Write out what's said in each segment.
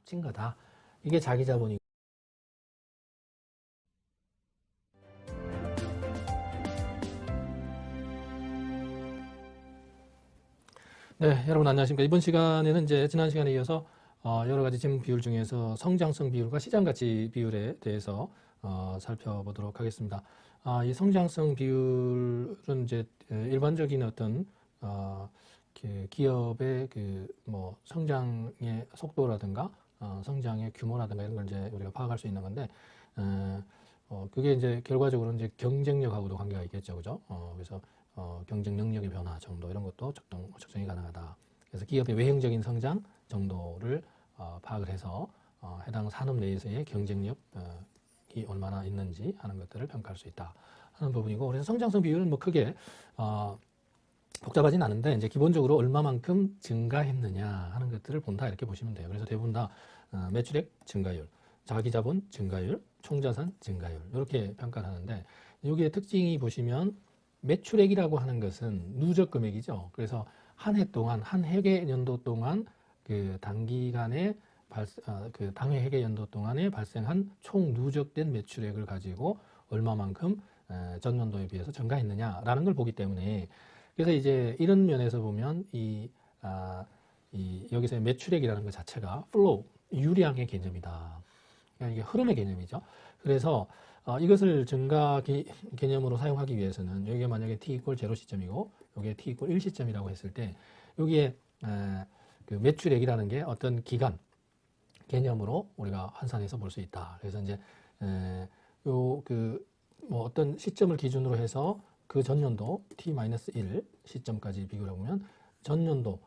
찐 거다. 이게 자기 자본이. 네, 여러분 안녕하십니까. 이번 시간에는 이제 지난 시간에 이어서 여러 가지 재무 비율 중에서 성장성 비율과 시장가치 비율에 대해서 살펴보도록 하겠습니다. 이 성장성 비율은 이제 일반적인 어떤 기업의 뭐 성장의 속도라든가 성장의 규모라든가 이런 걸 이제 우리가 파악할 수 있는 건데 그게 이제 결과적으로 이제 경쟁력하고도 관계가 있겠죠, 그죠? 그래서 경쟁 능력의 변화 정도 이런 것도 측정이 가능하다. 그래서 기업의 외형적인 성장 정도를 파악을 해서 해당 산업 내에서의 경쟁력이 얼마나 있는지 하는 것들을 평가할 수 있다 하는 부분이고, 그래서 성장성 비율은 뭐 크게 복잡하진 않은데 이제 기본적으로 얼마만큼 증가했느냐 하는 것들을 본다 이렇게 보시면 돼요. 그래서 대부분 다 매출액 증가율, 자기자본 증가율, 총자산 증가율 이렇게 평가를 하는데, 여기에 특징이 보시면 매출액이라고 하는 것은 누적 금액이죠. 그래서 한 해 동안, 한 회계 연도 동안 그 단기간에 그 당해 회계 연도 동안에 발생한 총 누적된 매출액을 가지고 얼마만큼 전년도에 비해서 증가했느냐라는 걸 보기 때문에, 그래서 이제 이런 면에서 보면 여기서 매출액이라는 것 자체가 플로우, 유량의 개념이다. 그러니까 이게 흐름의 개념이죠. 그래서 이것을 증가 개념으로 사용하기 위해서는 여기에 만약에 t 이퀄 0 시점이고 여기에 t 이퀄 1 시점이라고 했을 때 여기에 그 매출액이라는 게 어떤 기간 개념으로 우리가 환산해서 볼 수 있다. 그래서 이제 뭐 어떤 시점을 기준으로 해서 그 전년도 t-1 시점까지 비교를 해보면 전년도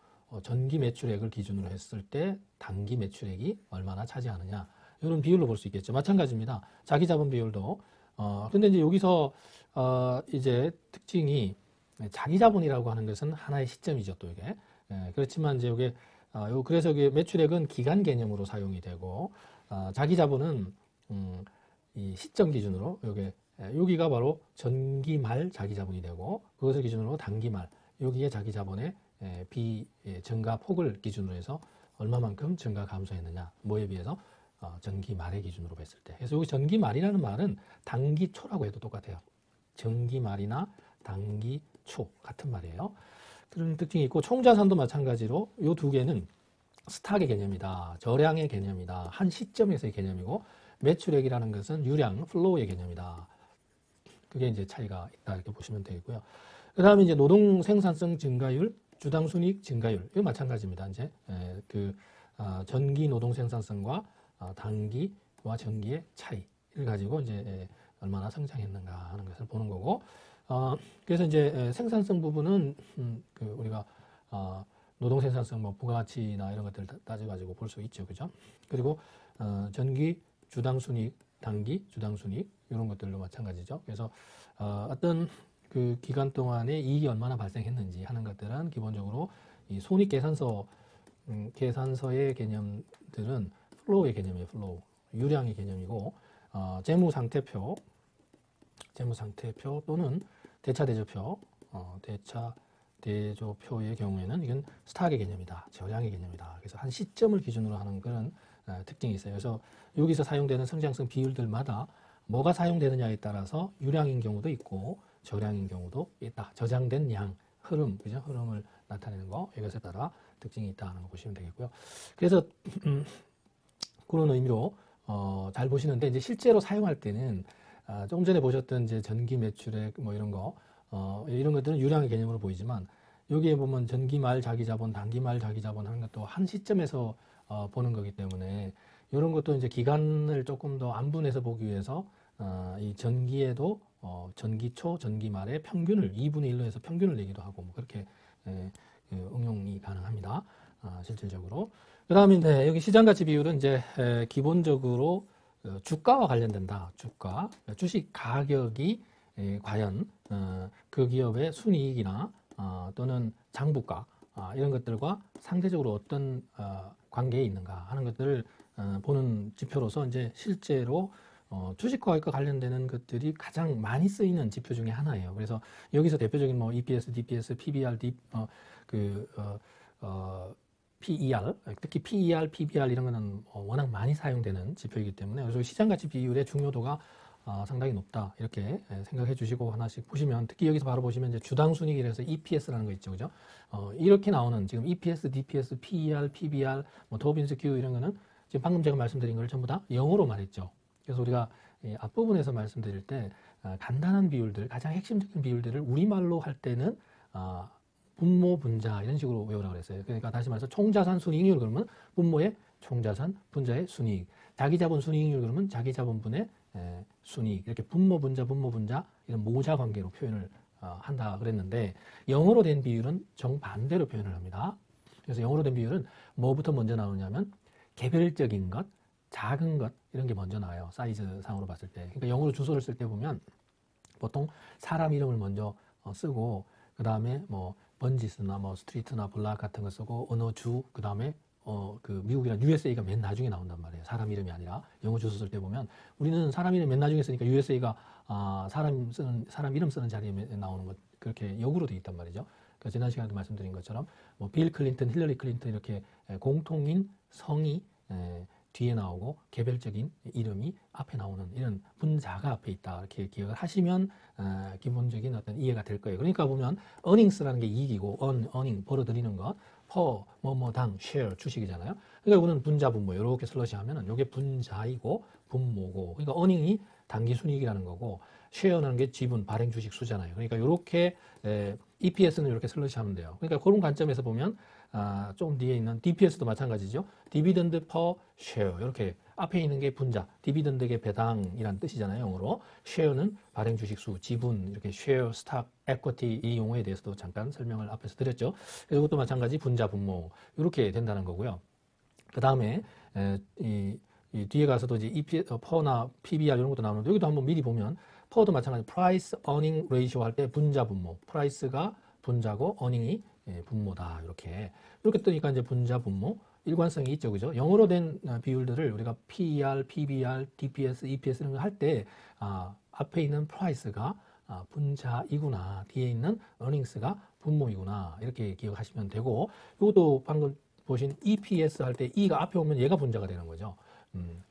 전기 매출액을 기준으로 했을 때 단기 매출액이 얼마나 차지하느냐, 이런 비율로 볼 수 있겠죠. 마찬가지입니다. 자기 자본 비율도 근데 이제 여기서 이제 특징이 자기 자본이라고 하는 것은 하나의 시점이죠, 또 이게. 그렇지만 이제 이게 그래서 이게 매출액은 기간 개념으로 사용이 되고 자기 자본은 이 시점 기준으로 여기가 바로 전기 말 자기 자본이 되고, 그것을 기준으로 단기 말 여기에 자기 자본의 증가 폭을 기준으로 해서 얼마만큼 증가 감소했느냐, 뭐에 비해서 전기 말의 기준으로 봤을 때. 그래서 여기 전기 말이라는 말은 단기 초라고 해도 똑같아요. 전기 말이나 단기 초 같은 말이에요. 그런 특징이 있고, 총자산도 마찬가지로 이 두 개는 스탁의 개념이다, 저량의 개념이다, 한 시점에서의 개념이고, 매출액이라는 것은 유량, 플로우의 개념이다. 그게 이제 차이가 있다 이렇게 보시면 되겠고요. 그 다음에 이제 노동 생산성 증가율, 주당 순이익 증가율, 이거 마찬가지입니다. 이제 전기 노동 생산성과 단기와 전기의 차이를 가지고 이제 얼마나 성장했는가 하는 것을 보는 거고, 그래서 이제 생산성 부분은 우리가 노동 생산성, 뭐 부가가치나 이런 것들을 따져가지고 볼 수 있죠, 그죠? 그리고 전기 주당 순이익, 단기 주당 순이익 이런 것들도 마찬가지죠. 그래서 어떤 그 기간 동안에 이익이 얼마나 발생했는지 하는 것들은 기본적으로 이 손익계산서 계산서의 개념들은 플로우의 개념이에요. 플로우, 유량의 개념이고, 재무상태표 또는 대차대조표, 대차대조표의 경우에는 이건 스탁의 개념이다, 저량의 개념이다. 그래서 한 시점을 기준으로 하는 그런 특징이 있어요. 그래서 여기서 사용되는 성장성 비율들마다 뭐가 사용되느냐에 따라서 유량인 경우도 있고 저량인 경우도 있다. 저장된 양, 흐름, 그죠? 흐름을 나타내는 거, 이것에 따라 특징이 있다는 거 보시면 되겠고요. 그래서 그런 의미로 잘 보시는데, 이제 실제로 사용할 때는 조금 전에 보셨던 이제 전기 매출액 뭐 이런 거 이런 것들은 유량의 개념으로 보이지만, 여기에 보면 전기 말 자기 자본, 단기 말 자기 자본 하는 것도 한 시점에서 보는 거기 때문에 이런 것도 이제 기간을 조금 더 안분해서 보기 위해서 이 전기에도 전기 초, 전기 말의 평균을 2분의 1로 해서 평균을 내기도 하고 뭐 그렇게 응용이 가능합니다. 실질적으로. 그 다음에 이제 여기 시장가치 비율은 이제 기본적으로 주가와 관련된다. 주가, 주식 가격이 과연 그 기업의 순이익이나 또는 장부가 이런 것들과 상대적으로 어떤 관계에 있는가 하는 것들을 보는 지표로서 이제 실제로 주식과학과 관련되는 것들이 가장 많이 쓰이는 지표 중에 하나예요. 그래서 여기서 대표적인 뭐 EPS, DPS, PBR, PER, 특히 PER, PBR 이런 거는 워낙 많이 사용되는 지표이기 때문에 그래서 시장가치 비율의 중요도가 상당히 높다 이렇게 생각해 주시고 하나씩 보시면 특히 여기서 바로 보시면 이제 주당 순이익이라서 EPS라는 거 있죠, 그죠? 이렇게 나오는 지금 EPS, DPS, PER, PBR, 뭐 도빈스 Q 이런 거는 지금 방금 제가 말씀드린 걸 전부 다 영어로 말했죠. 그래서 우리가 앞부분에서 말씀드릴 때 간단한 비율들, 가장 핵심적인 비율들을 우리말로 할 때는 분모, 분자 이런 식으로 외우라고 그랬어요. 그러니까 다시 말해서 총자산 순이익률 그러면 분모의 총자산, 분자의 순이익. 자기자본 순이익률 그러면 자기자본분의 순이익. 이렇게 분모, 분자 이런 모자 관계로 표현을 한다 그랬는데 영어로 된 비율은 정반대로 표현을 합니다. 그래서 영어로 된 비율은 뭐부터 먼저 나오냐면 개별적인 것, 작은 것 이런 게 먼저 나와요. 사이즈 상으로 봤을 때. 그러니까 영어로 주소를 쓸 때 보면 보통 사람 이름을 먼저 쓰고 그 다음에 뭐 번지스나 뭐 스트리트나 블락 같은 거 쓰고 어느 주 그 다음에 그 미국이랑 USA가 맨 나중에 나온단 말이에요. 사람 이름이 아니라 영어 주소 쓸 때 보면 우리는 사람 이름 맨 나중에 쓰니까 USA가 사람 이름 쓰는 자리에 나오는 것 그렇게 역으로 돼 있단 말이죠. 그러니까 지난 시간에도 말씀드린 것처럼 뭐 빌 클린턴, 힐러리 클린턴 이렇게 공통인 성이 뒤에 나오고 개별적인 이름이 앞에 나오는 이런 분자가 앞에 있다 이렇게 기억을 하시면 기본적인 어떤 이해가 될 거예요. 그러니까 보면 earnings라는 게 이익이고 earning 벌어들이는 것, per 뭐뭐당 share 주식이잖아요. 그러니까 우리는 분자 분모 이렇게 슬러시 하면은 이게 분자이고 분모고 그러니까 earning이 단기 순이익이라는 거고 share라는 게 지분 발행 주식 수잖아요. 그러니까 이렇게 EPS는 이렇게 슬러시 하면 돼요. 그러니까 그런 관점에서 보면 조금 뒤에 있는 DPS도 마찬가지죠. 디비던드 per share 이렇게 앞에 있는 게 분자, 디비던드의 배당이란 뜻이잖아요. 영어로. share는 발행 주식수, 지분, 이렇게 share, stock, equity 이 용어에 대해서도 잠깐 설명을 앞에서 드렸죠. 그래서 이것도 마찬가지 분자, 분모 이렇게 된다는 거고요. 그 다음에 이 뒤에 가서도 이제 per나 PBR 이런 것도 나오는데 여기도 한번 미리 보면 per도 마찬가지 price earning ratio 할 때 분자, 분모, price가 분자고 earning이 분모다 이렇게 뜨니까 이제 분자, 분모 일관성이 있죠, 그죠? 영어로 된 비율들을 우리가 PER, PBR, DPS, EPS 이런 거 할 때 앞에 있는 price가 분자이구나, 뒤에 있는 earnings가 분모이구나 이렇게 기억하시면 되고 이것도 방금 보신 EPS 할 때 E가 앞에 오면 얘가 분자가 되는 거죠.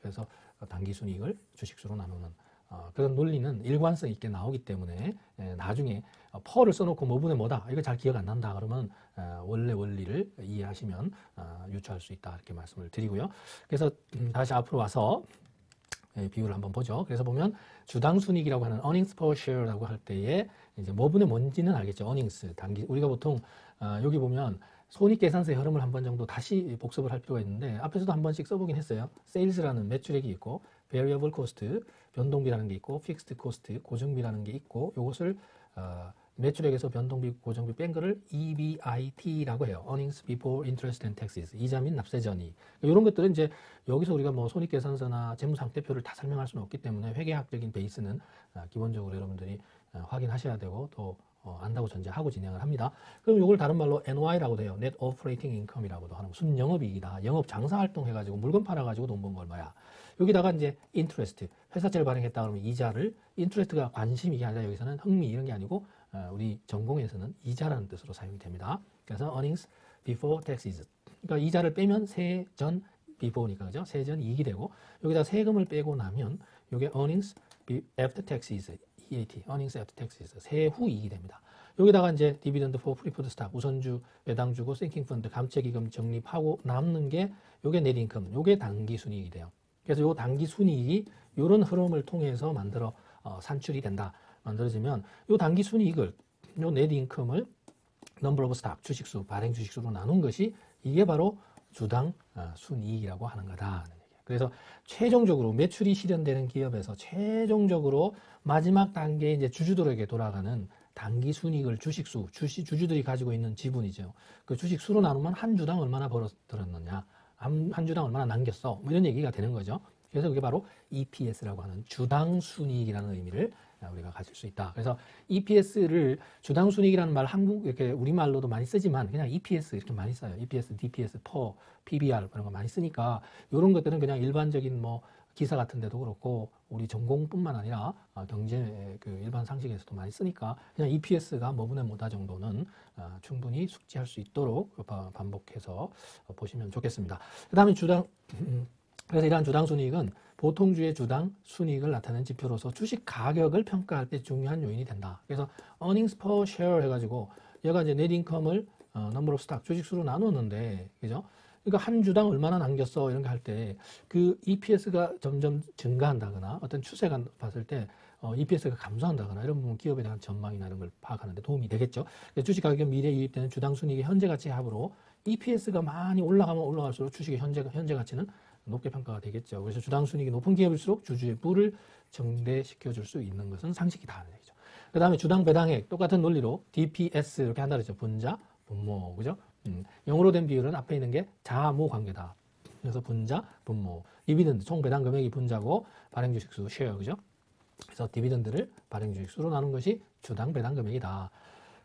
그래서 단기순이익을 주식수로 나누는 그런 논리는 일관성 있게 나오기 때문에 나중에 퍼를 써놓고 뭐분의 뭐다 이거 잘 기억 안 난다 그러면 원래 원리를 이해하시면 유추할 수 있다 이렇게 말씀을 드리고요. 그래서 다시 앞으로 와서 비율을 한번 보죠. 그래서 보면 주당 순이익이라고 하는 earnings per share라고 할 때에 이제 뭐분의 뭔지는 알겠죠. earnings 단기 우리가 보통 여기 보면 손익계산서의 흐름을 한 번 정도 다시 복습을 할 필요가 있는데 앞에서도 한 번씩 써보긴 했어요. sales라는 매출액이 있고 variable cost 변동비라는 게 있고 fixed cost 고정비라는 게 있고 이것을 매출액에서 변동비 고정비 뺀 거를 EBIT라고 해요. earnings before interest and taxes 이자 및 납세 전이 이런 것들은 이제 여기서 우리가 뭐 손익계산서나 재무상태표를 다 설명할 수는 없기 때문에 회계학적인 베이스는 기본적으로 여러분들이 확인하셔야 되고 또 안다고 전제하고 진행을 합니다. 그럼 이걸 다른 말로 NOI라고도 해요. Net Operating Income이라고도 하는 순 영업이익이다. 영업 장사 활동 해가지고 물건 팔아가지고 돈 번 거 얼마야. 여기다가 이제 interest, 회사채를 발행했다 그러면 이자를 interest가 관심 이게 아니라 여기서는 흥미 이런 게 아니고 우리 전공에서는 이자라는 뜻으로 사용이 됩니다. 그래서 earnings before taxes. 그러니까 이자를 빼면 세전 before니까 그죠? 세전 이익이 되고 여기다 세금을 빼고 나면 이게 earnings after taxes. EAT, earnings after taxes, 세후 이익이 됩니다. 여기다가 이제 dividend for preferred stock, 우선주, 배당주고, sinking fund, 감채기금 적립하고 남는 게 요게 net income, 요게 단기 순이익이 돼요. 그래서 요 단기 순이익이 요런 흐름을 통해서 산출이 된다. 만들어지면 요 단기 순이익을, 요 net income을 number of stock, 주식수, 발행 주식수로 나눈 것이 이게 바로 주당 순이익이라고 하는 거다. 그래서 최종적으로 매출이 실현되는 기업에서 최종적으로 마지막 단계에 이제 주주들에게 돌아가는 단기 순이익을 주식수, 주주들이 가지고 있는 지분이죠. 그 주식수로 나누면 한 주당 얼마나 벌어들였느냐, 한 주당 얼마나 남겼어, 뭐 이런 얘기가 되는 거죠. 그래서 그게 바로 EPS라고 하는 주당 순이익이라는 의미를 우리가 가질 수 있다. 그래서 EPS를 주당 순이익이라는 말 한국 이렇게 우리말로도 많이 쓰지만 그냥 EPS 이렇게 많이 써요. EPS, DPS, PER, PBR 그런 거 많이 쓰니까 이런 것들은 그냥 일반적인 뭐 기사 같은 데도 그렇고 우리 전공뿐만 아니라 경제 그 일반 상식에서도 많이 쓰니까 그냥 EPS가 뭐분의 뭐다 정도는 충분히 숙지할 수 있도록 반복해서 보시면 좋겠습니다. 그 다음에 그래서 이러한 주당 순이익은 보통주의 주당 순이익을 나타내는 지표로서 주식 가격을 평가할 때 중요한 요인이 된다. 그래서 earnings per share 해가지고 얘가 이제 net income을 number of stock 주식 수로 나누었는데, 그죠? 그러니까 한 주당 얼마나 남겼어 이런 거 할 때 그 EPS가 점점 증가한다거나 어떤 추세가 봤을 때 EPS가 감소한다거나 이런 부분 기업에 대한 전망이나 이런 걸 파악하는 데 도움이 되겠죠. 주식 가격 미래에 유입되는 주당 순이익의 현재 가치 합으로 EPS가 많이 올라가면 올라갈수록 주식의 현재 가치는 높게 평가가 되겠죠. 그래서 주당 순이익이 높은 기업일수록 주주의 부를 증대시켜 줄 수 있는 것은 상식이다. 그 다음에 주당 배당액 똑같은 논리로 DPS 이렇게 한다 그랬죠. 분자, 분모, 그죠? 영어로 된 비율은 앞에 있는 게 자모 관계다. 그래서 분자, 분모, 디비던드 총 배당 금액이 분자고 발행 주식수 쉐어, 그죠? 그래서 디비던드를 발행 주식수로 나눈 것이 주당 배당 금액이다.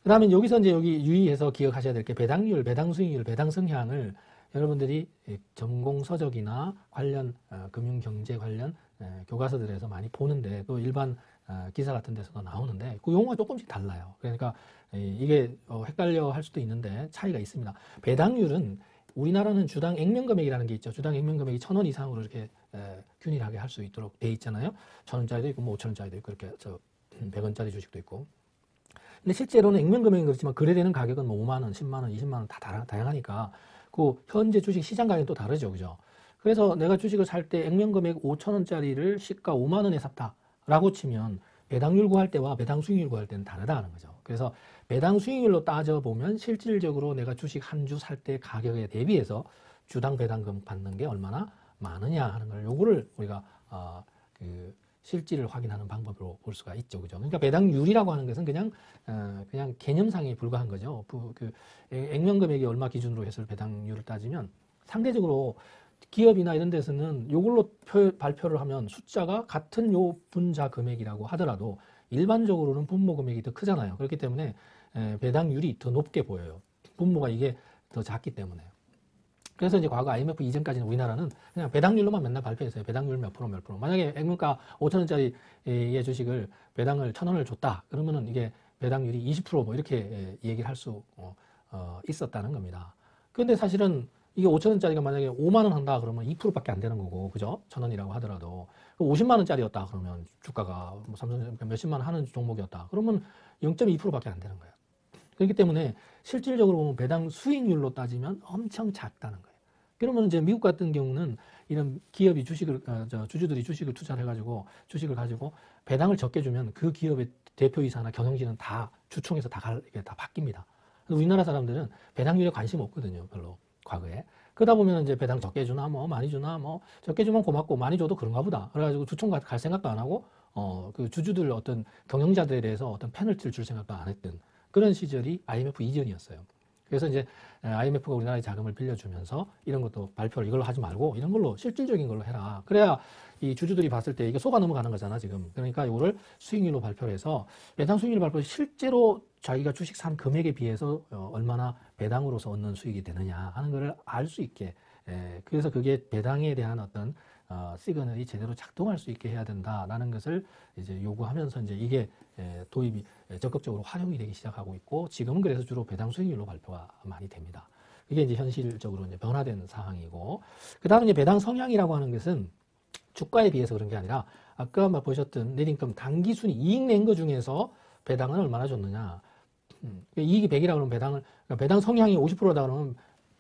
그 다음에 여기서 이제 여기 유의해서 기억하셔야 될 게 배당률, 배당 수익률, 배당 성향을 여러분들이 전공 서적이나 관련 금융 경제 관련 교과서들에서 많이 보는데 또 일반 기사 같은 데서도 나오는데 그 용어가 조금씩 달라요. 그러니까 이게 헷갈려 할 수도 있는데 차이가 있습니다. 배당률은 우리나라는 주당 액면금액이라는 게 있죠. 주당 액면금액이 1,000원 이상으로 이렇게 균일하게 할 수 있도록 돼 있잖아요. 1,000원짜리도 있고 뭐 5,000원짜리도 있고 이렇게 100원짜리 주식도 있고. 근데 실제로는 액면금액은 그렇지만 거래되는 가격은 뭐 5만 원, 10만 원, 20만 원 다 다양하니까 그 현재 주식 시장 가격은 또 다르죠. 그죠? 그래서 내가 주식을 살 때 액면금액 5,000원짜리를 시가 5만 원에 샀다라고 치면 배당률 구할 때와 배당 수익률 구할 때는 다르다는 거죠. 그래서 배당 수익률로 따져보면 실질적으로 내가 주식 한 주 살 때 가격에 대비해서 주당 배당금 받는 게 얼마나 많으냐 하는 걸 요거를 우리가 그 실질을 확인하는 방법으로 볼 수가 있죠. 그죠? 그러니까 배당률이라고 하는 것은 그냥 개념상에 불과한 거죠. 그 액면금액이 얼마 기준으로 해서 배당률을 따지면 상대적으로 기업이나 이런 데서는 요걸로 발표를 하면 숫자가 같은 요 분자 금액이라고 하더라도 일반적으로는 분모 금액이 더 크잖아요. 그렇기 때문에 배당률이 더 높게 보여요. 분모가 이게 더 작기 때문에. 그래서 이제 과거 IMF 이전까지는 우리나라는 그냥 배당률로만 맨날 발표했어요. 배당률 몇 프로 몇 프로. 만약에 액면가 5,000원짜리의 주식을 배당을 1,000원을 줬다. 그러면은 이게 배당률이 20%뭐 이렇게 얘기를 할 수 있었다는 겁니다. 그런데 사실은 이게 5,000원짜리가 만약에 5만 원 한다 그러면 2%밖에 안 되는 거고, 그죠? 1,000원이라고 하더라도 50만 원짜리였다 그러면 주가가 뭐 삼성 몇십만 원 하는 종목이었다 그러면 0.2%밖에 안 되는 거예요. 그렇기 때문에 실질적으로 보면 배당 수익률로 따지면 엄청 작다는 거예요. 그러면 이제 미국 같은 경우는 이런 기업이 주주들이 주식을 투자를 해가지고 주식을 가지고 배당을 적게 주면 그 기업의 대표이사나 경영진은 다 주총에서 이게 다 바뀝니다. 우리나라 사람들은 배당률에 관심 없거든요, 별로. 과거에. 그러다 보면 이제 배당 적게 주나 뭐 많이 주나 뭐 적게 주면 고맙고 많이 줘도 그런가 보다. 그래가지고 주총 갈 생각도 안 하고 그 주주들 어떤 경영자들에 대해서 어떤 페널티를 줄 생각도 안 했던 그런 시절이 IMF 이전이었어요. 그래서 이제 IMF가 우리나라에 자금을 빌려주면서 이런 것도 발표를 이걸로 하지 말고 이런 걸로 실질적인 걸로 해라. 그래야 이 주주들이 봤을 때 이게 속아 넘어가는 거잖아, 지금. 그러니까 이거를 수익률로 발표를 해서 배당 수익률 발표 실제로 자기가 주식 산 금액에 비해서 얼마나 배당으로서 얻는 수익이 되느냐 하는 거를 알 수 있게. 그래서 그게 배당에 대한 어떤 시그널이 제대로 작동할 수 있게 해야 된다라는 것을 이제 요구하면서 이제 이게 도입이 적극적으로 활용이 되기 시작하고 있고 지금은 그래서 주로 배당 수익률로 발표가 많이 됩니다. 이게 이제 현실적으로 이제 변화된 상황이고 그 다음에 이제 배당 성향이라고 하는 것은 주가에 비해서 그런 게 아니라 아까 보셨던 넷인컴 단기 순위 이익 낸 거 중에서 배당은 얼마나 줬느냐. 이익이 100이라 그러면 그러니까 배당 성향이 50%다 그러면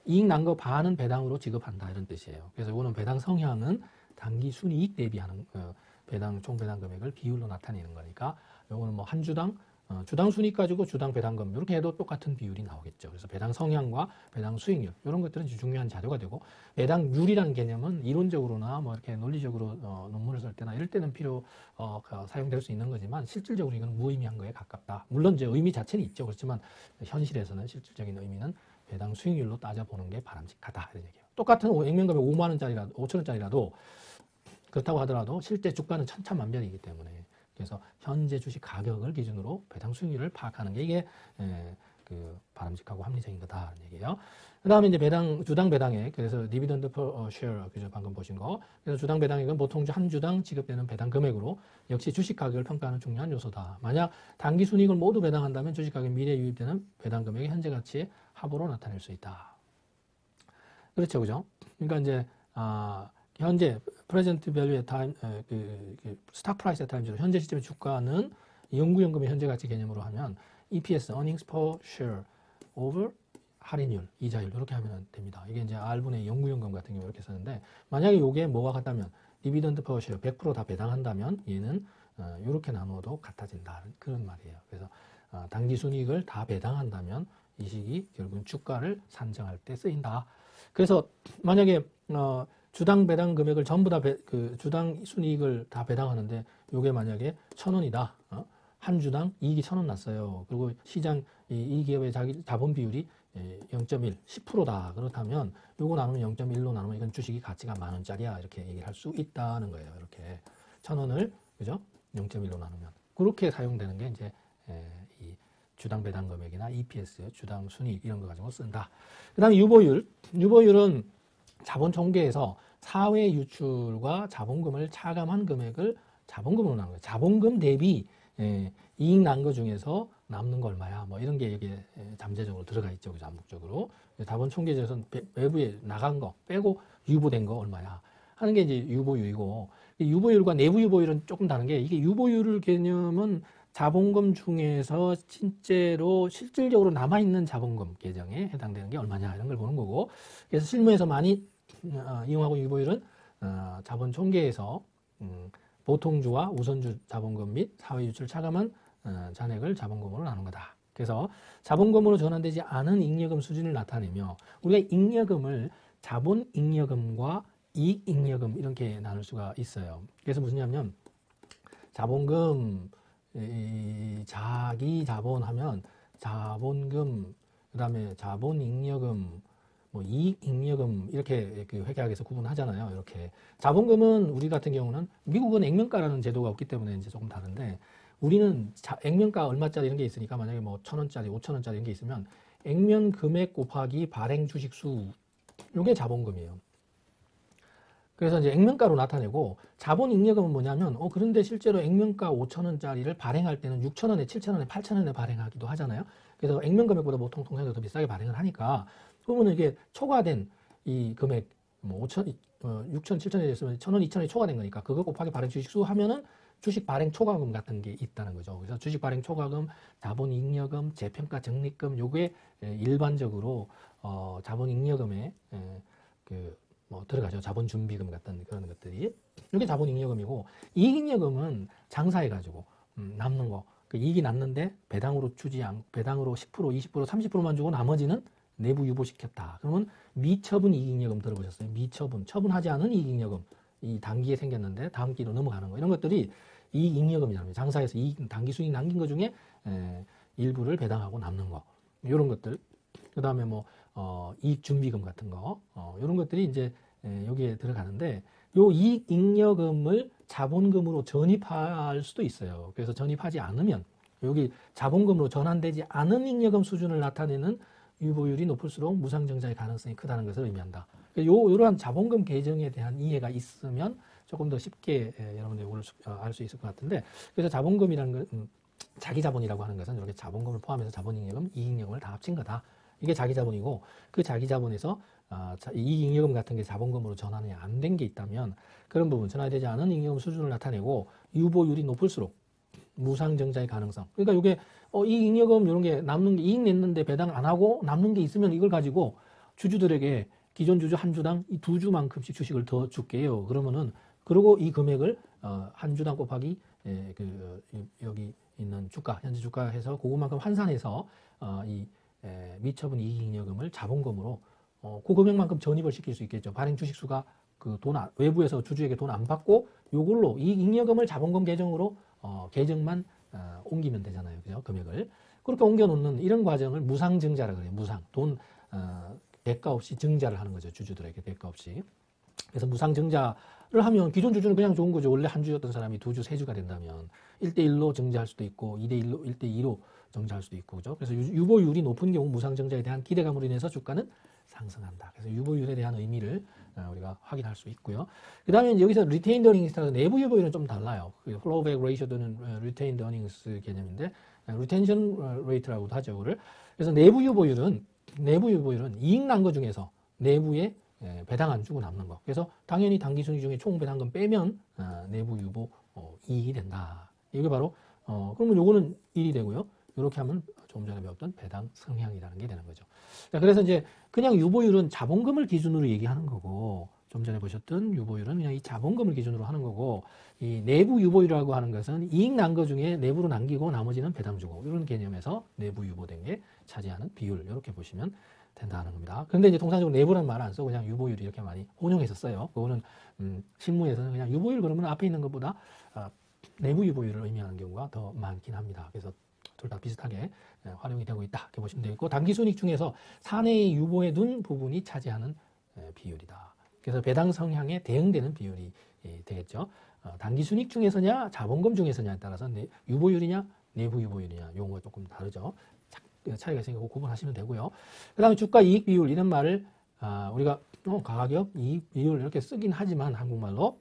이익 난 거 반은 배당으로 지급한다 이런 뜻이에요. 그래서 이거는 배당 성향은 단기 순이익 대비하는 총 배당 금액을 비율로 나타내는 거니까 이거는 뭐 한 주당 주당 순이익 가지고 주당 배당금 이렇게 해도 똑같은 비율이 나오겠죠. 그래서 배당 성향과 배당 수익률 이런 것들은 중요한 자료가 되고 배당률이라는 개념은 이론적으로나 뭐 이렇게 논리적으로 논문을 쓸 때나 이럴 때는 사용될 수 있는 거지만 실질적으로 이건 무의미한 거에 가깝다. 물론 이제 의미 자체는 있죠. 그렇지만 현실에서는 실질적인 의미는 배당 수익률로 따져보는 게 바람직하다 이런 얘기예요. 똑같은 액면금액 5만 원짜리라도 5천 원짜리라도 그렇다고 하더라도 실제 주가는 천차만별이기 때문에 그래서 현재 주식 가격을 기준으로 배당 수익률을 파악하는 게 이게 바람직하고 합리적인 거다라는 얘기예요. 그 다음에 이제 주당 배당액, 그래서 디비던드 per share, 그죠? 방금 보신 거. 그래서 주당 배당액은 보통 한 주당 지급되는 배당 금액으로 역시 주식 가격을 평가하는 중요한 요소다. 만약 단기 순이익을 모두 배당한다면 주식 가격 미래에 유입되는 배당 금액의 현재 가치의 합으로 나타낼 수 있다. 그렇죠, 그죠? 그러니까 이제 현재 present value at time, 스탁 프라이스 at time로 현재 시점의 주가는 연구연금의 현재 가치 개념으로 하면 EPS, earnings per share over 할인율, 이자율 이렇게 하면 됩니다. 이게 이제 R분의 연구연금 같은 경우 이렇게 쓰는데 만약에 이게 뭐가 같다면 디비던드 per share 100% 다 배당한다면 얘는 이렇게 나눠도 같아진다 그런 말이에요. 그래서 단기 순이익을 다 배당한다면 이 식이 결국은 주가를 산정할 때 쓰인다. 그래서 만약에 주당 배당 금액을 전부 다 주당 순이익을 다 배당하는데 이게 만약에 1,000원이다. 한 주당 이익이 1,000원 났어요. 그리고 시장 이 기업의 자본 비율이 0.1, 10%다. 그렇다면 요거 나누면 0.1로 나누면 이건 주식이 가치가 10,000원짜리야. 이렇게 얘기를 할 수 있다는 거예요. 이렇게 1,000원을 그죠? 0.1로 나누면 그렇게 사용되는 게 이제 이 주당 배당 금액이나 EPS, 주당 순이익 이런 거 가지고 쓴다. 그다음에 유보율은 자본 총계에서 사회 유출과 자본금을 차감한 금액을 자본금으로 나눈 거예요. 자본금 대비 이익 난 거 중에서 남는 거 얼마야? 뭐 이런 게 여기에 잠재적으로 들어가 있죠. 그죠? 암묵적으로. 자본 총계에서는 외부에 나간 거 빼고 유보된 거 얼마야? 하는 게 이제 유보율이고, 유보율과 내부 유보율은 조금 다른 게, 이게 유보율 개념은 자본금 중에서 실질적으로 남아있는 자본금 계정에 해당되는 게 얼마냐 이런 걸 보는 거고, 그래서 실무에서 많이 이용하고 유보율은 자본 총계에서 보통주와 우선주 자본금 및 사회 유출 차감한 잔액을 자본금으로 나눈 거다. 그래서 자본금으로 전환되지 않은 잉여금 수준을 나타내며 우리가 잉여금을 자본 잉여금과 이익 잉여금 이렇게 나눌 수가 있어요. 그래서 무슨냐면 자본금 자기 자본하면 자본금 그다음에 자본 잉여금 뭐 이익 잉여금 이렇게 회계학에서 구분하잖아요. 이렇게 자본금은 우리 같은 경우는 미국은 액면가라는 제도가 없기 때문에 이제 조금 다른데 우리는 액면가 얼마짜리 이런 게 있으니까 만약에 뭐 1,000원짜리, 5,000원짜리 이런 게 있으면 액면 금액 곱하기 발행 주식 수 이게 자본금이에요. 그래서 이제 액면가로 나타내고 자본 잉여금은 뭐냐면 그런데 실제로 액면가 5,000원짜리를 발행할 때는 6,000원에, 7,000원에, 8,000원에 발행하기도 하잖아요. 그래서 액면 금액보다 보통 통상적으로 더 비싸게 발행을 하니까 그러면 이게 초과된 이 금액 뭐 6,000, 7,000원이 됐으면 1,000원, 2,000원이 초과된 거니까 그거 곱하기 발행 주식 수 하면은 주식 발행 초과금 같은 게 있다는 거죠. 그래서 주식 발행 초과금, 자본 잉여금, 재평가 적립금 요게 일반적으로 자본 잉여금에 들어가죠. 자본 준비금 같은 그런 것들이. 이게 자본 잉여금이고 이익 잉여금은 장사해가지고 남는 거. 그 이익이 났는데 배당으로 10%, 20%, 30%만 주고 나머지는 내부 유보시켰다. 그러면 미처분 이익잉여금 들어보셨어요? 미처분, 처분하지 않은 이익잉여금. 이 단기에 생겼는데 다음 기로 넘어가는 거. 이런 것들이 이익잉여금이라는 거예요. 장사에서 단기 수익 남긴 것 중에 일부를 배당하고 남는 거. 이런 것들. 그 다음에 이익준비금 같은 거. 이런 것들이 이제 여기에 들어가는데 요 이익잉여금을 자본금으로 전입할 수도 있어요. 그래서 전입하지 않으면 여기 자본금으로 전환되지 않은 잉여금 수준을 나타내는 유보율이 높을수록 무상증자의 가능성이 크다는 것을 의미한다. 이러한 자본금 계정에 대한 이해가 있으면 조금 더 쉽게 여러분들이 이걸 알 수 있을 것 같은데 그래서 자본금이라는 건 자기 자본이라고 하는 것은 이렇게 자본금을 포함해서 자본잉여금, 이익잉여금을 다 합친 거다. 이게 자기 자본이고 그 자기 자본에서 이익잉여금 같은 게 자본금으로 전환이 안 된 게 있다면 그런 부분 전환되지 않은 잉여금 수준을 나타내고 유보율이 높을수록 무상증자의 가능성. 그러니까 이게 이익잉여금 이런 게 남는 게 이익 냈는데 배당 안 하고 남는 게 있으면 이걸 가지고 주주들에게 기존 주주 한 주당 이 2주만큼씩 주식을 더 줄게요. 그러면은 그리고 이 금액을 한 주당 곱하기 여기 있는 주가 현재 주가 해서 그것만큼 환산해서 이 미처분 이익잉여금을 자본금으로 그 금액만큼 전입을 시킬 수 있겠죠. 발행 주식수가 외부에서 주주에게 돈 안 받고 요걸로 이익잉여금을 자본금 계정으로 계정만 옮기면 되잖아요. 그죠? 금액을. 그렇게 옮겨놓는 이런 과정을 무상증자라고 그래요. 무상. 돈, 대가 없이 증자를 하는 거죠. 주주들에게 대가 없이. 그래서 무상증자 하면 기존 주주는 그냥 좋은 거죠. 원래 한 주였던 사람이 두 주, 세 주가 된다면 1대1로 정지할 수도 있고 2대1로 1대2로 정지할 수도 있고 그죠. 그래서 유보율이 높은 경우 무상정자에 대한 기대감으로 인해서 주가는 상승한다. 그래서 유보율에 대한 의미를 우리가 확인할 수 있고요. 그 다음에 여기서 retained earnings이라서 내부 유보율은 좀 달라요. flowback ratio는 retained earnings 개념인데 retention rate라고도 하죠. 그를. 그래서 내부 유보율은 이익 난 거 중에서 내부에 배당 안 주고 남는 거. 그래서 당연히 당기순이익 중에 총 배당금 빼면 내부 유보 이익이 된다. 이게 바로 그러면 요거는 1이 되고요. 이렇게 하면 조금 전에 배웠던 배당 성향이라는 게 되는 거죠. 자, 그래서 이제 그냥 유보율은 자본금을 기준으로 얘기하는 거고 좀 전에 보셨던 유보율은 그냥 이 자본금을 기준으로 하는 거고 이 내부 유보율이라고 하는 것은 이익 난 거 중에 내부로 남기고 나머지는 배당 주고 이런 개념에서 내부 유보된 게 차지하는 비율 이렇게 보시면 된다는 겁니다. 그런데 이제 통상적으로 내부라는 말 안 쓰고 그냥 유보율 이렇게 많이 혼용해서 써요. 그거는 신문에서는 그냥 유보율 그러면 앞에 있는 것보다 내부 유보율을 의미하는 경우가 더 많긴 합니다. 그래서 둘 다 비슷하게 활용이 되고 있다 이렇게 보시면 되겠고 당기순이익 중에서 사내에 유보해 둔 부분이 차지하는 비율이다. 그래서 배당 성향에 대응되는 비율이 되겠죠. 당기순이익 중에서냐 자본금 중에서냐에 따라서 유보율이냐 내부 유보율이냐 용어가 조금 다르죠. 차이가 있으니까 구분하시면 되고요. 그 다음에 주가 이익 비율 이런 말을 우리가 가격 이익 비율 이렇게 쓰긴 하지만 한국말로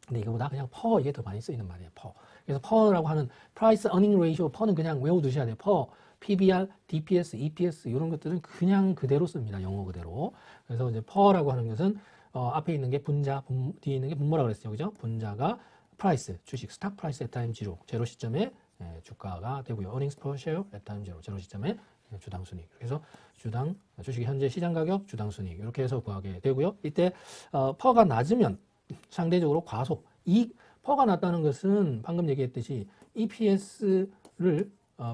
근데 이거보다 그냥 퍼 이게 더 많이 쓰이는 말이에요. 퍼. 그래서 퍼라고 하는 price earning ratio 퍼는 그냥 외워두셔야 돼요. 퍼, PBR, DPS, EPS 이런 것들은 그냥 그대로 씁니다. 영어 그대로. 그래서 이제 퍼라고 하는 것은 앞에 있는 게 분자, 뒤에 있는 게 분모라고 그랬어요. 그죠? 분자가 price, 주식, 스탁 프라이스 at time zero, 제로 시점에 주가가 되고요. earnings per share at time zero, 제로 시점에 주당 순이익. 그래서 주당 주식의 현재 시장 가격, 주당 순이익 이렇게 해서 구하게 되고요. 이때 퍼가 낮으면 상대적으로 과속, 퍼가 낮다는 것은 방금 얘기했듯이 EPS를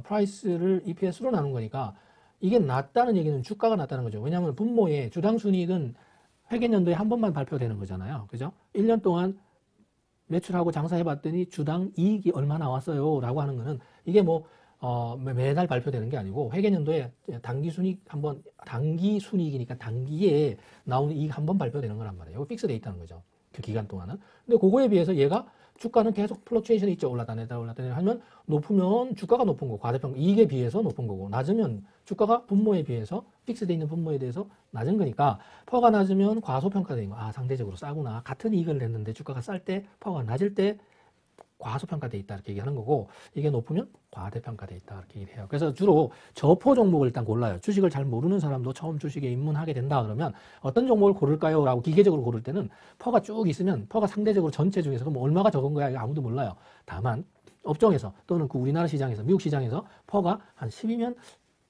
프라이스를 EPS로 나눈 거니까 이게 낮다는 얘기는 주가가 낮다는 거죠. 왜냐하면 분모의 주당 순이익은 회계연도에 한 번만 발표되는 거잖아요. 그죠? 1년 동안 매출하고 장사해봤더니 주당 이익이 얼마 나왔어요 라고 하는 거는 이게 매달 발표되는 게 아니고 회계연도에 단기 순이익이니까 단기에 나오는 이익 한 번 발표되는 거란 말이에요. 이거 픽스돼 있다는 거죠. 그 기간 동안은. 근데 그거에 비해서 얘가 주가는 계속 플럭추에이션이 있죠. 올랐다 내렸다 하면 높으면 주가가 높은 거고 과대평가 이익에 비해서 높은 거고 낮으면 주가가 분모에 비해서 픽스돼 있는 분모에 대해서 낮은 거니까 퍼가 낮으면 과소평가되는 거. 상대적으로 싸구나. 같은 이익을 냈는데 주가가 쌀 때 퍼가 낮을 때 과소평가돼 있다 이렇게 얘기하는 거고 이게 높으면 과대평가돼 있다 이렇게 얘기를 해요. 그래서 주로 저포 종목을 일단 골라요. 주식을 잘 모르는 사람도 처음 주식에 입문하게 된다 그러면 어떤 종목을 고를까요? 라고 기계적으로 고를 때는 퍼가 쭉 있으면 퍼가 상대적으로 전체 중에서 그럼 얼마가 적은 거야? 이거 아무도 몰라요. 다만 업종에서 또는 그 우리나라 시장에서 미국 시장에서 퍼가 한 10이면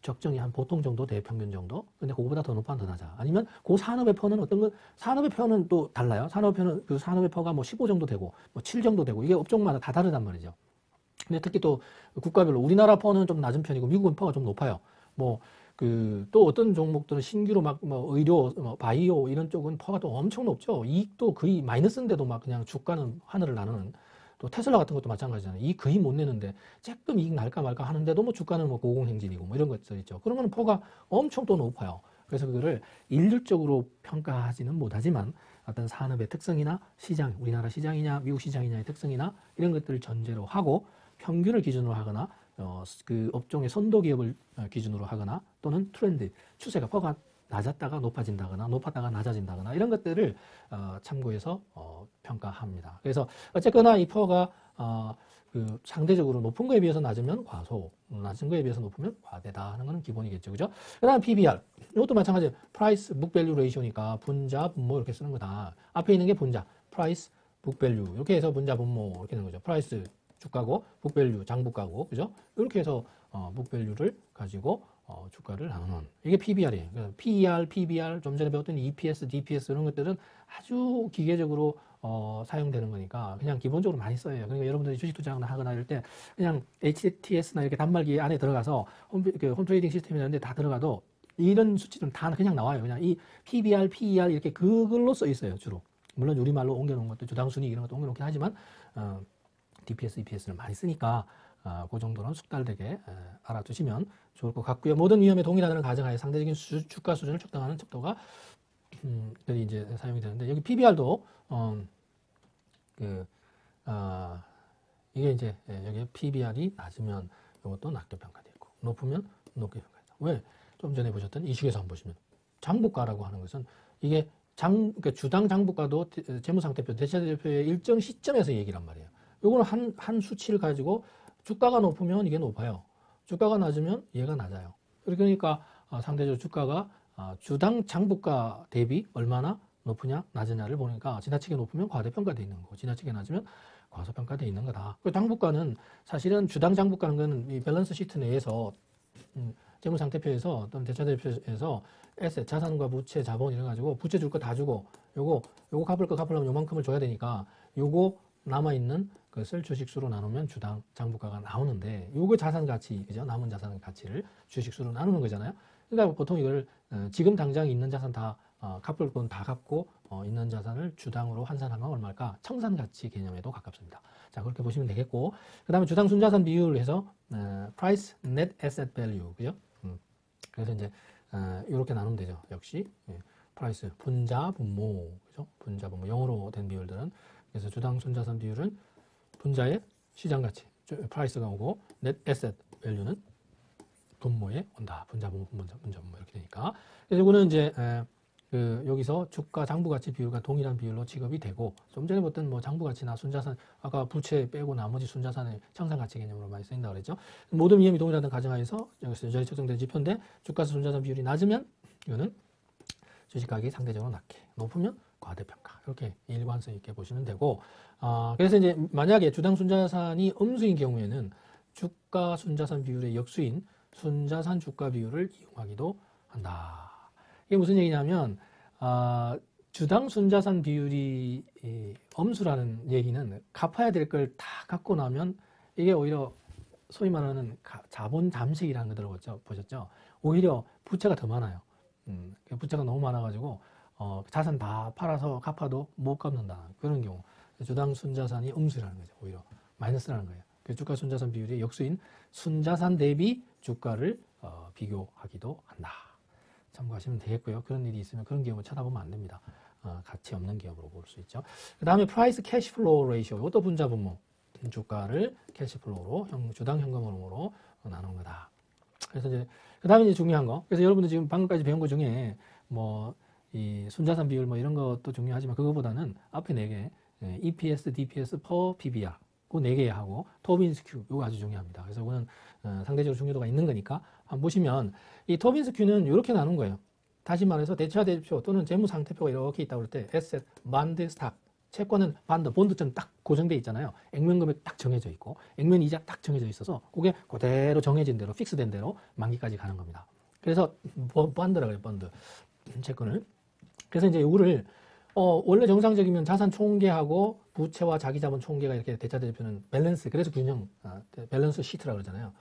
적정히 한 보통 정도 대평균 정도. 근데 그거보다 더 높아 더 낮아. 아니면 그 산업의 퍼는 어떤 건 산업의 퍼는 또 달라요. 산업의 퍼는 그 산업의 퍼가 15 정도 되고 7 정도 되고 이게 업종마다 다 다르단 말이죠. 근데 특히 또 국가별로 우리나라 퍼는 좀 낮은 편이고 미국은 퍼가 좀 높아요. 또 어떤 종목들은 신규로 의료, 바이오 이런 쪽은 퍼가 또 엄청 높죠. 이익도 거의 마이너스인데도 막 그냥 주가는 하늘을 나누는. 또 테슬라 같은 것도 마찬가지잖아요. 이익 거의 못 내는데 조금 이익 날까 말까 하는데도 주가는 고공행진이고 이런 것들 있죠. 그러면 퍼가 엄청 또 높아요. 그래서 그거를 일률적으로 평가하지는 못하지만 어떤 산업의 특성이나 시장, 우리나라 시장이냐 미국 시장이냐의 특성이나 이런 것들을 전제로 하고 평균을 기준으로 하거나 그 업종의 선도 기업을 기준으로 하거나 또는 트렌드, 추세가 퍼가 낮았다가 높아진다거나 높았다가 낮아진다거나 이런 것들을 참고해서 평가합니다. 그래서 어쨌거나 이 퍼가 상대적으로 높은 거에 비해서 낮으면 과소, 낮은 거에 비해서 높으면 과대다 하는 거는 기본이겠죠. 그죠? 그 다음 PBR. 이것도 마찬가지예요. Price Book Value Ratio니까 분자, 분모 이렇게 쓰는 거다. 앞에 있는 게 분자, Price Book Value. 이렇게 해서 분자, 분모 이렇게 되는 거죠. Price 주가고, Book Value 장부가고, 그죠? 이렇게 해서 Book Value를 가지고 주가를 나누는 이게 PBR이에요. PER, PBR, 좀 전에 배웠던 EPS, DPS 이런 것들은 아주 기계적으로 사용되는 거니까 그냥 기본적으로 많이 써요. 그러니까 여러분들이 주식 투자하거나 하거나 이럴 때 그냥 HTS나 이렇게 단말기 안에 들어가서 홈트레이딩 시스템이나 이런 데 다 들어가도 이런 수치들은 다 그냥 나와요. 그냥 이 PBR, PER 이렇게 그걸로 써 있어요. 주로. 물론 우리말로 옮겨놓은 것도 주당순위 이런 것도 옮겨놓긴 하지만 DPS, EPS를 많이 쓰니까 그 정도는 숙달되게 알아두시면 좋을 것 같고요. 모든 위험에 동일하다는 가정하에 상대적인 주가 수준을 측정하는 척도가 들이 이제 사용이 되는데 여기 PBR도 이게 이제 여기 PBR이 낮으면 이것도 낮게 평가되어 있고 높으면 높게 평가되어 있다. 왜? 좀 전에 보셨던 이 식에서 한번 보시면 장부가라고 하는 것은 이게 그러니까 주당 장부가도 재무상태표, 대차대표의 일정 시점에서 얘기란 말이에요. 요거는 한 수치를 가지고 주가가 높으면 이게 높아요. 주가가 낮으면 얘가 낮아요. 그러니까 상대적으로 주가가 주당 장부가 대비 얼마나 높으냐 낮으냐를 보니까 지나치게 높으면 과대평가되어 있는 거고 지나치게 낮으면 과소평가되어 있는 거다. 그 장부가는 사실은 주당 장부가는 거는 이 밸런스 시트 내에서 재무상태표에서 또는 대차대표에서 에셋, 자산과 부채, 자본 이래 가지고 부채 줄 거 다 주고 요거 갚을 거 갚으려면 요만큼을 줘야 되니까 요거 남아있는 것을 주식수로 나누면 주당 장부가가 나오는데 요거 자산 가치, 그죠? 남은 자산 가치를 주식수로 나누는 거잖아요. 그러니까 보통 이걸 지금 당장 있는 자산 다 갚을 건 다 갚고 있는 자산을 주당으로 환산하면 얼마일까? 청산 가치 개념에도 가깝습니다. 자, 그렇게 보시면 되겠고 그 다음에 주당 순자산 비율을 해서 price net asset value, 그죠? 그래서 이제 이렇게 나누면 되죠. 역시 price 분자 분모, 그죠? 분자 분모 영어로 된 비율들은 그래서 주당 순자산 비율은 분자의 시장 가치 price가 오고 net asset value는 분모에 온다. 분자 분모 이렇게 되니까. 그래서 이거는 이제 여기서 주가 장부 가치 비율과 동일한 비율로 취급이 되고 좀 전에 봤던 뭐 장부 가치나 순자산 아까 부채 빼고 나머지 순자산의 청산 가치 개념으로 많이 쓰인다고 그랬죠. 모든 위험이 동일하다는 가정하에서 여기서 여전히 측정된 지표인데 주가수 순자산 비율이 낮으면 이거는 주식 가격이 상대적으로 낮게 높으면 과대평가 이렇게 일관성 있게 보시면 되고 그래서 이제 만약에 주당 순자산이 음수인 경우에는 주가 순자산 비율의 역수인 순자산 주가 비율을 이용하기도 한다. 이게 무슨 얘기냐면 주당 순자산 비율이 엄수라는 얘기는 갚아야 될 걸 다 갚고 나면 이게 오히려 소위 말하는 자본 잠식이라는 거 들어보셨죠? 오히려 부채가 더 많아요. 부채가 너무 많아가지고 자산 다 팔아서 갚아도 못 갚는다. 그런 경우 주당 순자산이 음수라는 거죠. 오히려 마이너스라는 거예요. 그 주가 순자산 비율의 역수인 순자산 대비 주가를 비교하기도 한다. 참고하시면 되겠고요. 그런 일이 있으면 그런 기업을 쳐다보면 안 됩니다. 가치 없는 기업으로 볼 수 있죠. 그 다음에 프라이스 캐시플로우 레이시오. 이것도 분자 분모. 주가를 캐시플로우로 주당 현금흐름으로 나눈 거다. 그래서 이제 그 다음에 이제 중요한 거. 그래서 여러분들 지금 방금까지 배운 것 중에 뭐 이 순자산 비율 뭐 이런 것도 중요하지만 그거보다는 앞에 4개 EPS, DPS, per PBR 그 4개 하고 토빈스 큐 이거 아주 중요합니다. 그래서 이거는 상대적으로 중요도가 있는 거니까 한번 보시면 이 토빈스 큐는 이렇게 나눈 거예요. 다시 말해서 대차대표 또는 재무상태표가 이렇게 있다고 할 때 에셋, 반드, 스탁 채권은 반드, 본드처럼 딱 고정되어 있잖아요. 액면 금액 딱 정해져 있고 액면 이자 딱 정해져 있어서 그게 그대로 정해진 대로 픽스된 대로 만기까지 가는 겁니다. 그래서 반드라고 그래요. 반드 채권을. 그래서 이제 이거를 원래 정상적이면 자산 총계하고 부채와 자기자본 총계가 이렇게 대차대표는 밸런스, 그래서 균형, 밸런스 시트라고 그러잖아요.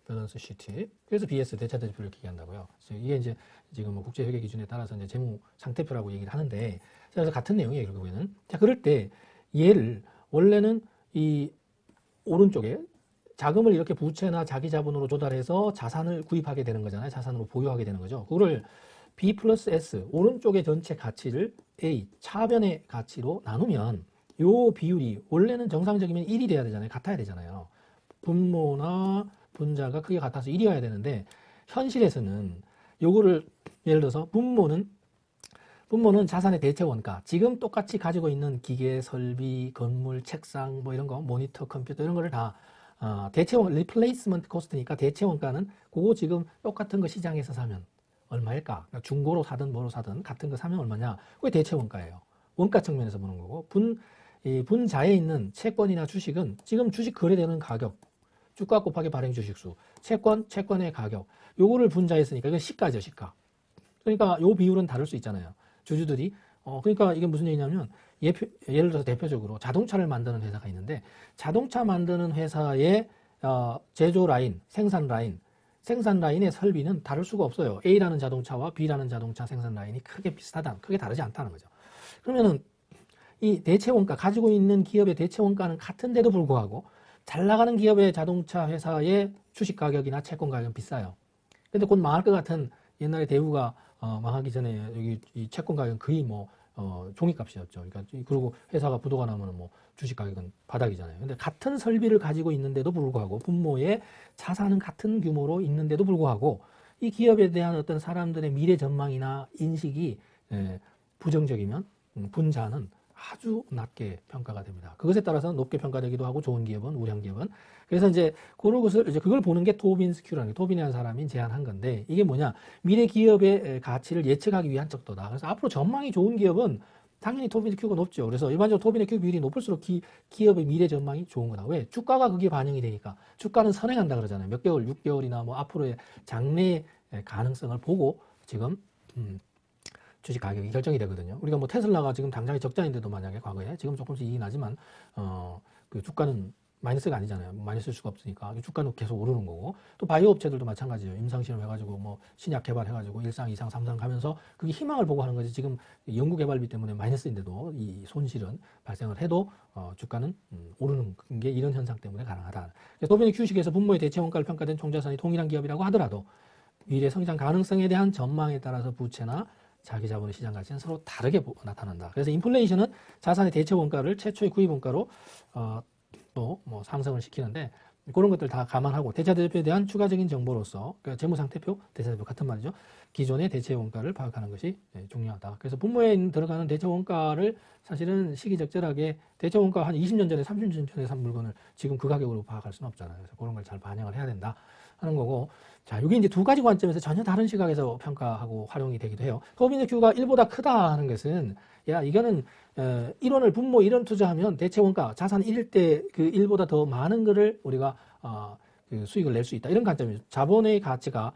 밸런스 시트. 그래서 BS 대차대표를 얘기한다고요. 이게 이제 지금 뭐 국제회계 기준에 따라서 이제 재무 상태표라고 얘기를 하는데, 그래서 같은 내용이에요, 결국에는. 자, 그럴 때 얘를 원래는 이 오른쪽에 자금을 이렇게 부채나 자기자본으로 조달해서 자산을 구입하게 되는 거잖아요. 자산으로 보유하게 되는 거죠. 그거를 B 플러스 S, 오른쪽의 전체 가치를 A, 차변의 가치로 나누면 요 비율이 원래는 정상적이면 1이 돼야 되잖아요. 같아야 되잖아요. 분모나 분자가 크게 같아서 1이어야 되는데 현실에서는 요거를 예를 들어서 분모는 자산의 대체 원가, 지금 똑같이 가지고 있는 기계, 설비, 건물, 책상 뭐 이런 거, 모니터, 컴퓨터 이런 거를 다 대체 원, 리플레이스먼트 코스트니까 대체 원가는 그거 지금 똑같은 거 시장에서 사면 얼마일까? 그러니까 중고로 사든 뭐로 사든 같은 거 사면 얼마냐? 그게 대체 원가예요. 원가 측면에서 보는 거고 분자에 있는 채권이나 주식은 지금 주식 거래되는 가격, 주가 곱하기 발행 주식수, 채권의 가격, 요거를 분자에 쓰니까 이건 시가죠, 시가. 그러니까 요 비율은 다를 수 있잖아요. 주주들이 그러니까 이게 무슨 얘기냐면 예를 들어서 대표적으로 자동차를 만드는 회사가 있는데 자동차 만드는 회사의 제조 라인, 생산 라인의 설비는 다를 수가 없어요. A라는 자동차와 B라는 자동차 생산 라인이 크게 크게 다르지 않다는 거죠. 그러면은 이 대체 원가, 가지고 있는 기업의 대체 원가는 같은데도 불구하고 잘 나가는 기업의 자동차 회사의 주식 가격이나 채권 가격은 비싸요. 근데 곧 망할 것 같은 옛날에 대우가 망하기 전에 여기 이 채권 가격은 거의 뭐 종이값이었죠. 그러니까 그리고 회사가 부도가 나면 뭐 주식 가격은 바닥이잖아요. 근데 같은 설비를 가지고 있는데도 불구하고 분모의 자산은 같은 규모로 있는데도 불구하고 이 기업에 대한 어떤 사람들의 미래 전망이나 인식이 부정적이면 분자는 아주 낮게 평가가 됩니다. 그것에 따라서 높게 평가되기도 하고 좋은 기업은 우량 기업은 그래서 이제 그런 것을 이제 그걸 보는 게 토빈스 큐라는 토빈이라는 사람이 제안한 건데 이게 뭐냐 미래 기업의 가치를 예측하기 위한 척도다. 그래서 앞으로 전망이 좋은 기업은 당연히 토빈스 큐가 높죠. 그래서 일반적으로 토빈의 큐 비율이 높을수록 기업의 미래 전망이 좋은 거다. 왜? 주가가 그게 반영이 되니까 주가는 선행한다 그러잖아요. 몇 개월, 6개월이나 뭐 앞으로의 장래의 가능성을 보고 지금 주식 가격이 결정이 되거든요. 우리가 뭐 테슬라가 지금 당장에 적자인데도 만약에 과거에 지금 조금씩 이익이 나지만 그 주가는 마이너스가 아니잖아요. 마이너스일 수가 없으니까 주가는 계속 오르는 거고 또 바이오 업체들도 마찬가지예요. 임상실험 해가지고 뭐 신약 개발해가지고 1상, 2상, 3상 가면서 그게 희망을 보고 하는 거지. 지금 연구 개발비 때문에 마이너스인데도 이 손실은 발생을 해도 주가는 오르는 게 이런 현상 때문에 가능하다. 도빈의 Q식에서 분모의 대체 원가를 평가된 총자산이 동일한 기업이라고 하더라도 미래 성장 가능성에 대한 전망에 따라서 부채나 자기 자본의 시장 가치는 서로 다르게 나타난다. 그래서 인플레이션은 자산의 대체 원가를 최초의 구입 원가로 또 뭐 상승을 시키는데 그런 것들 다 감안하고 대차대표에 대한 추가적인 정보로서 그러니까 재무상태표, 대차대표 같은 말이죠. 기존의 대체 원가를 파악하는 것이 중요하다. 그래서 분모에 들어가는 대체 원가를 사실은 시기적절하게 대체 원가 한 20년 전에 30년 전에 산 물건을 지금 그 가격으로 파악할 수는 없잖아요. 그래서 그런 걸 잘 반영을 해야 된다 하는 거고 자, 이게 이제 두 가지 관점에서 전혀 다른 시각에서 평가하고 활용이 되기도 해요. 토빈의 Q가 1보다 크다 하는 것은 야, 이거는 1원을 분모 1원 투자하면 대체 원가 자산 1일 때 그 1보다 더 많은 거를 우리가 그 수익을 낼 수 있다. 이런 관점이죠. 자본의 가치가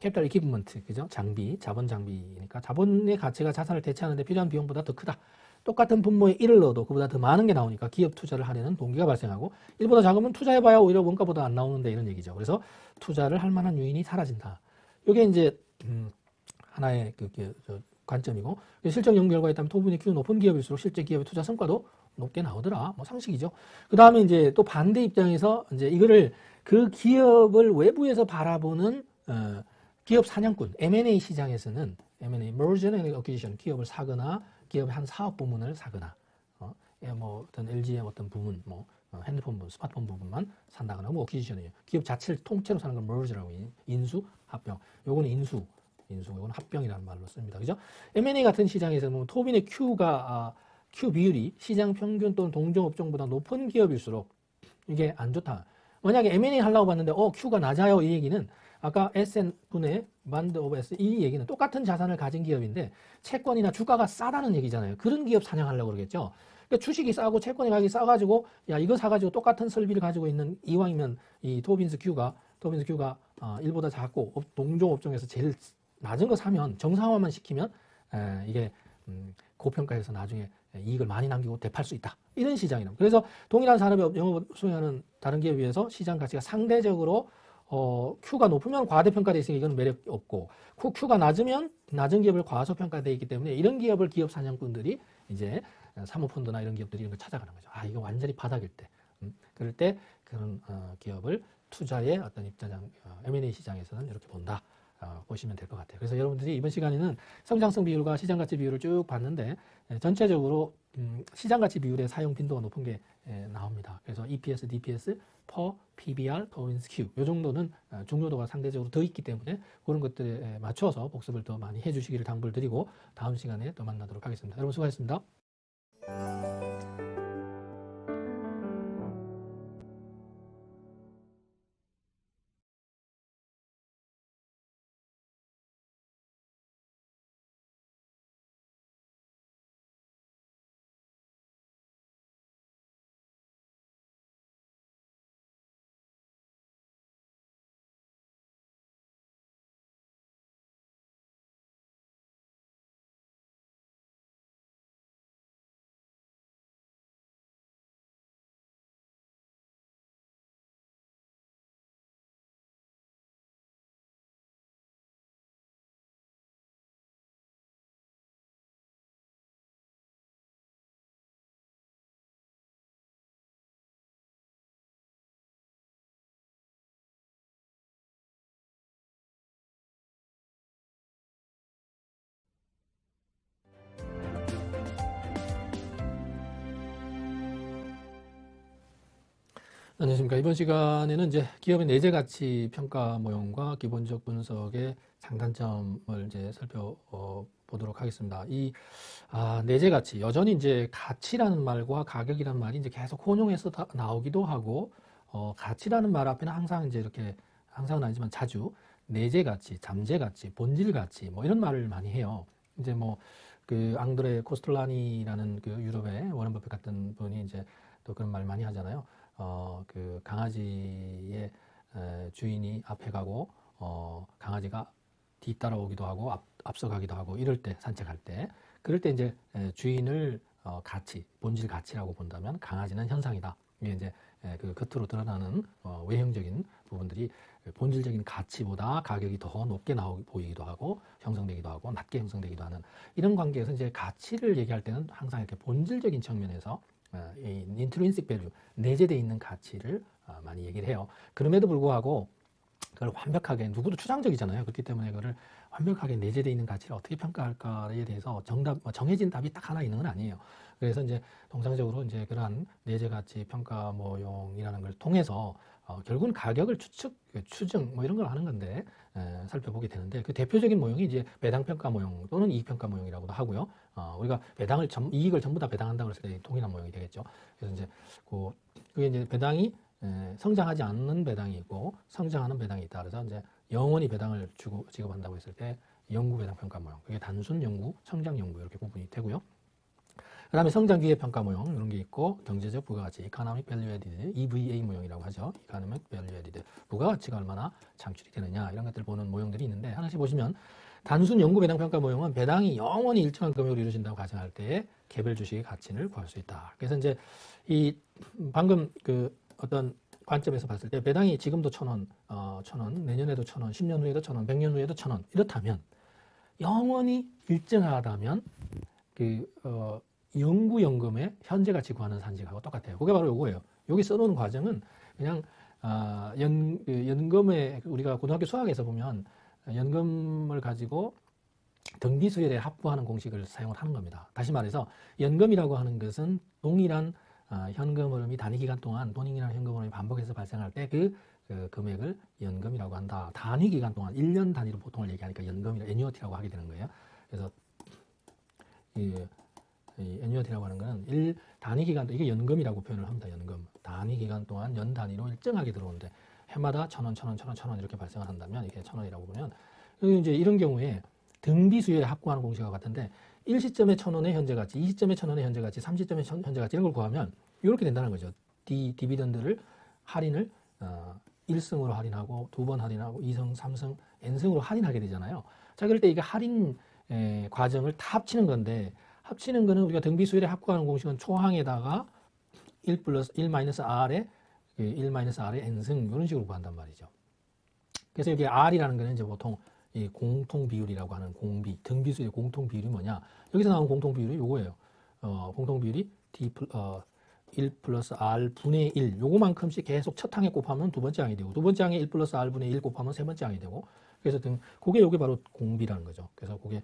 캐피탈 이퀴프먼트, 그죠? 장비, 자본 장비니까 자본의 가치가 자산을 대체하는데 필요한 비용보다 더 크다. 똑같은 분모에 1을 넣어도 그보다 더 많은 게 나오니까 기업 투자를 하려는 동기가 발생하고 1보다 작으면 투자해봐야 오히려 원가보다 안 나오는데 이런 얘기죠. 그래서 투자를 할 만한 요인이 사라진다. 이게 이제 하나의 관점이고 실적 연구 결과에 따르면 토분의 Q 높은 기업일수록 실제 기업의 투자 성과도 높게 나오더라. 뭐 상식이죠. 그 다음에 이제 또 반대 입장에서 이제 이거를 그 기업을 외부에서 바라보는 기업 사냥꾼 M&A 시장에서는 M&A Merger and Acquisition 기업을 사거나 기업의 한 사업 부문을 사거나 뭐 어떤 LG의 어떤 부문 뭐 핸드폰 부분, 스마트폰 부분만 산다거나 뭐 어퀴지션이에요. 기업 자체를 통째로 사는 걸 merge라고 인수, 합병. 요거는 인수, 요거는 합병이라는 말로 씁니다. 그죠? M&A 같은 시장에서는 토빈의 Q 비율이 시장 평균 또는 동종 업종보다 높은 기업일수록 이게 안 좋다. 만약에 M&A 하려고 봤는데 Q가 낮아요 이 얘기는 아까 SN분의 반드 오브 S 이 얘기는 똑같은 자산을 가진 기업인데 채권이나 주가가 싸다는 얘기잖아요. 그런 기업 사냥하려고 그러겠죠. 그러니까 주식이 싸고 채권이 가격이 싸가지고 야 이거 사가지고 똑같은 설비를 가지고 있는 이왕이면 이 토빈스 Q가 1보다 작고 동종 업종에서 제일 낮은 거 사면 정상화만 시키면 이게 고평가해서 나중에 이익을 많이 남기고 되팔 수 있다. 이런 시장이라고. 그래서 동일한 산업에 영업을 수행하는 다른 기업에 비해서 시장 가치가 상대적으로 Q가 높으면 과대평가되어 있으니까 이건 매력 없고 Q가 낮으면 낮은 기업을 과소평가되어 있기 때문에 이런 기업을 기업 사냥꾼들이 이제 사모펀드나 이런 기업들이 이런 걸 찾아가는 거죠. 아 이거 완전히 바닥일 때 그럴 때 그런 기업을 투자의 어떤 입자장 M&A 시장에서는 이렇게 본다. 보시면 될 것 같아요. 그래서 여러분들이 이번 시간에는 성장성 비율과 시장가치 비율을 쭉 봤는데 전체적으로 시장가치 비율의 사용 빈도가 높은 게 나옵니다. 그래서 EPS, DPS, per, PBR, Towins Q 이 정도는 중요도가 상대적으로 더 있기 때문에 그런 것들에 맞춰서 복습을 더 많이 해주시기를 당부를 드리고 다음 시간에 또 만나도록 하겠습니다. 여러분 수고하셨습니다. 안녕하십니까. 이번 시간에는 이제 기업의 내재 가치 평가 모형과 기본적 분석의 장단점을 이제 살펴보도록 하겠습니다. 내재 가치, 여전히 이제 가치라는 말과 가격이라는 말이 이제 계속 혼용해서 나오기도 하고, 가치라는 말 앞에는 항상 이제 이렇게, 항상은 아니지만 자주 내재 가치, 잠재 가치, 본질 가치, 뭐 이런 말을 많이 해요. 이제 뭐, 그 앙드레 코스톨라니라는 그 유럽의 워런 버핏 같은 분이 이제 또 그런 말 많이 하잖아요. 그 강아지의 주인이 앞에 가고, 강아지가 뒤따라오기도 하고, 앞서가기도 하고, 이럴 때, 산책할 때. 그럴 때 이제 주인을 가치, 본질 가치라고 본다면 강아지는 현상이다. 이게 이제 그 겉으로 드러나는 외형적인 부분들이 본질적인 가치보다 가격이 더 높게 보이기도 하고, 형성되기도 하고, 낮게 형성되기도 하는 이런 관계에서 이제 가치를 얘기할 때는 항상 이렇게 본질적인 측면에서 이 intrinsic value, 내재되어 있는 가치를 많이 얘기를 해요. 그럼에도 불구하고 그걸 완벽하게, 누구도 추상적이잖아요. 그렇기 때문에 그걸 완벽하게 내재되어 있는 가치를 어떻게 평가할까에 대해서 정해진 답이 딱 하나 있는 건 아니에요. 그래서 이제 통상적으로 이제 그러한 내재 가치 평가 모형이라는 걸 통해서 결국은 가격을 추정 뭐 이런 걸 하는 건데 살펴보게 되는데, 그 대표적인 모형이 이제 배당 평가 모형 또는 이익 평가 모형이라고도 하고요. 우리가 이익을 전부 다 배당한다고 했을 때 동일한 모형이 되겠죠. 그래서 이제 그게 이제 배당이 성장하지 않는 배당이 있고 성장하는 배당이 있다. 그래서 이제 영원히 배당을 지급한다고 했을 때 영구 배당 평가 모형. 그게 단순 영구, 성장 영구 이렇게 구분이 되고요. 그 다음에 성장 기회 평가 모형 이런 게 있고, 경제적 부가가치, Economic Value Added, EVA 모형이라고 하죠. Economic Value Added, 부가가치가 얼마나 창출이 되느냐 이런 것들 보는 모형들이 있는데, 하나씩 보시면 단순 영구 배당 평가 모형은 배당이 영원히 일정한 금액으로 이루어진다고 가정할 때 개별 주식의 가치를 구할 수 있다. 그래서 이제 방금 그 어떤 관점에서 봤을 때 배당이 지금도 1,000원, 1,000원, 내년에도 1,000원, 10년 후에도 1,000원, 100년 후에도 1,000원 이렇다면, 영원히 일정하다면 영구연금의 현재 가치 구하는 산식하고 똑같아요. 그게 바로 요거예요. 여기 써놓은 과정은 그냥 연금에, 우리가 고등학교 수학에서 보면 연금을 가지고 등비 수열에 합부하는 공식을 사용을 하는 겁니다. 다시 말해서 연금이라고 하는 것은 동일한 현금 흐름이 단위 기간 동안 돈이나 현금 흐름이 반복해서 발생할 때 그 금액을 연금이라고 한다. 단위 기간 동안 1년 단위로 보통을 얘기하니까 애뉴어티라고 하게 되는 거예요. 그래서 이 애뉴어티라고 하는 것은 단위 기간, 이게 연금이라고 표현을 합니다. 연금. 단위 기간 동안 연 단위로 일정하게 들어오는데 해마다 1,000원, 1,000원, 1,000원, 1,000원 이렇게 발생을 한다면 이게 1,000원이라고 보면, 이제 이런 경우에 등비 수요에 합구하는 공식과 같은데 1시점에 1,000원의 현재 가치, 2시점에 1,000원의 현재 가치, 3시점에 현재 가치 이런 걸 구하면 이렇게 된다는 거죠. 디비던드를 할인을 1승으로 할인하고 2번 할인하고 2승, 3승, n승으로 할인하게 되잖아요. 자, 그럴 때 이게 할인 과정을 다 합치는 건데, 합치는 거는 우리가 등비 수열에 합구하는 공식은 초항에다가 1-R에 1-R의 n승 이런 식으로 구한단 말이죠. 그래서 여기 R이라는 거는 이제 보통 이 공통 비율이라고 하는 공비, 등비 수열의 공통 비율이 뭐냐? 여기서 나온 공통 비율이 요거예요. 공통 비율이 1 플러스 R 분의 1 요거만큼씩 계속 첫 항에 곱하면 두 번째 항이 되고, 두 번째 항에 1 플러스 R 분의 1 곱하면 세 번째 항이 되고, 그래서 요게 바로 공비라는 거죠. 그래서 그게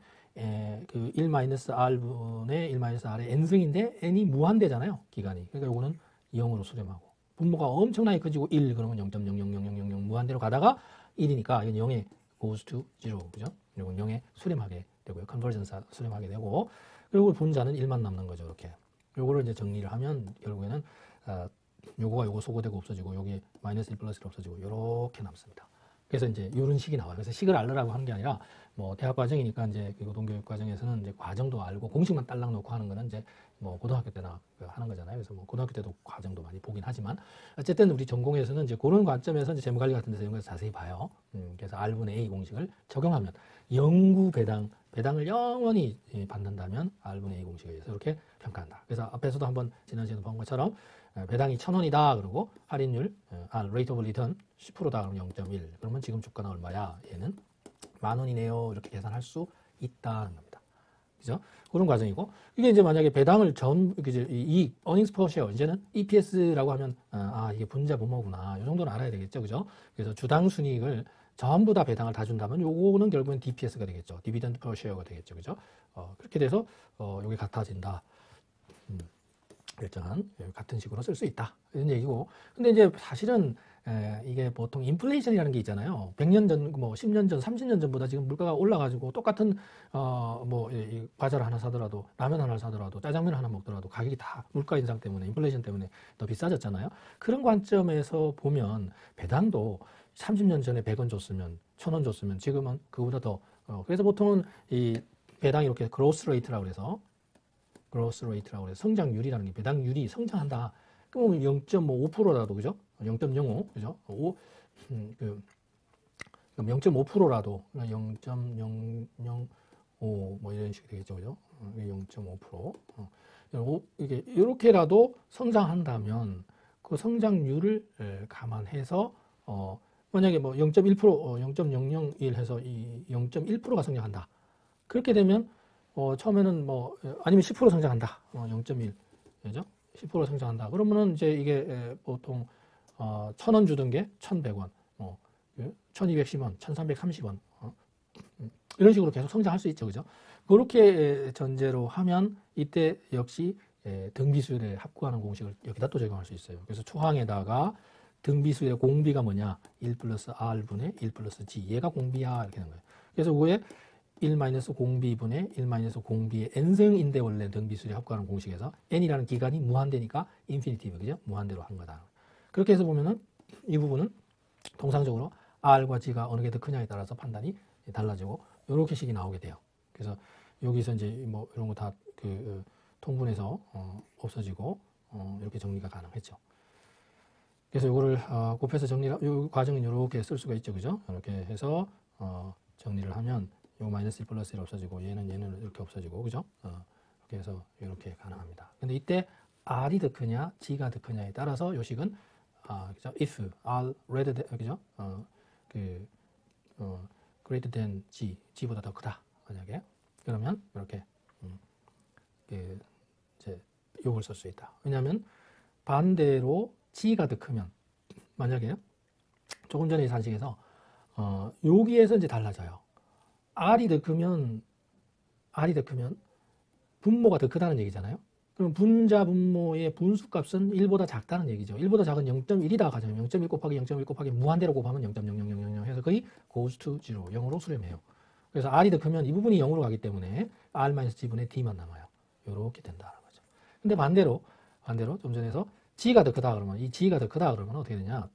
그 1-R 분의 1-R의 n승인데 n이 무한대잖아요, 기간이. 그러니까 요거는 0으로 수렴하고, 분모가 엄청나게 커지고 1 그러면 0.00000 무한대로 가다가 1이니까 이건 0에 goes to 0, 그죠? 이건 0에 수렴하게 되고요. 컨버전사 수렴하게 되고, 그리고 분자는 1만 남는 거죠, 이렇게. 요거를 이제 정리를 하면 결국에는 요거가 요거 소거되고 없어지고, 여기 마이너스 1 플러스 1 없어지고 요렇게 남습니다. 그래서 이제 이런 식이 나와요. 그래서 식을 알려라고 하는 게 아니라, 뭐 대학 과정이니까 이제 그 고등교육 과정에서는 이제 과정도 알고 공식만 딸랑 놓고 하는 거는 이제 뭐 고등학교 때나 하는 거잖아요. 그래서 뭐 고등학교 때도 과정도 많이 보긴 하지만, 어쨌든 우리 전공에서는 이제 그런 관점에서 이제 재무관리 같은 데서 이런 걸 자세히 봐요. 그래서 R분의 A 공식을 적용하면 영구 배당을 영원히 받는다면 R분의 A 공식에 의해서 이렇게 평가한다. 그래서 앞에서도 한번 지난 시간에 본 것처럼 배당이 1,000원이다 그러고 할인율 rate of return 10%다 그러면 0.1, 그러면 지금 주가는 얼마야? 얘는 10,000원이네요. 이렇게 계산할 수 있다는 겁니다. 그죠? 그런 과정이고, 이게 이제 만약에 배당을 이 earnings per share, 이제는 EPS라고 하면 이게 분자 분모구나, 이 정도는 알아야 되겠죠, 그죠? 그래서 주당 순이익을 전부 다 배당을 다 준다면 요거는 결국엔 DPS가 되겠죠, dividend per share가 되겠죠, 그죠? 그렇게 돼서 요게 같아진다. 결정한 같은 식으로 쓸 수 있다 이런 얘기고. 근데 이제 사실은 이게 보통 인플레이션이라는 게 있잖아요. 100년 전, 뭐 10년 전, 30년 전보다 지금 물가가 올라가지고 똑같은 이 과자를 하나 사더라도, 라면 하나를 사더라도, 짜장면 하나 먹더라도 가격이 다 물가 인상 때문에, 인플레이션 때문에 더 비싸졌잖아요. 그런 관점에서 보면 배당도 30년 전에 100원 줬으면, 1000원 줬으면 지금은 그보다 더 그래서 보통은 이 배당이 이렇게 그로스 레이트라고 해서 성장률이라는 게, 배당률이 성장한다. 그러면 0.5%라도, 그죠? 0.05, 그죠? 0.5%라도 0.005 뭐 이런 식이 되겠죠, 그죠? 0.5%. 이게 이렇게라도 성장한다면 그 성장률을 감안해서 만약에 뭐 0.1%, 0.001 해서 이 0.1%가 성장한다. 그렇게 되면 처음에는 뭐 아니면 10% 성장한다. 0.1, 그죠? 10% 성장한다. 그러면은 이제 이게 보통 1,000원 주던 게 1,100원, 1,210원, 1,330원 이런 식으로 계속 성장할 수 있죠, 그죠? 그렇게 전제로 하면 이때 역시 등비수열에 합구하는 공식을 여기다 또 적용할 수 있어요. 그래서 초항에다가 등비수열의 공비가 뭐냐? 1 플러스 R분의 1 플러스 G. 얘가 공비야. 이렇게 되는 거예요. 그래서 그거에 1 마이너스 공비분의 1 마이너스 공비의 n승인데 원래 등비수열에 합구하는 공식에서 n이라는 기간이 무한대니까 인피니티브, 그죠? 무한대로 한 거다. 그렇게 해서 보면은 이 부분은 통상적으로 R과 G가 어느 게 더 크냐에 따라서 판단이 달라지고 이렇게 식이 나오게 돼요. 그래서 여기서 이제 뭐 이런 거 다 통분해서 없어지고 이렇게 정리가 가능했죠. 그래서 이거를 곱해서 이 과정은 이렇게 쓸 수가 있죠, 그죠? 이렇게 해서 정리를 하면 요 마이너스 1 플러스 1 없어지고 얘는 이렇게 없어지고, 그죠? 이렇게 해서 이렇게 가능합니다. 근데 이때 R이 더 크냐, G가 더 크냐에 따라서 요식은 그죠? If R greater than, 그죠? greater than G, G보다 더 크다. 만약에 그러면 이렇게 이제 요걸 쓸 수 있다. 왜냐하면 반대로 G가 더 크면, 만약에 조금 전에 이 산식에서 여기에서 이제 달라져요. R이 더 크면 분모가 더 크다는 얘기잖아요. 그럼 분자 분모의 분수값은 1보다 작다는 얘기죠. 1보다 작은 0.1이다 가정하면 0.1 곱하기 0.1 곱하기 무한대로 곱하면 0.0000 해서 거의 goes to 0, 0으로 수렴해요. 그래서 R이 더 크면 이 부분이 0으로 가기 때문에 R-G분의 D만 남아요. 이렇게 된다는 거죠. 근데 반대로 좀 전에서 G가 더 크다 그러면, 이 G가 더 크다 그러면 어떻게 되냐?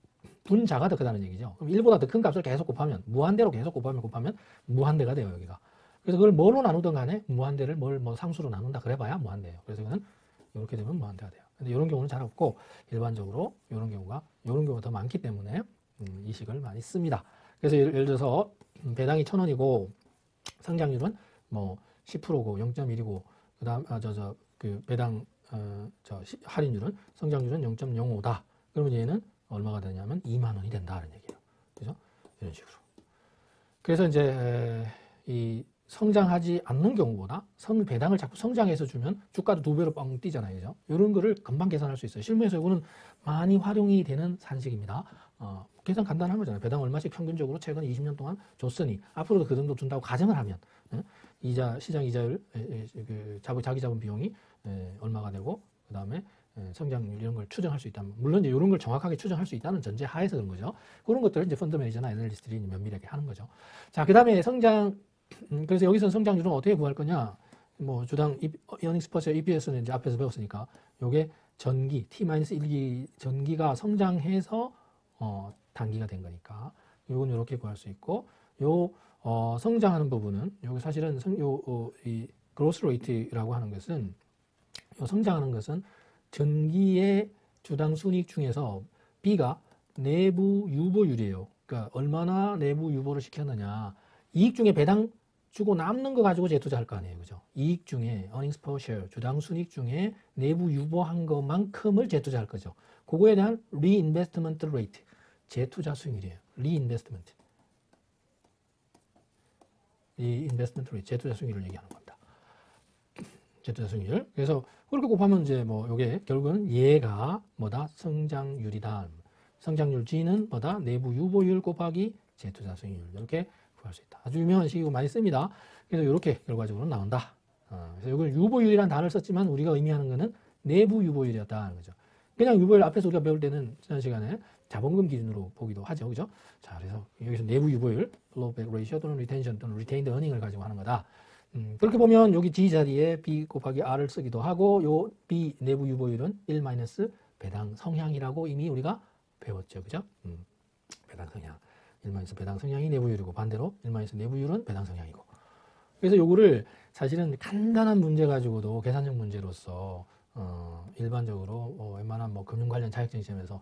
분자가 더 크다는 얘기죠. 그럼 1보다 더 큰 값을 계속 곱하면, 무한대로 계속 곱하면 무한대가 돼요, 여기가. 그래서 그걸 뭘로 나누든 간에 무한대를 뭐 상수로 나눈다 그래봐야 무한대예요. 그래서 이거는 이렇게 되면 무한대가 돼요. 근데 이런 경우는 잘 없고, 일반적으로 이런 경우가 더 많기 때문에 이 식을 많이 씁니다. 그래서 예를 들어서 배당이 1,000원이고 성장률은 뭐 10%고 0.1이고 그다음 그 배당 할인율은, 성장률은 0.05다. 그러면 얘는 얼마가 되냐면 2만 원이 된다는 얘기예요. 그죠? 이런 식으로. 그래서 이제 이 성장하지 않는 경우보다 배당을 자꾸 성장해서 주면 주가도 2배로 뻥 뛰잖아요. 그죠? 이런 거를 금방 계산할 수 있어요. 실무에서 이거는 많이 활용이 되는 산식입니다. 계산 간단한 거잖아요. 배당 얼마씩 평균적으로 최근 20년 동안 줬으니 앞으로도 그 정도 준다고 가정을 하면 시장 이자율, 자기 자본 비용이 얼마가 되고 그 다음에 성장률 이런 걸 추정할 수 있다면, 물론 이제 이런 걸 정확하게 추정할 수 있다는 전제 하에서 그런 거죠. 그런 것들을 이제 펀드 매니저나 애널리스트들이 면밀하게 하는 거죠. 자, 그 다음에 그래서 여기서 성장률은 어떻게 구할 거냐? 뭐 주당 earnings per share EPS는 이제 앞에서 배웠으니까 요게 전기 T-1기 전기가 성장해서 단기가 된 거니까 요건 이렇게 구할 수 있고, 요 성장하는 부분은 요게 사실은 이 그로스 레이트라고 하는 것은, 요 성장하는 것은 전기의 주당 순이익 중에서 B가 내부 유보율이에요. 그러니까 얼마나 내부 유보를 시켰느냐. 이익 중에 배당 주고 남는 거 가지고 재투자할 거 아니에요, 그죠? 이익 중에 earnings per share, 주당 순이익 중에 내부 유보한 것만큼을 재투자할 거죠. 그거에 대한 reinvestment rate, 재투자 수익률이에요. reinvestment rate, 재투자 수익률을 얘기하는 겁니다. 재투자 수익률. 그래서 그렇게 곱하면 이제 뭐 요게 결국은 얘가 뭐다? 성장률이다. 성장률 G는 뭐다? 내부 유보율 곱하기 재투자 수익률. 이렇게 구할 수 있다. 아주 유명한 식이고 많이 씁니다. 그래서 이렇게 결과적으로 나온다. 그래서 이걸 유보율이라는 단어를 썼지만 우리가 의미하는 것은 내부 유보율이었다는 거죠. 그냥 유보율 앞에서 우리가 배울 때는 지난 시간에 자본금 기준으로 보기도 하죠. 그죠? 자, 그래서 여기서 내부 유보율, flowback ratio 또는 retention 또는 retained earning을 가지고 하는 거다. 그렇게 보면 여기 D 자리에 B 곱하기 R을 쓰기도 하고 요 B 내부 유보율은 1 배당 성향이라고 이미 우리가 배웠죠. 그죠? 배당 성향. 1 배당 성향이 내부율이고 반대로 1 내부율은 배당 성향이고. 그래서 요거를 사실은 간단한 문제 가지고도 계산형 문제로서 일반적으로 웬만한 뭐 금융 관련 자격증 시험에서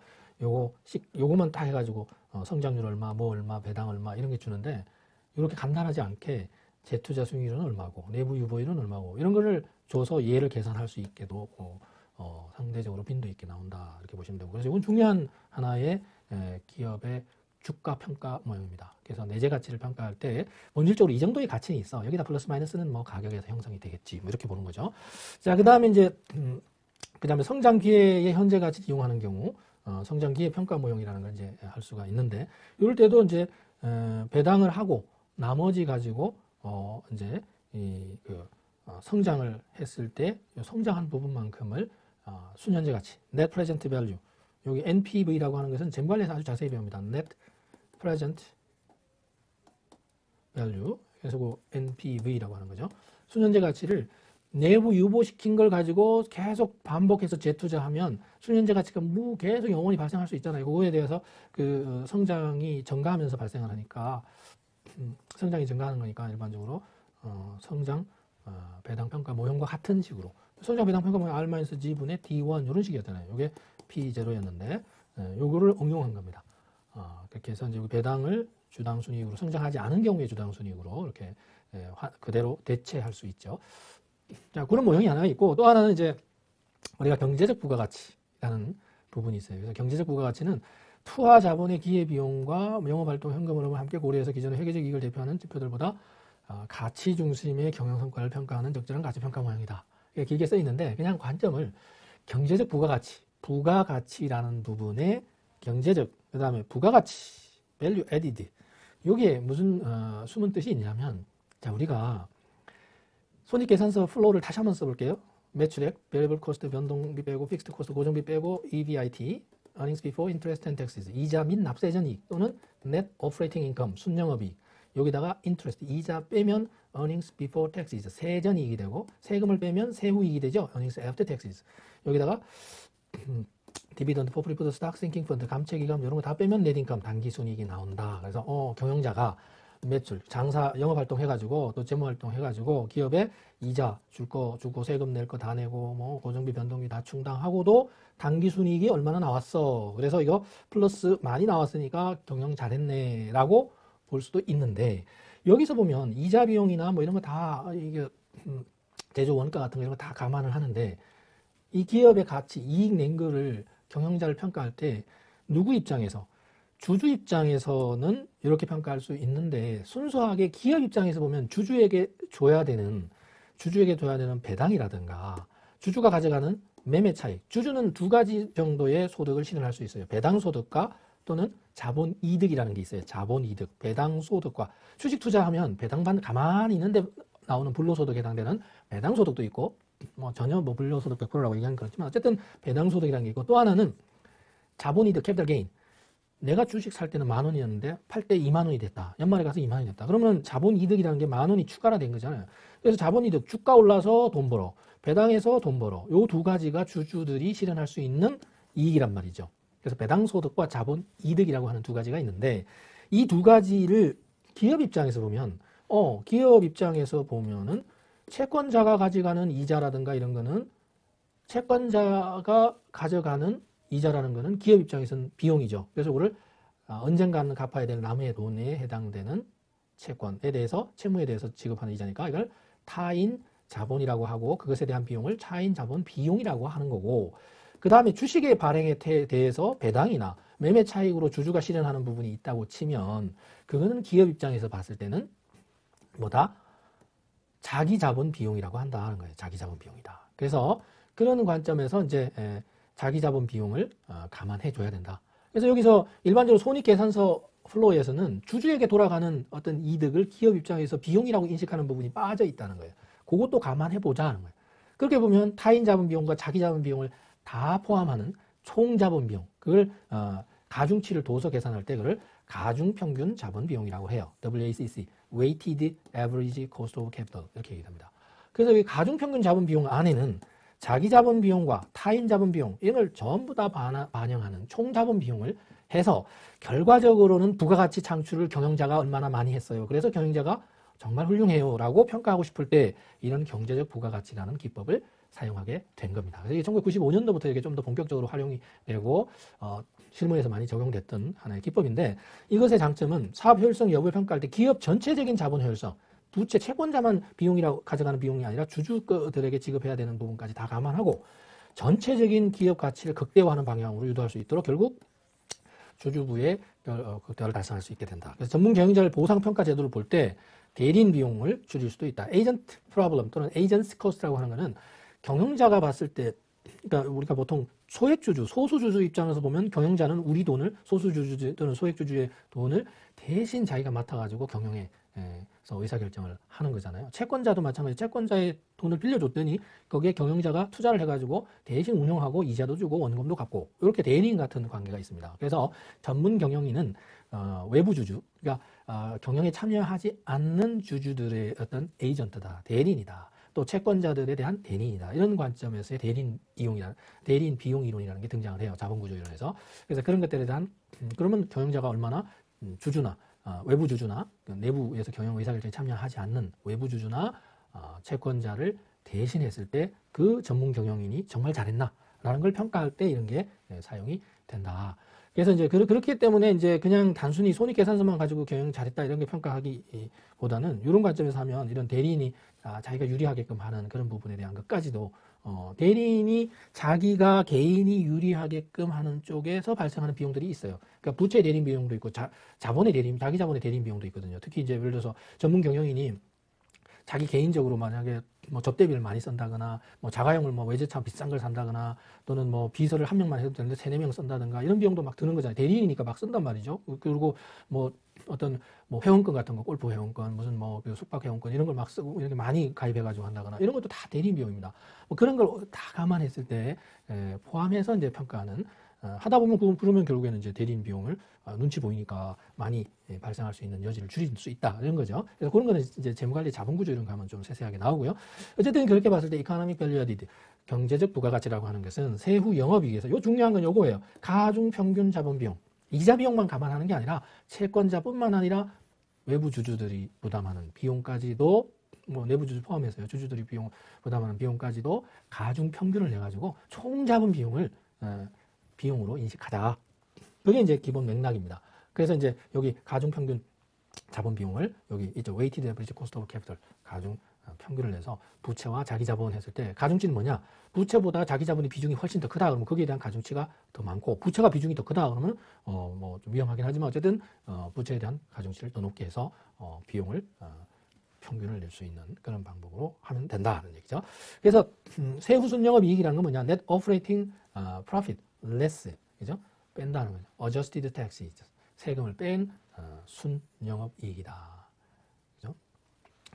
요거만 딱 해가지고 성장률 얼마, 뭐 얼마, 배당 얼마 이런 게 주는데 이렇게 간단하지 않게 재투자 수익률은 얼마고 내부 유보율은 얼마고 이런 거를 줘서 얘를 계산할 수 있게도 상대적으로 빈도 있게 나온다 이렇게 보시면 되고 그래서 이건 중요한 하나의 기업의 주가 평가 모형입니다. 그래서 내재 가치를 평가할 때 본질적으로 이 정도의 가치는 있어. 여기다 플러스 마이너스는 뭐 가격에서 형성이 되겠지. 뭐 이렇게 보는 거죠. 자, 그다음에 이제 그다음에 성장 기회의 현재 가치를 이용하는 경우 성장 기회 평가 모형이라는 걸 이제 할 수가 있는데 이럴 때도 이제 배당을 하고 나머지 가지고 이제 성장을 했을 때 성장한 부분만큼을 순현재 가치, Net Present Value. 여기 NPV라고 하는 것은 재무관리에서 아주 자세히 배웁니다. Net Present Value. 그래서 그 NPV라고 하는 거죠. 순현재 가치를 내부 유보시킨 걸 가지고 계속 반복해서 재투자하면 순현재 가치가 계속 영원히 발생할 수 있잖아요. 그거에 대해서 그 성장이 증가하면서 발생을 하니까 성장이 증가하는 거니까 일반적으로 성장 배당 평가 모형과 같은 식으로 성장 배당 평가 모형 R-G분의 D1 이런 식이었잖아요. 이게 P0였는데 요거를 응용한 겁니다. 그렇게 해서 이제 배당을 주당 순이익으로 성장하지 않은 경우에 주당 순이익으로 이렇게 그대로 대체할 수 있죠. 자, 그런 모형이 하나 있고 또 하나는 이제 우리가 경제적 부가가치라는 부분이 있어요. 그래서 경제적 부가가치는 투하 자본의 기회 비용과 영업활동 현금 흐름을 함께 고려해서 기존의 회계적 이익을 대표하는 지표들보다 가치 중심의 경영 성과를 평가하는 적절한 가치 평가 모형이다. 길게 써 있는데 그냥 관점을 경제적 부가가치, 부가가치라는 부분에 경제적 그다음에 부가가치, value added 이게 무슨 숨은 뜻이 있냐면 자 우리가 손익계산서 플로우를 다시 한번 써볼게요. 매출액, variable cost 변동비 빼고 fixed cost 고정비 빼고 EBIT, earnings before interest and taxes 이자 및 납세 전 이익 또는 net operating income 순영업이익 여기다가 interest 이자 빼면 earnings before taxes 세전 이익이 되고 세금을 빼면 세후 이익이 되죠. earnings after taxes 여기다가 디비던드, 포프리프드, 스탁, 싱킹 펀드, 감채기금 이런 거 다 빼면 넷인컴 단기순이익이 나온다. 그래서 경영자가 매출, 장사, 영업활동 해가지고 또 재무활동 해가지고 기업에 이자 줄 거 주고 세금 낼 거 다 내고 뭐 고정비 변동비 다 충당하고도 단기순이익이 얼마나 나왔어. 그래서 이거 플러스 많이 나왔으니까 경영 잘했네라고 볼 수도 있는데 여기서 보면 이자 비용이나 뭐 이런 거 다 이게 제조 원가 같은 거 이런 거 다 감안을 하는데 이 기업의 가치, 이익 낸 거를 경영자를 평가할 때 누구 입장에서 주주 입장에서는 이렇게 평가할 수 있는데 순수하게 기업 입장에서 보면 주주에게 줘야 되는 배당이라든가 주주가 가져가는 매매 차익 주주는 두 가지 정도의 소득을 실현할 수 있어요. 배당 소득과 또는 자본 이득이라는 게 있어요. 자본 이득, 배당 소득과 주식 투자하면 가만히 있는데 나오는 불로소득에 해당되는 배당 소득도 있고 뭐 전혀 뭐 불로소득 100%라고 얘기하는 그렇지만 어쨌든 배당 소득이라는 게 있고 또 하나는 자본 이득, 캐피탈 게인. 내가 주식 살 때는 10,000원이었는데 팔 때 20,000원이 됐다. 연말에 가서 20,000원이 됐다. 그러면 자본 이득이라는 게 10,000원이 추가가 된 거잖아요. 그래서 자본 이득, 주가 올라서 돈 벌어. 배당에서 돈 벌어. 요 두 가지가 주주들이 실현할 수 있는 이익이란 말이죠. 그래서 배당 소득과 자본 이득이라고 하는 두 가지가 있는데 이 두 가지를 기업 입장에서 보면 은 채권자가 가져가는 이자라든가 이런 거는 채권자가 가져가는 이자라는 거는 기업 입장에서는 비용이죠. 그래서 그걸 언젠가는 갚아야 될 남의 돈에 해당되는 채권에 대해서 채무에 대해서 지급하는 이자니까 이걸 타인 자본이라고 하고 그것에 대한 비용을 차인 자본 비용이라고 하는 거고 그 다음에 주식의 발행에 대해서 배당이나 매매 차익으로 주주가 실현하는 부분이 있다고 치면 그거는 기업 입장에서 봤을 때는 뭐다? 자기 자본 비용이라고 한다는 거예요. 자기 자본 비용이다. 그래서 그런 관점에서 이제 자기 자본 비용을 감안해 줘야 된다. 그래서 여기서 일반적으로 손익계산서 플로우에서는 주주에게 돌아가는 어떤 이득을 기업 입장에서 비용이라고 인식하는 부분이 빠져 있다는 거예요. 그것도 감안해 보자는 거예요. 그렇게 보면 타인 자본 비용과 자기 자본 비용을 다 포함하는 총 자본 비용, 그걸 가중치를 둬서 계산할 때 그걸 가중 평균 자본 비용이라고 해요. WACC, Weighted Average Cost of Capital 이렇게 얘기합니다. 그래서 이 가중 평균 자본 비용 안에는 자기 자본 비용과 타인 자본 비용 이걸 전부 다 반영하는 총 자본 비용을 해서 결과적으로는 부가가치 창출을 경영자가 얼마나 많이 했어요. 그래서 경영자가 정말 훌륭해요 라고 평가하고 싶을 때 이런 경제적 부가가치라는 기법을 사용하게 된 겁니다. 그래서 이게 1995년도부터 이게 좀 더 본격적으로 활용이 되고 실무에서 많이 적용됐던 하나의 기법인데, 이것의 장점은 사업 효율성 여부를 평가할 때 기업 전체적인 자본 효율성, 부채 채권자만 비용이라고 가져가는 비용이 아니라 주주들에게 지급해야 되는 부분까지 다 감안하고 전체적인 기업 가치를 극대화하는 방향으로 유도할 수 있도록 결국 주주부의 극대화를 달성할 수 있게 된다. 그래서 전문 경영자를 보상 평가 제도를 볼 때 대리인 비용을 줄일 수도 있다. 에이전트 프로블럼 또는 에이전트 코스트라고 하는 것은 경영자가 봤을 때, 그러니까 우리가 보통 소액주주, 소수주주 입장에서 보면 경영자는 우리 돈을, 소수주주 또는 소액주주의 돈을 대신 자기가 맡아가지고 경영에서 의사결정을 하는 거잖아요. 채권자도 마찬가지. 채권자의 돈을 빌려줬더니 거기에 경영자가 투자를 해가지고 대신 운영하고 이자도 주고 원금도 갚고, 이렇게 대리인 같은 관계가 있습니다. 그래서 전문 경영인은 외부 주주, 그러니까 경영에 참여하지 않는 주주들의 어떤 에이전트다, 대리인이다. 또 채권자들에 대한 대리인이다. 이런 관점에서의 대리인 비용 이론이라는 게 등장을 해요. 자본구조 이론에서. 그래서 그런 것들에 대한 그러면 경영자가 얼마나 주주나 외부 주주나 내부에서 경영 의사결정에 참여하지 않는 외부 주주나 채권자를 대신했을 때 그 전문 경영인이 정말 잘했나라는 걸 평가할 때 이런 게 사용이 된다. 그래서 이제 그렇기 때문에 이제 그냥 단순히 손익계산서만 가지고 경영 잘했다 이런 게 평가하기보다는 이런 관점에서 하면 이런 대리인이 자기가 유리하게끔 하는 그런 부분에 대한 것까지도 대리인이 자기가 개인이 유리하게끔 하는 쪽에서 발생하는 비용들이 있어요. 그러니까 부채 대리인 비용도 있고 자본의 대리인, 자기 자본의 대리인 비용도 있거든요. 특히 이제 예를 들어서 전문 경영인이 자기 개인적으로 만약에 뭐 접대비를 많이 쓴다거나 뭐 자가용을 뭐 외제차 비싼 걸 산다거나 또는 뭐 비서를 한 명만 해도 되는데 3-4명 쓴다든가 이런 비용도 막 드는 거잖아요. 대리인이니까 막 쓴단 말이죠. 그리고 뭐 어떤 뭐 회원권 같은 거, 골프 회원권, 무슨 뭐 그 숙박 회원권 이런 걸 막 쓰고 이렇게 많이 가입해가지고 한다거나 이런 것도 다 대리인 비용입니다. 뭐 그런 걸 다 감안했을 때 포함해서 이제 평가하는 하다 보면 그러면 결국에는 이제 대리인 비용을 눈치 보이니까 많이 발생할 수 있는 여지를 줄일 수 있다 이런 거죠. 그래서 그런 거는 이제 재무관리 자본구조 이런 거 하면 좀 세세하게 나오고요. 어쨌든 그렇게 봤을 때 이코노믹 밸류 어디드 경제적 부가가치라고 하는 것은 세후 영업이익에서 요 중요한 건 요거예요. 가중 평균 자본 비용, 이자 비용만 감안하는 게 아니라 채권자뿐만 아니라 외부 주주들이 부담하는 비용까지도 뭐 내부 주주 포함해서요. 주주들이 비용 부담하는 비용까지도 가중 평균을 내 가지고 총 자본 비용을 비용으로 인식하자. 그게 이제 기본 맥락입니다. 그래서 이제 여기 가중 평균 자본 비용을 여기 있죠. Weighted Average Cost of Capital 가중 평균을 내서 부채와 자기 자본 했을 때 가중치는 뭐냐? 부채보다 자기 자본의 비중이 훨씬 더 크다 그러면 거기에 대한 가중치가 더 많고, 부채가 비중이 더 크다 그러면 뭐 좀 위험하긴 하지만 어쨌든 부채에 대한 가중치를 더 높게 해서 비용을 평균을 낼 수 있는 그런 방법으로 하면 된다는 얘기죠. 그래서 세후순 영업이익이라는 건 뭐냐? Net Operating Profit less, 그죠? 뺀다는 거죠. Adjusted tax, 세금을 뺀 순영업이익이다. 그죠?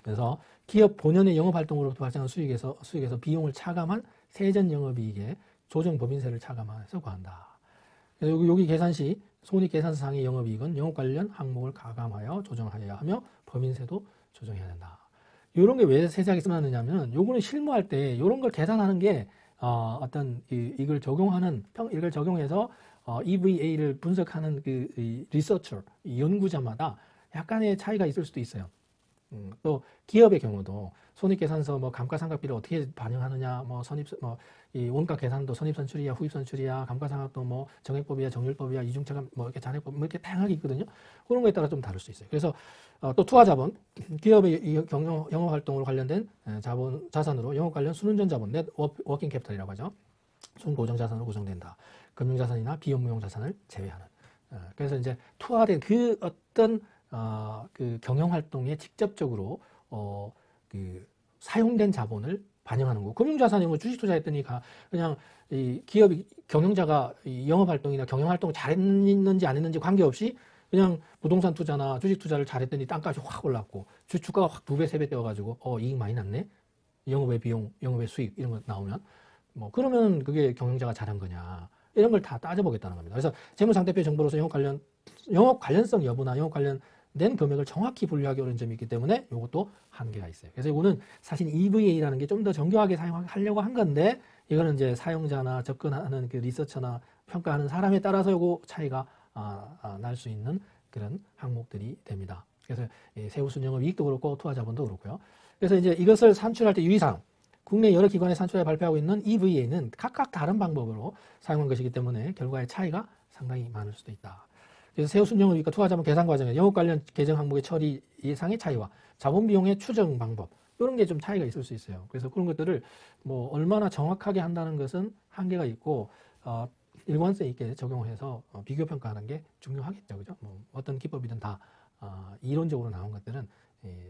그래서 기업 본연의 영업활동으로부터 발생한 수익에서 비용을 차감한 세전영업이익에 조정법인세를 차감해서 구한다. 그래서 여기 계산 시 손익계산서상의 영업이익은 영업 관련 항목을 가감하여 조정하여야 하며 법인세도 조정해야 된다. 이런 게 왜 세세하게 써놨느냐면 요거는 실무할 때 이런 걸 계산하는 게 어떤 이걸 적용해서 EVA를 분석하는 그 리서처, 연구자마다 약간의 차이가 있을 수도 있어요. 또 기업의 경우도 손익계산서 뭐 감가상각비를 어떻게 반영하느냐, 뭐 이 원가 계산도 선입선출이야, 후입선출이야, 감가상각도 뭐 정액법이야, 정률법이야, 이중차감 뭐 이렇게 잔액법 뭐 이렇게 다양하게 있거든요. 그런 거에 따라 좀 다를 수 있어요. 그래서 또 투하자본, 기업의 영업활동으로 관련된 자산으로 영업 관련 순운전 자본, 넷 워킹 캐피탈이라고 하죠. 순고정자산으로 구성된다. 금융자산이나 비업무용 자산을 제외하는. 그래서 이제 투하된 그 어떤 그 경영활동에 직접적으로 그 사용된 자본을 반영하는 거. 금융자산이 뭐 주식 투자했더니 그냥 이 기업이 경영자가 이 영업활동이나 경영활동을 잘했는지 안 했는지 관계없이 그냥 부동산 투자나 주식 투자를 잘했더니 땅값이 확 올랐고 주가가 확 2배, 3배 뛰어가지고 이익 많이 났네. 영업의 비용, 영업의 수익 이런 거 나오면 뭐 그러면 그게 경영자가 잘한 거냐 이런 걸 다 따져보겠다는 겁니다. 그래서 재무상태표 정보로서 영업 관련성 여부나 영업 관련된 금액을 정확히 분류하기 어려운 점이 있기 때문에 이것도 한계가 있어요. 그래서 이거는 사실 EVA라는 게 좀 더 정교하게 사용하려고 한 건데 이거는 이제 사용자나 접근하는 그 리서처나 평가하는 사람에 따라서 이거 차이가 날 수 있는 그런 항목들이 됩니다. 그래서 세후순영업 이익도 그렇고 투하자본도 그렇고요. 그래서 이제 이것을 산출할 때 유의사항, 국내 여러 기관에 산출해 발표하고 있는 EVA는 각각 다른 방법으로 사용한 것이기 때문에 결과의 차이가 상당히 많을 수도 있다. 그래서 세후순영업 이익과 투하자본 계산 과정에 영업 관련 계정 항목의 처리 예상의 차이와 자본 비용의 추정 방법 이런 게 좀 차이가 있을 수 있어요. 그래서 그런 것들을 뭐 얼마나 정확하게 한다는 것은 한계가 있고 일관성 있게 적용해서 비교 평가하는 게 중요하겠죠, 그죠? 뭐 어떤 기법이든 다 이론적으로 나온 것들은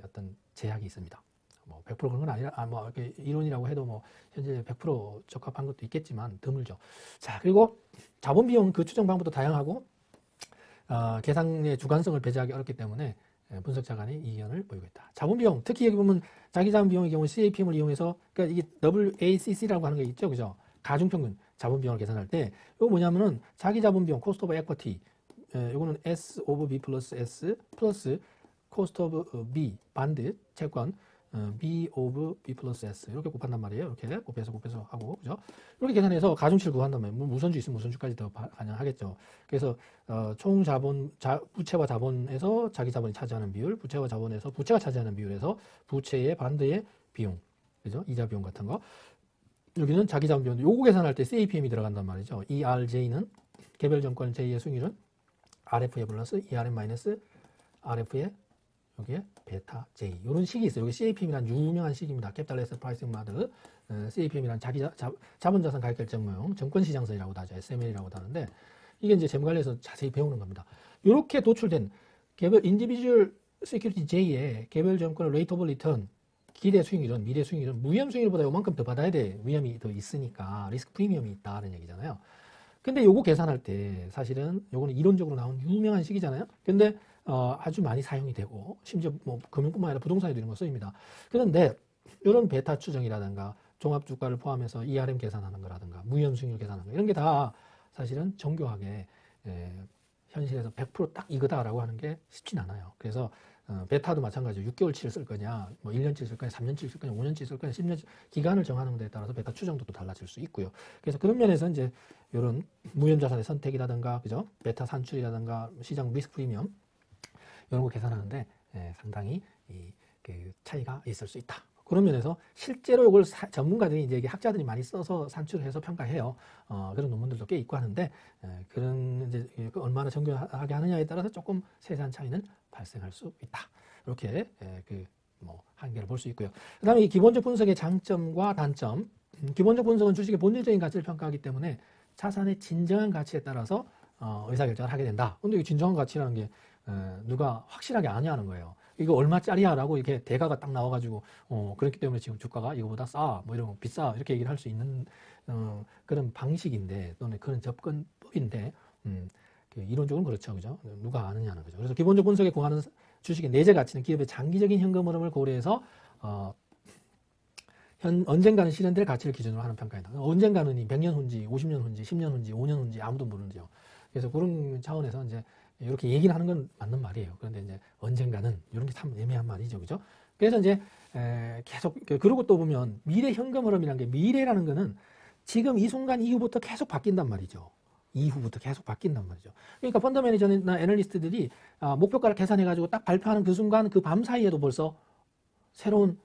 어떤 제약이 있습니다. 뭐 100% 그런 건 아니라 뭐 이렇게 이론이라고 해도 뭐 현재 100% 적합한 것도 있겠지만 드물죠. 자, 그리고 자본 비용 그 추정 방법도 다양하고 계산의 주관성을 배제하기 어렵기 때문에 분석자 간의 이견을 보이고 있다. 자본 비용, 특히 여기 보면 자기자본 비용의 경우 CAPM을 이용해서 그러니까 이게 WACC라고 하는 게 있죠, 그죠? 가중평균 자본 비용을 계산할 때 이거 뭐냐면은 자기 자본 비용 코스트 오브 에쿼티 이거는 S 오브 B 플러스 S 플러스 코스트 오브 B 반드 채권 B 오브 B 플러스 S 이렇게 곱한단 말이에요. 이렇게 곱해서 하고 그죠? 이렇게 계산해서 가중치를 구한단 말이에요. 무선주 있으면 무선주까지 더 반영하겠죠. 그래서 총 자본 부채와 자본에서 자기 자본이 차지하는 비율, 부채와 자본에서 부채가 차지하는 비율에서 부채의 반드의 비용, 그죠? 이자 비용 같은 거. 여기는 자기 자본 비용. 요거 계산할 때 CAPM이 들어간단 말이죠. ERJ는 개별 정권 J의 수익률은 RFA 플러스 ERM 마이너스 RF의 여기에 베타 J 이런 식이 있어요. 여기 CAPM이란 유명한 식입니다. 캐피탈 애셋 프라이싱 모델, CAPM이란 자본자산 가격 결정모형, 정권시장설이라고도 하죠. SML이라고도 하는데 이게 이제 재무관리에서 자세히 배우는 겁니다. 이렇게 도출된 개별 인디비주얼 시큐리티 J의 개별 정권의 레이트 오브 리턴 기대 수익률은 미래 수익률은 무위험 수익률보다 요만큼 더 받아야 돼. 위험이 더 있으니까 리스크 프리미엄이 있다는 얘기잖아요. 근데 요거 계산할 때 사실은 요거는 이론적으로 나온 유명한 식이잖아요. 근데 아주 많이 사용이 되고 심지어 뭐 금융뿐만 아니라 부동산에도 이런 거 쓰입니다. 그런데 이런 베타 추정이라든가 종합 주가를 포함해서 ERM 계산하는 거라든가 무위험 수익률 계산하는 거 이런 게 다 사실은 정교하게 현실에서 100% 딱 이거다라고 하는 게 쉽진 않아요. 그래서 베타도 마찬가지로 6개월치를 쓸 거냐, 뭐 1년치를 쓸 거냐, 3년치를 쓸 거냐, 5년치를 쓸 거냐, 10년 기간을 정하는 데에 따라서 베타 추정도도 달라질 수 있고요. 그래서 그런 면에서 이제 이런 무위험 자산의 선택이라든가, 그죠? 베타 산출이라든가 시장 리스크 프리미엄 이런 거 계산하는데 상당히 그 차이가 있을 수 있다. 그런 면에서 실제로 이걸 전문가들이 이제 학자들이 많이 써서 산출을 해서 평가해요. 그런 논문들도 꽤 있고 하는데 그런 이제 얼마나 정교하게 하느냐에 따라서 조금 세세한 차이는 발생할 수 있다. 이렇게 뭐 한계를 볼 수 있고요. 그다음에 이 기본적 분석의 장점과 단점. 기본적 분석은 주식의 본질적인 가치를 평가하기 때문에 자산의 진정한 가치에 따라서 의사결정을 하게 된다. 근데 이 진정한 가치라는 게 누가 확실하게 아냐는 거예요. 이거 얼마짜리야? 라고 이렇게 대가가 딱 나와가지고, 그렇기 때문에 지금 주가가 이거보다 싸, 뭐 이런 거 비싸, 이렇게 얘기를 할 수 있는, 그런 방식인데, 또는 그런 접근법인데, 이론적으로 그렇죠. 그죠? 누가 아느냐는 거죠. 그래서 기본적 분석에 구하는 주식의 내재 가치는 기업의 장기적인 현금 흐름을 고려해서, 언젠가는 실현될 가치를 기준으로 하는 평가이다. 언젠가는 이 100년 후인지, 50년 후인지, 10년 후인지, 5년 후인지 아무도 모르는데요. 그래서 그런 차원에서 이제 이렇게 얘기를 하는 건 맞는 말이에요. 그런데 이제 언젠가는 이런 게 참 애매한 말이죠. 그죠? 그래서 이제 계속 그러고 또 보면 미래 현금 흐름이라는 게 미래라는 거는 지금 이 순간 이후부터 계속 바뀐단 말이죠. 이후부터 계속 바뀐단 말이죠. 그러니까 펀더 매니저나 애널리스트들이 목표가를 계산해가지고 딱 발표하는 그 순간 그 밤 사이에도 벌써 새로운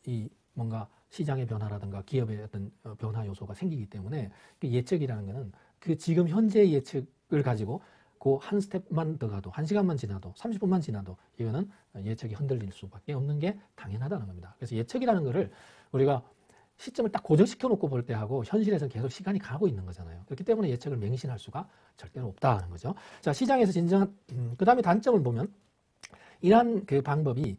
이 뭔가 시장의 변화라든가 기업의 어떤 변화 요소가 생기기 때문에 예측이라는 거는 그 지금 현재의 예측을 가지고 그 한 스텝만 더 가도, 1시간만 지나도, 30분만 지나도 이거는 예측이 흔들릴 수밖에 없는 게 당연하다는 겁니다. 그래서 예측이라는 거를 우리가 시점을 딱 고정시켜 놓고 볼 때 하고 현실에서는 계속 시간이 가고 있는 거잖아요. 그렇기 때문에 예측을 맹신할 수가 절대로 없다는 거죠. 자, 시장에서 진정한, 그 다음에 단점을 보면 이러한 그 방법이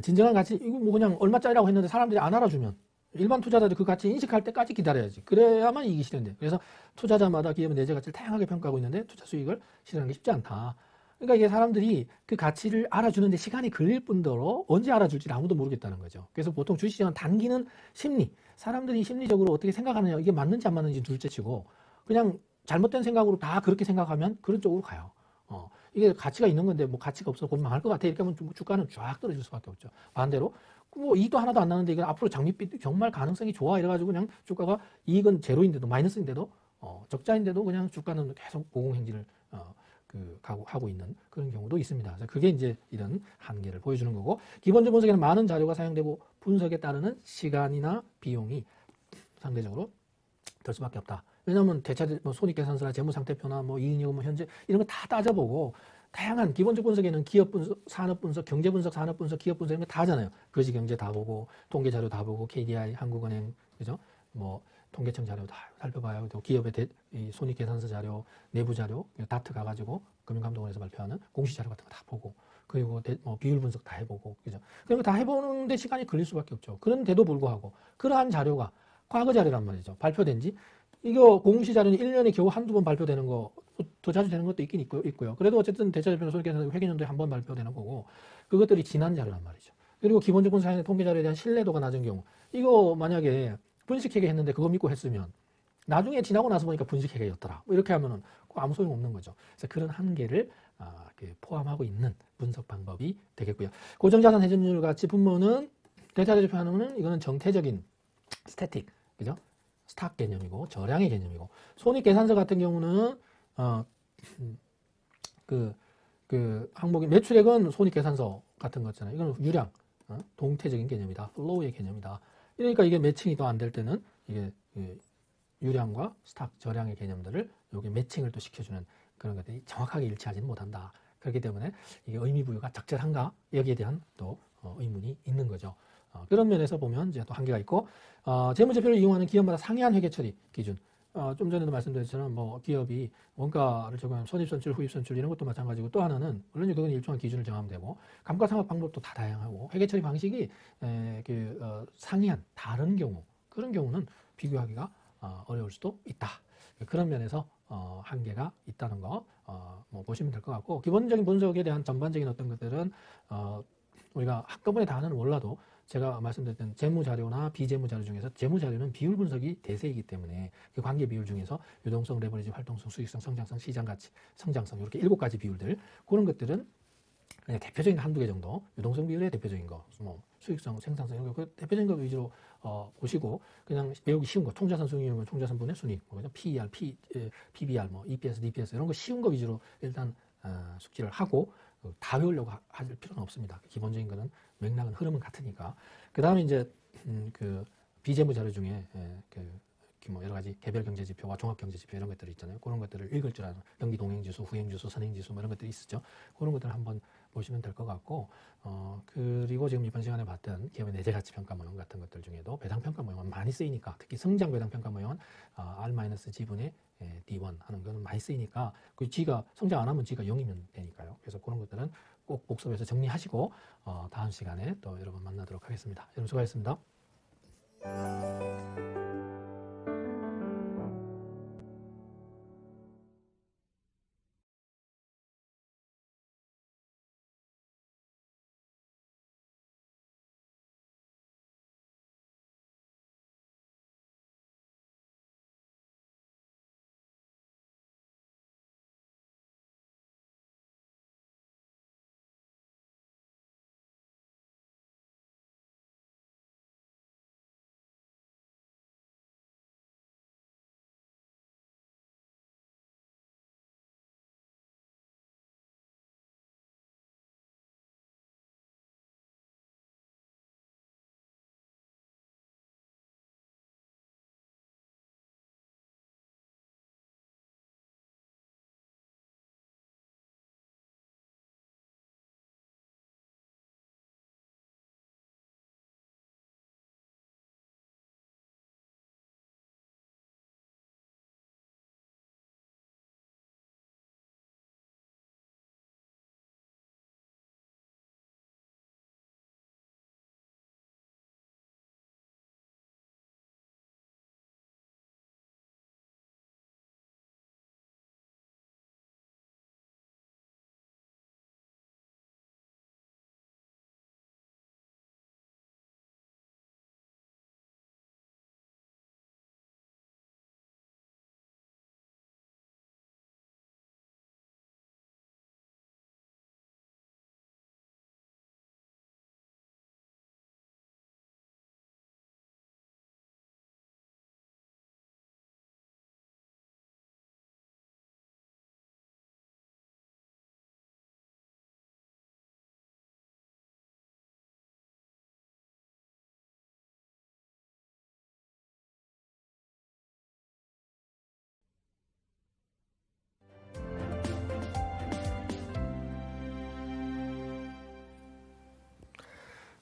진정한 가치, 이거 뭐 그냥 얼마짜리라고 했는데 사람들이 안 알아주면 일반 투자자들 그 가치 인식할 때까지 기다려야지. 그래야만 이익이 실현돼. 그래서 투자자마다 기업의 내재 가치를 다양하게 평가하고 있는데 투자 수익을 실현하는 게 쉽지 않다. 그러니까 이게 사람들이 그 가치를 알아주는데 시간이 걸릴 뿐더러 언제 알아줄지 아무도 모르겠다는 거죠. 그래서 보통 주식시장은 단기는 심리, 사람들이 심리적으로 어떻게 생각하느냐, 이게 맞는지 안 맞는지 둘째치고 그냥 잘못된 생각으로 다 그렇게 생각하면 그런 쪽으로 가요. 이게 가치가 있는 건데 뭐 가치가 없어 그럼 망할 것 같아 이렇게 하면 주가는 쫙 떨어질 수밖에 없죠. 반대로 뭐 이익도 하나도 안 나는데 이건 앞으로 장밋빛 정말 가능성이 좋아 이래가지고 그냥 주가가 이익은 제로인데도 마이너스인데도 적자인데도 그냥 주가는 계속 고공행진을 하고 있는 그런 경우도 있습니다. 그래서 그게 이제 이런 한계를 보여주는 거고, 기본적 분석에는 많은 자료가 사용되고 분석에 따르는 시간이나 비용이 상대적으로 될 수밖에 없다. 왜냐하면 뭐 손익계산서나 재무상태표나 뭐 이익여금, 뭐 현재 이런 거 다 따져보고 다양한 기본적 분석에는 기업 분석, 산업 분석, 경제 분석, 산업 분석, 기업 분석 이런 거 다 하잖아요. 거시 경제 다 보고 통계 자료 다 보고 KDI, 한국은행, 그죠? 뭐 통계청 자료 다 살펴봐요. 또 기업의 이 손익계산서 자료, 내부 자료, 다트 가가지고 금융감독원에서 발표하는 공시 자료 같은 거 다 보고, 그리고 뭐 비율 분석 다 해보고, 그죠? 그런 거 다 해보는데 시간이 걸릴 수밖에 없죠. 그런데도 불구하고 그러한 자료가 과거 자료란 말이죠. 발표된 지 이거 공시 자료는 1년에 겨우 한두 번 발표되는 거, 더 자주 되는 것도 있긴 있고요. 그래도 어쨌든 대차대표나 손익계산서 회계연도에 한 번 발표되는 거고, 그것들이 지난 자료란 말이죠. 그리고 기본적인 사회의 통계 자료에 대한 신뢰도가 낮은 경우, 이거 만약에 분식회계 했는데 그거 믿고 했으면 나중에 지나고 나서 보니까 분식회계였더라. 뭐 이렇게 하면은 아무 소용 없는 거죠. 그래서 그런 한계를 포함하고 있는 분석 방법이 되겠고요. 고정자산 회전율 가치 분모는 대차대표하는 이거는 정태적인 스태틱, 그죠? 스탁 개념이고 저량의 개념이고, 손익계산서 같은 경우는 그 항목이 매출액은 손익계산서 같은 거잖아요. 이건 유량, 동태적인 개념이다. 플로우의 개념이다. 그러니까 이게 매칭이 또 안 될 때는 이게 유량과 스탁, 저량의 개념들을 여기 매칭을 또 시켜주는 그런 것들이 정확하게 일치하지는 못한다. 그렇기 때문에 이게 의미 부여가 적절한가 여기에 대한 또 의문이 있는 거죠. 그런 면에서 보면 이제 또 한계가 있고, 재무제표를 이용하는 기업마다 상이한 회계 처리 기준. 좀 전에도 말씀드렸지만 뭐 기업이 원가를 적용하면 손익선출, 후입선출 이런 것도 마찬가지고, 또 하나는 물론 그건 일정한 기준을 정하면 되고, 감가상각 방법도 다 다양하고, 회계 처리 방식이 상이한 다른 경우, 그런 경우는 비교하기가 어려울 수도 있다. 그런 면에서 한계가 있다는 거 뭐 보시면 될 것 같고, 기본적인 분석에 대한 전반적인 어떤 것들은 우리가 한꺼번에 다 하는 몰라도 제가 말씀드렸던 재무자료나 비재무자료 중에서 재무자료는 비율 분석이 대세이기 때문에 그 관계 비율 중에서 유동성, 레버리지, 활동성, 수익성, 성장성, 시장가치, 성장성 이렇게 7가지 비율들, 그런 것들은 그냥 대표적인 한두 개 정도, 유동성 비율의 대표적인 거, 뭐 수익성, 생산성 이런 거 대표적인 거 위주로 보시고, 그냥 배우기 쉬운 거, 총자산 수익이면 총자산분의 순이익, 뭐 PER, PBR, 뭐 EPS, DPS 이런 거 쉬운 거 위주로 일단 숙지를 하고, 다 외우려고 할 필요는 없습니다. 기본적인 거는 맥락은 흐름은 같으니까. 그 다음에 이제 그 비재무 자료 중에 뭐 여러 가지 개별 경제 지표와 종합 경제 지표 이런 것들이 있잖아요. 그런 것들을 읽을 줄 아는 경기 동행 지수, 후행 지수, 선행 지수 뭐 이런 것들이 있었죠. 그런 것들을 한번 보시면 될 것 같고, 그리고 지금 이번 시간에 봤던 기업의 내재 가치 평가 모형 같은 것들 중에도 배당 평가 모형은 많이 쓰이니까, 특히 성장 배당 평가 모형은 R-G분의 D1 하는 거는 많이 쓰이니까, 그 G가 성장 안 하면 G가 0이면 되니까요. 그래서 그런 것들은 꼭 복습해서 정리하시고 다음 시간에 또 여러분 만나도록 하겠습니다. 여러분 수고하셨습니다.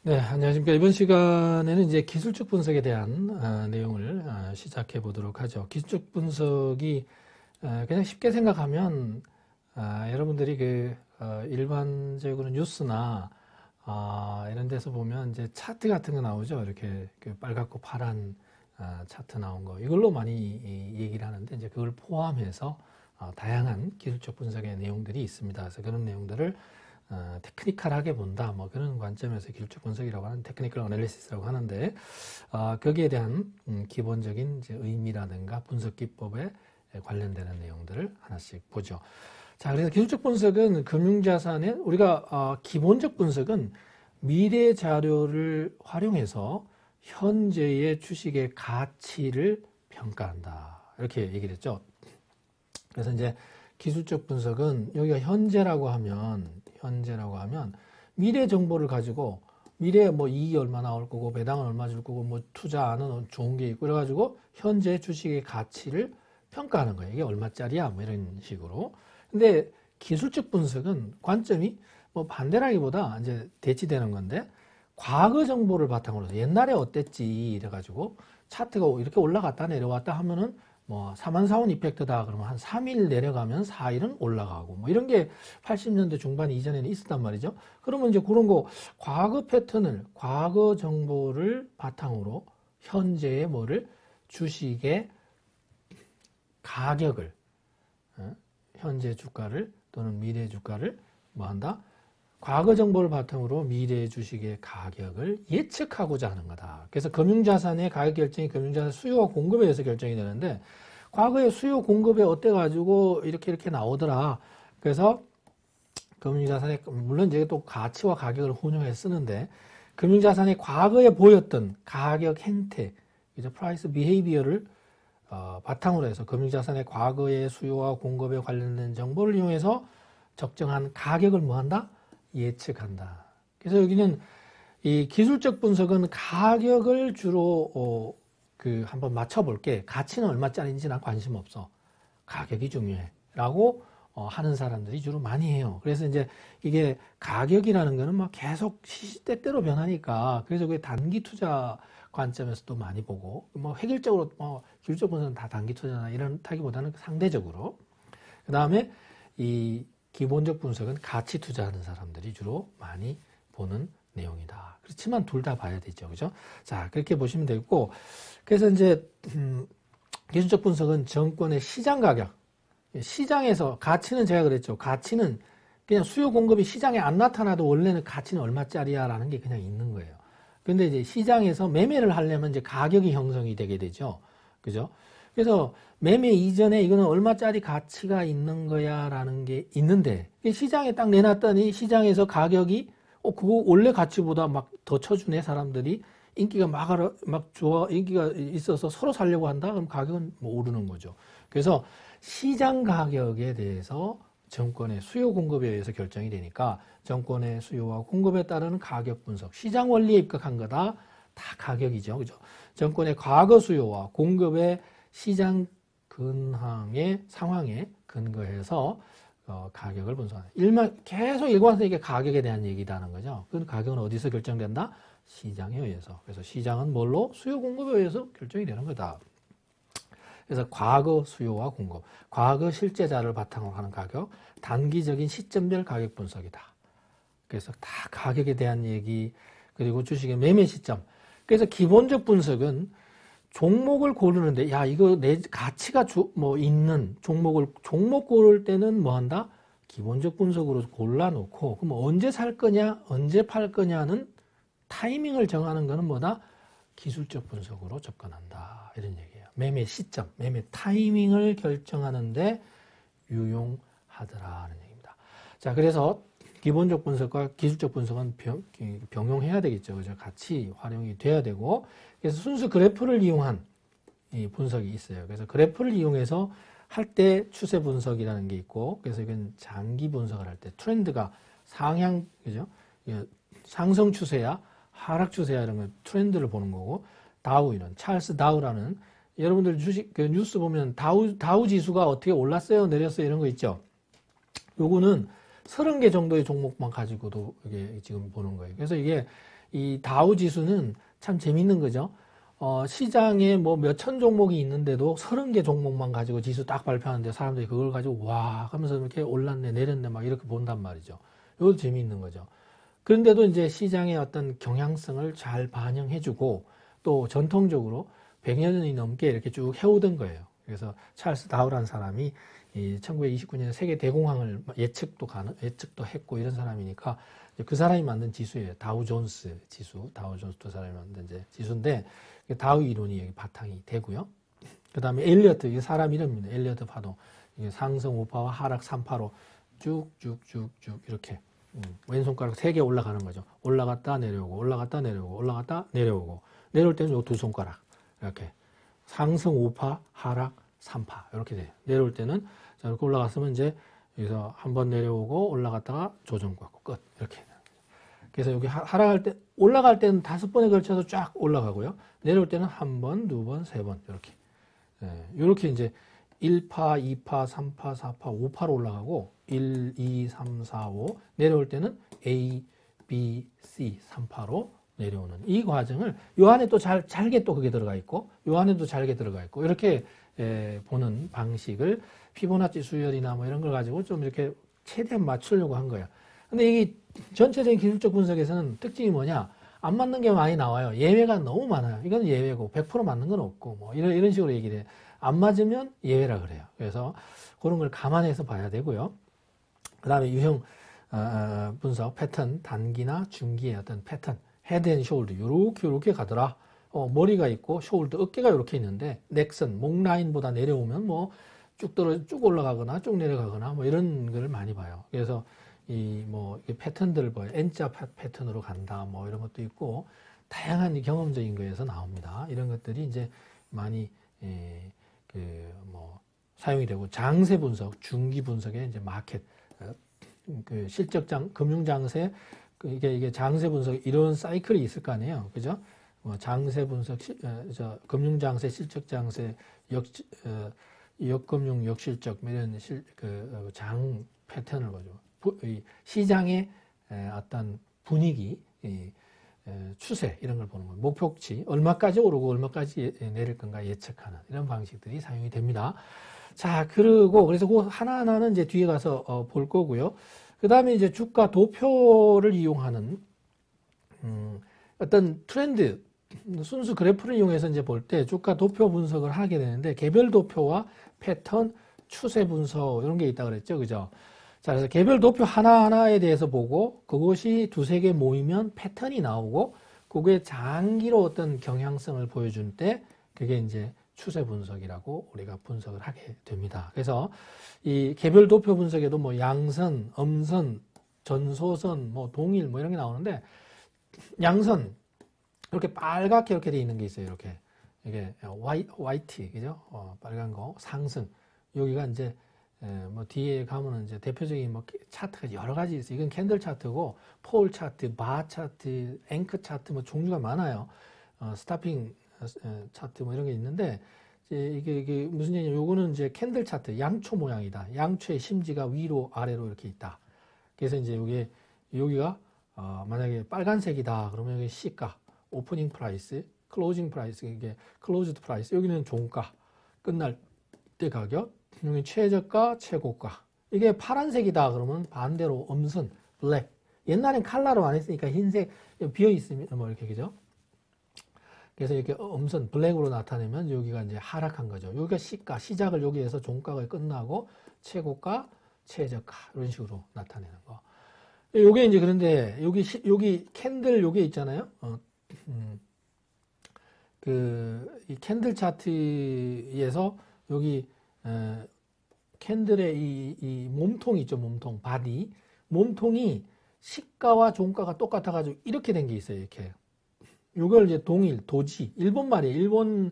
네, 안녕하십니까. 이번 시간에는 이제 기술적 분석에 대한 내용을 시작해 보도록 하죠. 기술적 분석이 그냥 쉽게 생각하면 여러분들이 일반적으로 뉴스나 이런 데서 보면 이제 차트 같은 거 나오죠. 이렇게 빨갛고 파란 차트 나온 거 이걸로 많이 얘기를 하는데 이제 그걸 포함해서 다양한 기술적 분석의 내용들이 있습니다. 그래서 그런 내용들을 테크니컬하게 본다, 뭐 그런 관점에서 기술적 분석이라고 하는 테크니컬 어널리시스라고 하는데, 거기에 대한 기본적인 이제 의미라든가 분석 기법에 관련되는 내용들을 하나씩 보죠. 자, 그래서 기술적 분석은 금융자산의 우리가 기본적 분석은 미래 자료를 활용해서 현재의 주식의 가치를 평가한다, 이렇게 얘기를 했죠. 그래서 이제 기술적 분석은 여기가 현재라고 하면 미래 정보를 가지고 미래에 뭐 이익이 얼마 나올 거고 배당은 얼마 줄 거고 뭐 투자하는 좋은 게 있고 그래가지고 현재 주식의 가치를 평가하는 거예요. 이게 얼마짜리야 뭐 이런 식으로. 근데 기술적 분석은 관점이 뭐 반대라기보다 이제 대치되는 건데, 과거 정보를 바탕으로 해서 옛날에 어땠지 이래가지고 차트가 이렇게 올라갔다 내려왔다 하면은 뭐 3만4원 이펙트다 그러면 한 3일 내려가면 4일은 올라가고 뭐 이런 게 80년대 중반 이전에는 있었단 말이죠. 그러면 이제 그런 거 과거 패턴을, 과거 정보를 바탕으로 현재의 주식의 가격을, 현재 주가를 또는 미래 주가를 뭐 한다? 과거 정보를 바탕으로 미래 주식의 가격을 예측하고자 하는 거다. 그래서 금융자산의 가격 결정이 금융자산 수요와 공급에 의해서 결정이 되는데, 과거에 수요 공급에 어때가지고 이렇게 나오더라. 그래서 금융자산의, 물론 이제 또 가치와 가격을 혼용해 쓰는데, 금융자산의 과거에 보였던 가격 행태, 이제 프라이스 비헤이비어를 바탕으로 해서 금융자산의 과거의 수요와 공급에 관련된 정보를 이용해서 적정한 가격을 뭐 한다? 예측한다. 그래서 여기는 이 기술적 분석은 가격을 주로 한번 맞춰볼게. 가치는 얼마짜리인지 난 관심 없어. 가격이 중요해. 라고 하는 사람들이 주로 많이 해요. 그래서 이제 이게 가격이라는 거는 막 계속 시시때때로 변하니까, 그래서 그게 단기 투자 관점에서도 많이 보고, 뭐 획일적으로 기술적 분석은 다 단기 투자나 이런 타기보다는 상대적으로. 그 다음에 이 기본적 분석은 가치 투자하는 사람들이 주로 많이 보는 내용이다. 그렇지만 둘 다 봐야 되죠. 그죠? 자, 그렇게 보시면 되고, 그래서 이제, 기술적 분석은 정권의 시장 가격, 시장에서 가치는 제가 그랬죠. 가치는 그냥 수요 공급이 시장에 안 나타나도 원래는 가치는 얼마짜리야 라는 게 그냥 있는 거예요. 근데 이제 시장에서 매매를 하려면 이제 가격이 형성이 되게 되죠. 그죠? 그래서 매매 이전에 이거는 얼마짜리 가치가 있는 거야 라는 게 있는데, 시장에 딱 내놨더니 시장에서 가격이 그거 원래 가치보다 막 더 쳐주네. 사람들이 인기가 인기가 있어서 서로 사려고 한다. 그럼 가격은 뭐 오르는 거죠. 그래서 시장 가격에 대해서 정권의 수요 공급에 의해서 결정이 되니까, 정권의 수요와 공급에 따르는 가격 분석, 시장 원리에 입각한 거다. 다 가격이죠. 그죠? 정권의 과거 수요와 공급의 시장 근황의 상황에 근거해서 가격을 분석하는. 계속 일관성 있게 가격에 대한 얘기다는 거죠. 그 가격은 어디서 결정된다? 시장에 의해서. 그래서 시장은 뭘로? 수요 공급에 의해서 결정이 되는 거다. 그래서 과거 수요와 공급, 과거 실제자를 바탕으로 하는 가격, 단기적인 시점별 가격 분석이다. 그래서 다 가격에 대한 얘기, 그리고 주식의 매매 시점. 그래서 기본적 분석은 종목을 고르는데, 이거 내 가치가 있는 종목 고를 때는 뭐 한다? 기본적 분석으로 골라놓고, 그럼 언제 살 거냐, 언제 팔 거냐는 타이밍을 정하는 거는 뭐다? 기술적 분석으로 접근한다. 이런 얘기예요. 매매 시점, 매매 타이밍을 결정하는데 유용하더라는 얘기입니다. 자, 그래서 기본적 분석과 기술적 분석은 병용해야 되겠죠. 그죠? 같이 활용이 돼야 되고, 그래서 순수 그래프를 이용한 이 분석이 있어요. 그래서 그래프를 이용해서 할 때 추세 분석이라는 게 있고, 그래서 이건 장기 분석을 할 때 트렌드가 상향, 그죠? 상승 추세야, 하락 추세야 이런 거 트렌드를 보는 거고, 찰스 다우라는, 여러분들 뉴스 보면 다우 지수가 어떻게 올랐어요, 내렸어요 이런 거 있죠. 요거는 30개 정도의 종목만 가지고도 이게 지금 보는 거예요. 그래서 이게 이 다우 지수는 참 재밌는 거죠. 시장에 뭐 몇천 종목이 있는데도 30개 종목만 가지고 지수 딱 발표하는데 사람들이 그걸 가지고 와 하면서 이렇게 올랐네 내렸네 막 이렇게 본단 말이죠. 이것도 재미있는 거죠. 그런데도 이제 시장의 어떤 경향성을 잘 반영해주고 또 전통적으로 100여 년이 넘게 이렇게 쭉 해오던 거예요. 그래서 찰스 다우라는 사람이 1929년에 세계 대공황을 예측도 했고 이런 사람이니까 그 사람이 만든 지수예요. 다우 존스 지수, 다우 존스 두 사람이 만든 이제 지수인데 다우 이론이 여기 바탕이 되고요. 그 다음에 엘리어트, 이게 사람 이름입니다. 엘리어트 파동. 이게 상승 5파와 하락 3파로 쭉쭉쭉쭉 이렇게 왼손가락 3개 올라가는 거죠. 올라갔다 내려오고 올라갔다 내려오고 올라갔다 내려오고 내려올 때는 요 두 손가락 이렇게 상승 5파 하락 3파 이렇게 돼요. 내려올 때는 자 이렇게 올라갔으면 이제 여기서 한번 내려오고 올라갔다가 조정받고 끝 이렇게. 그래서 여기 하락할 때 올라갈 때는 5번에 걸쳐서 쫙 올라가고요. 내려올 때는 한 번, 두 번, 세 번 이렇게. 이렇게 이제 1파, 2파, 3파, 4파, 5파로 올라가고 1, 2, 3, 4, 5 내려올 때는 A, B, C 3파로 내려오는 이 과정을 요 안에 또 잘게 또 그게 들어가 있고 요 안에도 잘게 들어가 있고 이렇게 보는 방식을 피보나치 수열이나 뭐 이런 걸 가지고 좀 이렇게 최대한 맞추려고 한 거예요. 근데 이게 전체적인 기술적 분석에서는 특징이 뭐냐? 안 맞는 게 많이 나와요. 예외가 너무 많아요. 이건 예외고 100% 맞는 건 없고 뭐 이런 식으로 얘기를 해요. 안 맞으면 예외라 그래요. 그래서 그런 걸 감안해서 봐야 되고요. 그 다음에 유형 분석 패턴, 단기나 중기의 어떤 패턴, 헤드 앤 숄더 이렇게 가더라. 머리가 있고 숄더 어깨가 이렇게 있는데 넥슨 목 라인보다 내려오면 뭐 쭉 올라가거나 쭉 내려가거나 뭐 이런 걸 많이 봐요. 그래서 이 패턴들 N자 패턴으로 간다 뭐 이런 것도 있고 다양한 경험적인 거에서 나옵니다. 이런 것들이 이제 많이 사용이 되고 장세 분석, 중기 분석에 이제 마켓 실적 금융 장세 이게 장세 분석 이런 사이클이 있을 거 아니에요, 그죠? 장세 분석, 금융 장세, 실적 장세, 역금융 역실적 이런 장 패턴을 보죠. 시장의 어떤 분위기, 추세 이런 걸 보는 거예요. 목표치 얼마까지 오르고 얼마까지 내릴 건가 예측하는 이런 방식들이 사용이 됩니다. 자, 그래서 그 하나하나는 이제 뒤에 가서 볼 거고요. 그 다음에 이제 주가 도표를 이용하는 어떤 트렌드 순수 그래프를 이용해서 이제 볼 때 주가 도표 분석을 하게 되는데 개별 도표와 패턴, 추세 분석 이런 게 있다 그랬죠, 그죠? 자, 그래서 개별 도표 하나하나에 대해서 보고 그것이 두세 개 모이면 패턴이 나오고 그게 장기로 어떤 경향성을 보여줄 때 그게 이제 추세 분석이라고 우리가 분석을 하게 됩니다. 그래서 이 개별 도표 분석에도 뭐 양선, 음선, 전소선, 뭐 동일 뭐 이런 게 나오는데 양선 이렇게 빨갛게 이렇게 돼 있는 게 있어요. 이렇게 이게 화이트 그죠? 빨간 거 상승 여기가 이제 뭐 뒤에 가면은 이제 대표적인 뭐 차트가 여러 가지 있어요. 이건 캔들 차트고 폴 차트, 바 차트, 앵커 차트 뭐 종류가 많아요. 스타핑 차트 뭐 이런 게 있는데 이게 무슨 얘기냐? 요거는 이제 캔들 차트, 양초 모양이다. 양초의 심지가 위로 아래로 이렇게 있다. 그래서 이제 여기가 만약에 빨간색이다. 그러면 여기 시가, 오프닝 프라이스, 클로징 프라이스, 이게 클로즈드 프라이스. 여기는 종가, 끝날 때 가격. 여기 최저가, 최고가. 이게 파란색이다. 그러면 반대로 음선, 블랙. 옛날엔 칼라로 안 했으니까 흰색 비어 있으면 뭐 이렇게 그죠? 그래서 이렇게 음선 블랙으로 나타내면 여기가 이제 하락한 거죠. 여기가 시가, 시작을 여기에서 종가가 끝나고 최고가, 최저가 이런 식으로 나타내는 거. 요게 이제 그런데 여기 캔들 요게 있잖아요. 이 캔들 차트에서 여기 캔들의 이 몸통이 있죠. 몸통, 바디. 몸통이 시가와 종가가 똑같아가지고 이렇게 된 게 있어요. 이렇게. 이걸 이제 동일, 도지, 일본 말이에요.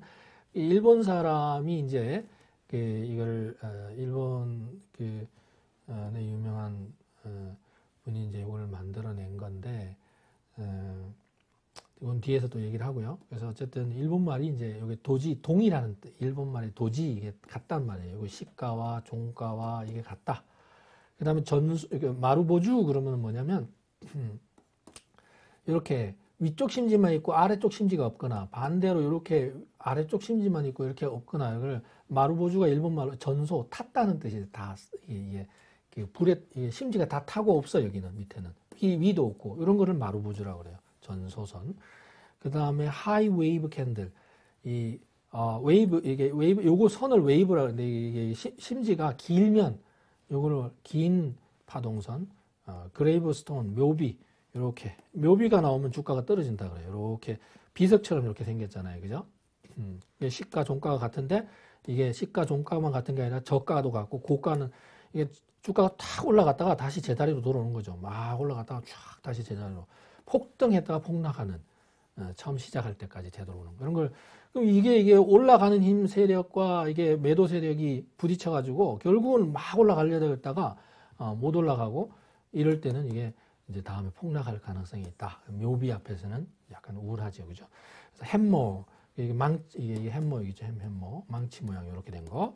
일본 사람이 이제, 이걸, 일본, 유명한, 분이 이제 이걸 만들어낸 건데, 이건 뒤에서 또 얘기를 하고요. 그래서 어쨌든 일본 말이 이제 여기 도지, 동이라는 뜻, 일본 말이 도지, 이게 같단 말이에요. 여기 시가와 종가와 이게 같다. 그 다음에 마루보주 그러면 뭐냐면, 이렇게 위쪽 심지만 있고 아래쪽 심지가 없거나 반대로 이렇게 아래쪽 심지만 있고 이렇게 없거나 이걸 마루보주가 일본말로 전소 탔다는 뜻이 다 이게 불에 이게 심지가 다 타고 없어 여기는 밑에는 위도 없고 이런 거를 마루보주라고 그래요. 전소선. 그 다음에 하이 웨이브 캔들 이 웨이브 이게 웨이브 요거 선을 웨이브라고 하는데 이게 심지가 길면 요거를 긴 파동선 그레이브스톤 묘비 이렇게 묘비가 나오면 주가가 떨어진다 그래요. 이렇게 비석처럼 이렇게 생겼잖아요. 그죠? 이게 시가 종가가 같은데 이게 시가 종가만 같은 게 아니라 저가도 같고 고가는 이게 주가가 탁 올라갔다가 다시 제자리로 돌아오는 거죠. 막 올라갔다가 쫙 다시 제자리로 폭등했다가 폭락하는 처음 시작할 때까지 되돌아오는 거. 이런 걸 그럼 이게 올라가는 힘 세력과 이게 매도 세력이 부딪혀 가지고 결국은 막 올라가려다 했다가 못 올라가고 이럴 때는 이게 이제 다음에 폭락할 가능성이 있다. 묘비 앞에서는 약간 우울하죠, 그죠? 그래서 햄머 이게 햄머이죠, 햄머 망치 모양 이렇게 된 거.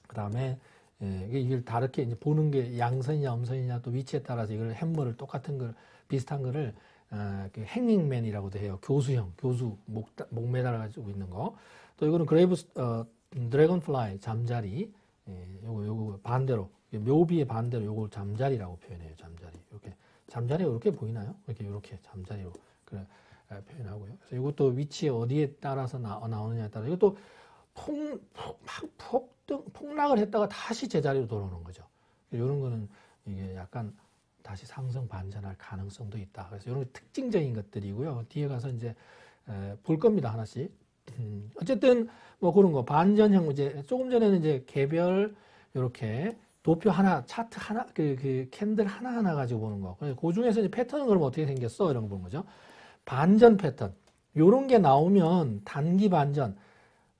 그 다음에 이걸 다르게 이제 보는 게 양선이냐 음선이냐 또 위치에 따라서 이걸 햄머를 똑같은 걸 비슷한 거를 그 행잉맨이라고도 해요. 교수형, 교수 목 매달아 가지고 있는 거. 또 이거는 드래곤플라이 잠자리. 요거 반대로 묘비의 반대로 요걸 잠자리라고 표현해요. 잠자리. 이렇게 잠자리가 이렇게 보이나요? 이렇게 잠자리로 그래 표현하고요. 그래서 이것도 위치에 어디에 따라서 나오느냐에 따라 이것도 폭락을 했다가 다시 제자리로 돌아오는 거죠. 이런 거는 이게 약간 다시 상승 반전할 가능성도 있다. 그래서 이런 특징적인 것들이고요. 뒤에 가서 이제 볼 겁니다. 하나씩. 어쨌든 뭐 그런 거 반전형 이제 조금 전에는 이제 개별 이렇게 도표 하나, 차트 하나, 그 캔들 하나하나 가지고 보는 거. 그 중에서 이제 패턴은 그럼 어떻게 생겼어? 이런 거 보는 거죠. 반전 패턴. 요런 게 나오면 단기 반전.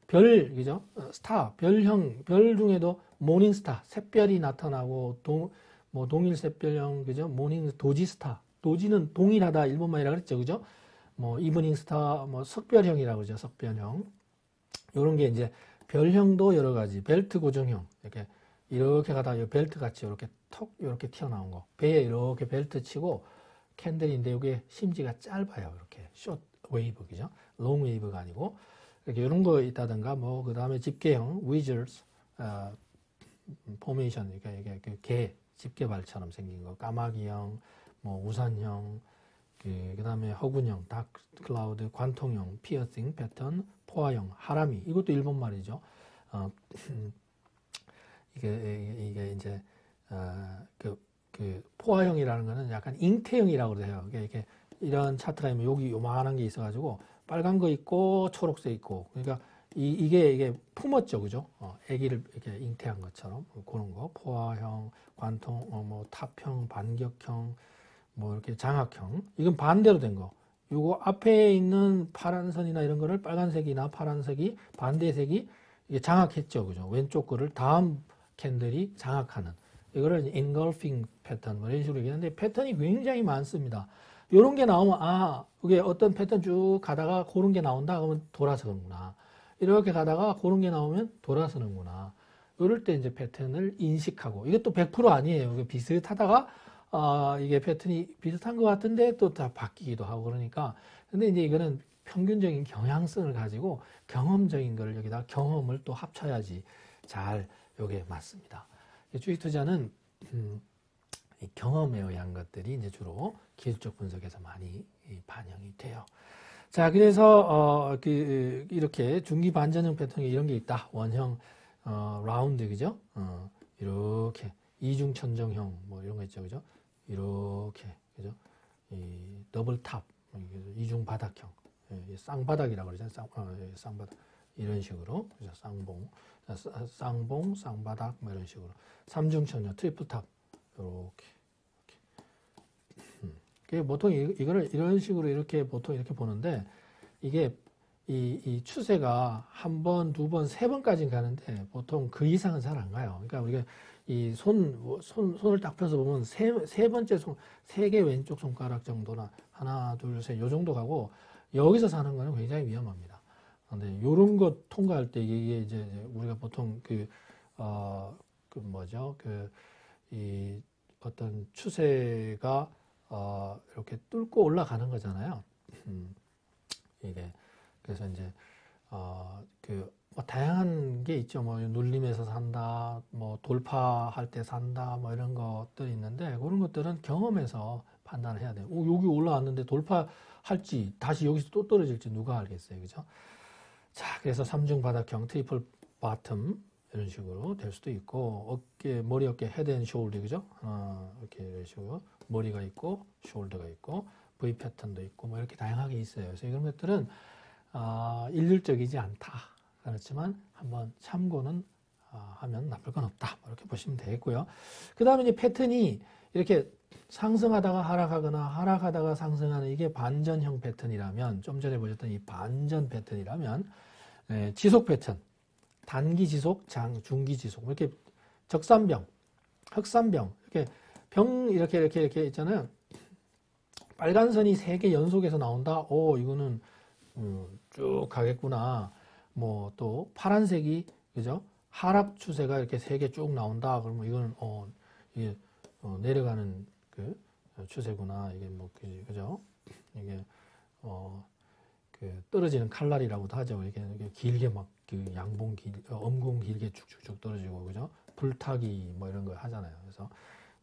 그죠? 스타, 별형, 별 중에도 모닝스타, 샛별이 나타나고, 동일 샛별형, 그죠? 도지스타. 도지는 동일하다, 일본말이라 그랬죠, 그죠? 이브닝 스타, 석별형이라고 그러죠, 석별형. 요런 게 이제 별형도 여러 가지, 벨트 고정형. 이렇게 가다가 벨트 같이 이렇게 튀어나온 거. 배에 이렇게 벨트 치고 캔들인데 이게 심지가 짧아요. 이렇게 숏 웨이브, 그죠? 롱 웨이브가 아니고. 이렇게 이런 거 있다든가, 그 다음에 집게형, 위저스, 포메이션, 이게 개, 집게발처럼 생긴 거, 까마귀형, 우산형, 그 다음에 허군형, 다크 클라우드, 관통형, 피어싱 패턴, 포화형, 하라미. 이것도 일본 말이죠. 이게 이제, 포화형이라는 거는 약간 잉태형이라고 그래요. 이게 이런 차트가 있으면 여기 요만한 게 있어가지고 빨간 거 있고 초록색 있고 그러니까 이게 품었죠, 그죠? 아기를 이렇게 잉태한 것처럼 그런 거 포화형, 관통, 탑형, 반격형, 이렇게 장악형. 이건 반대로 된 거. 요거 앞에 있는 파란 선이나 이런 거를 빨간색이나 파란색이 반대색이 이게 장악했죠, 그죠? 왼쪽 거를 다음 캔들이 장악하는. 이거를 engulfing 패턴 이런 식으로 얘기하는데 패턴이 굉장히 많습니다. 요런 게 나오면 이게 어떤 패턴 쭉 가다가 그런 게 나온다 그러면 돌아서는구나. 이렇게 가다가 그런 게 나오면 돌아서는구나. 이럴 때 이제 패턴을 인식하고 이것도 100% 아니에요. 이게 비슷하다가 이게 패턴이 비슷한 것 같은데 또 다 바뀌기도 하고 그러니까 근데 이제 이거는 평균적인 경향성을 가지고 경험적인 걸 여기다 경험을 또 합쳐야지 잘 요게 맞습니다. 주식 투자는 경험에 의한 것들이 이제 주로 기술적 분석에서 많이 반영이 돼요. 자, 그래서 이렇게 중기 반전형 패턴이 이런 게 있다. 원형 라운드, 그죠? 이렇게 이중 천정형 이런 거 있죠, 그죠? 이렇게, 그죠? 이 더블 탑, 이중 바닥형, 쌍바닥이라고 그러잖아요. 쌍바닥 이런 식으로, 그죠? 쌍봉, 쌍바닥 이런 식으로. 삼중 천정, 트리플 탑 이렇게. 보통 이거를 이런 식으로 이렇게 보통 이렇게 보는데 이게 이 추세가 한 번, 두 번, 세 번까지는 가는데 보통 그 이상은 잘 안 가요. 그러니까 우리가 이 손을 딱 펴서 보면 세 번째 세 개 왼쪽 손가락 정도나 하나, 둘, 셋 요 정도 가고 여기서 사는 거는 굉장히 위험합니다. 근데 요런 거 통과할 때 이게 이제 우리가 보통 이 어떤 추세가 이렇게 뚫고 올라가는 거잖아요. 이게 그래서 이제 뭐 다양한 게 있죠. 뭐 눌림에서 산다, 뭐 돌파할 때 산다, 뭐 이런 것들이 있는데 그런 것들은 경험에서 판단을 해야 돼요. 여기 올라왔는데 돌파할지 다시 여기서 또 떨어질지 누가 알겠어요, 그죠? 자, 그래서 삼중 바닥형 트리플 바텀 이런 식으로 될 수도 있고 머리 어깨 헤드 앤 숄더, 그죠? 이렇게 이런 식으로 머리가 있고 숄더가 있고 V 패턴도 있고 뭐 이렇게 다양하게 있어요. 그래서 이런 것들은 일률적이지 않다. 그렇지만 한번 참고는 하면 나쁠 건 없다. 이렇게 보시면 되겠고요. 그 다음에 이제 패턴이 이렇게 상승하다가 하락하거나 하락하다가 상승하는 이게 반전형 패턴이라면 좀 전에 보셨던 이 반전 패턴이라면 지속 패턴, 단기 지속, 중기 지속 이렇게 적산병, 흑산병 이렇게 병 이렇게 있잖아요. 빨간 선이 3개 연속해서 나온다. 이거는 쭉 가겠구나. 뭐 또 파란색이 그죠? 하락 추세가 이렇게 3개 쭉 나온다. 그러면 이거는 이게 내려가는 그 추세구나. 이게 뭐 그죠? 이게 그 떨어지는 칼날이라고도 하죠. 이게 길게 막 그 양봉 엄공 길게 쭉쭉쭉 떨어지고 그죠? 불타기 뭐 이런 거 하잖아요. 그래서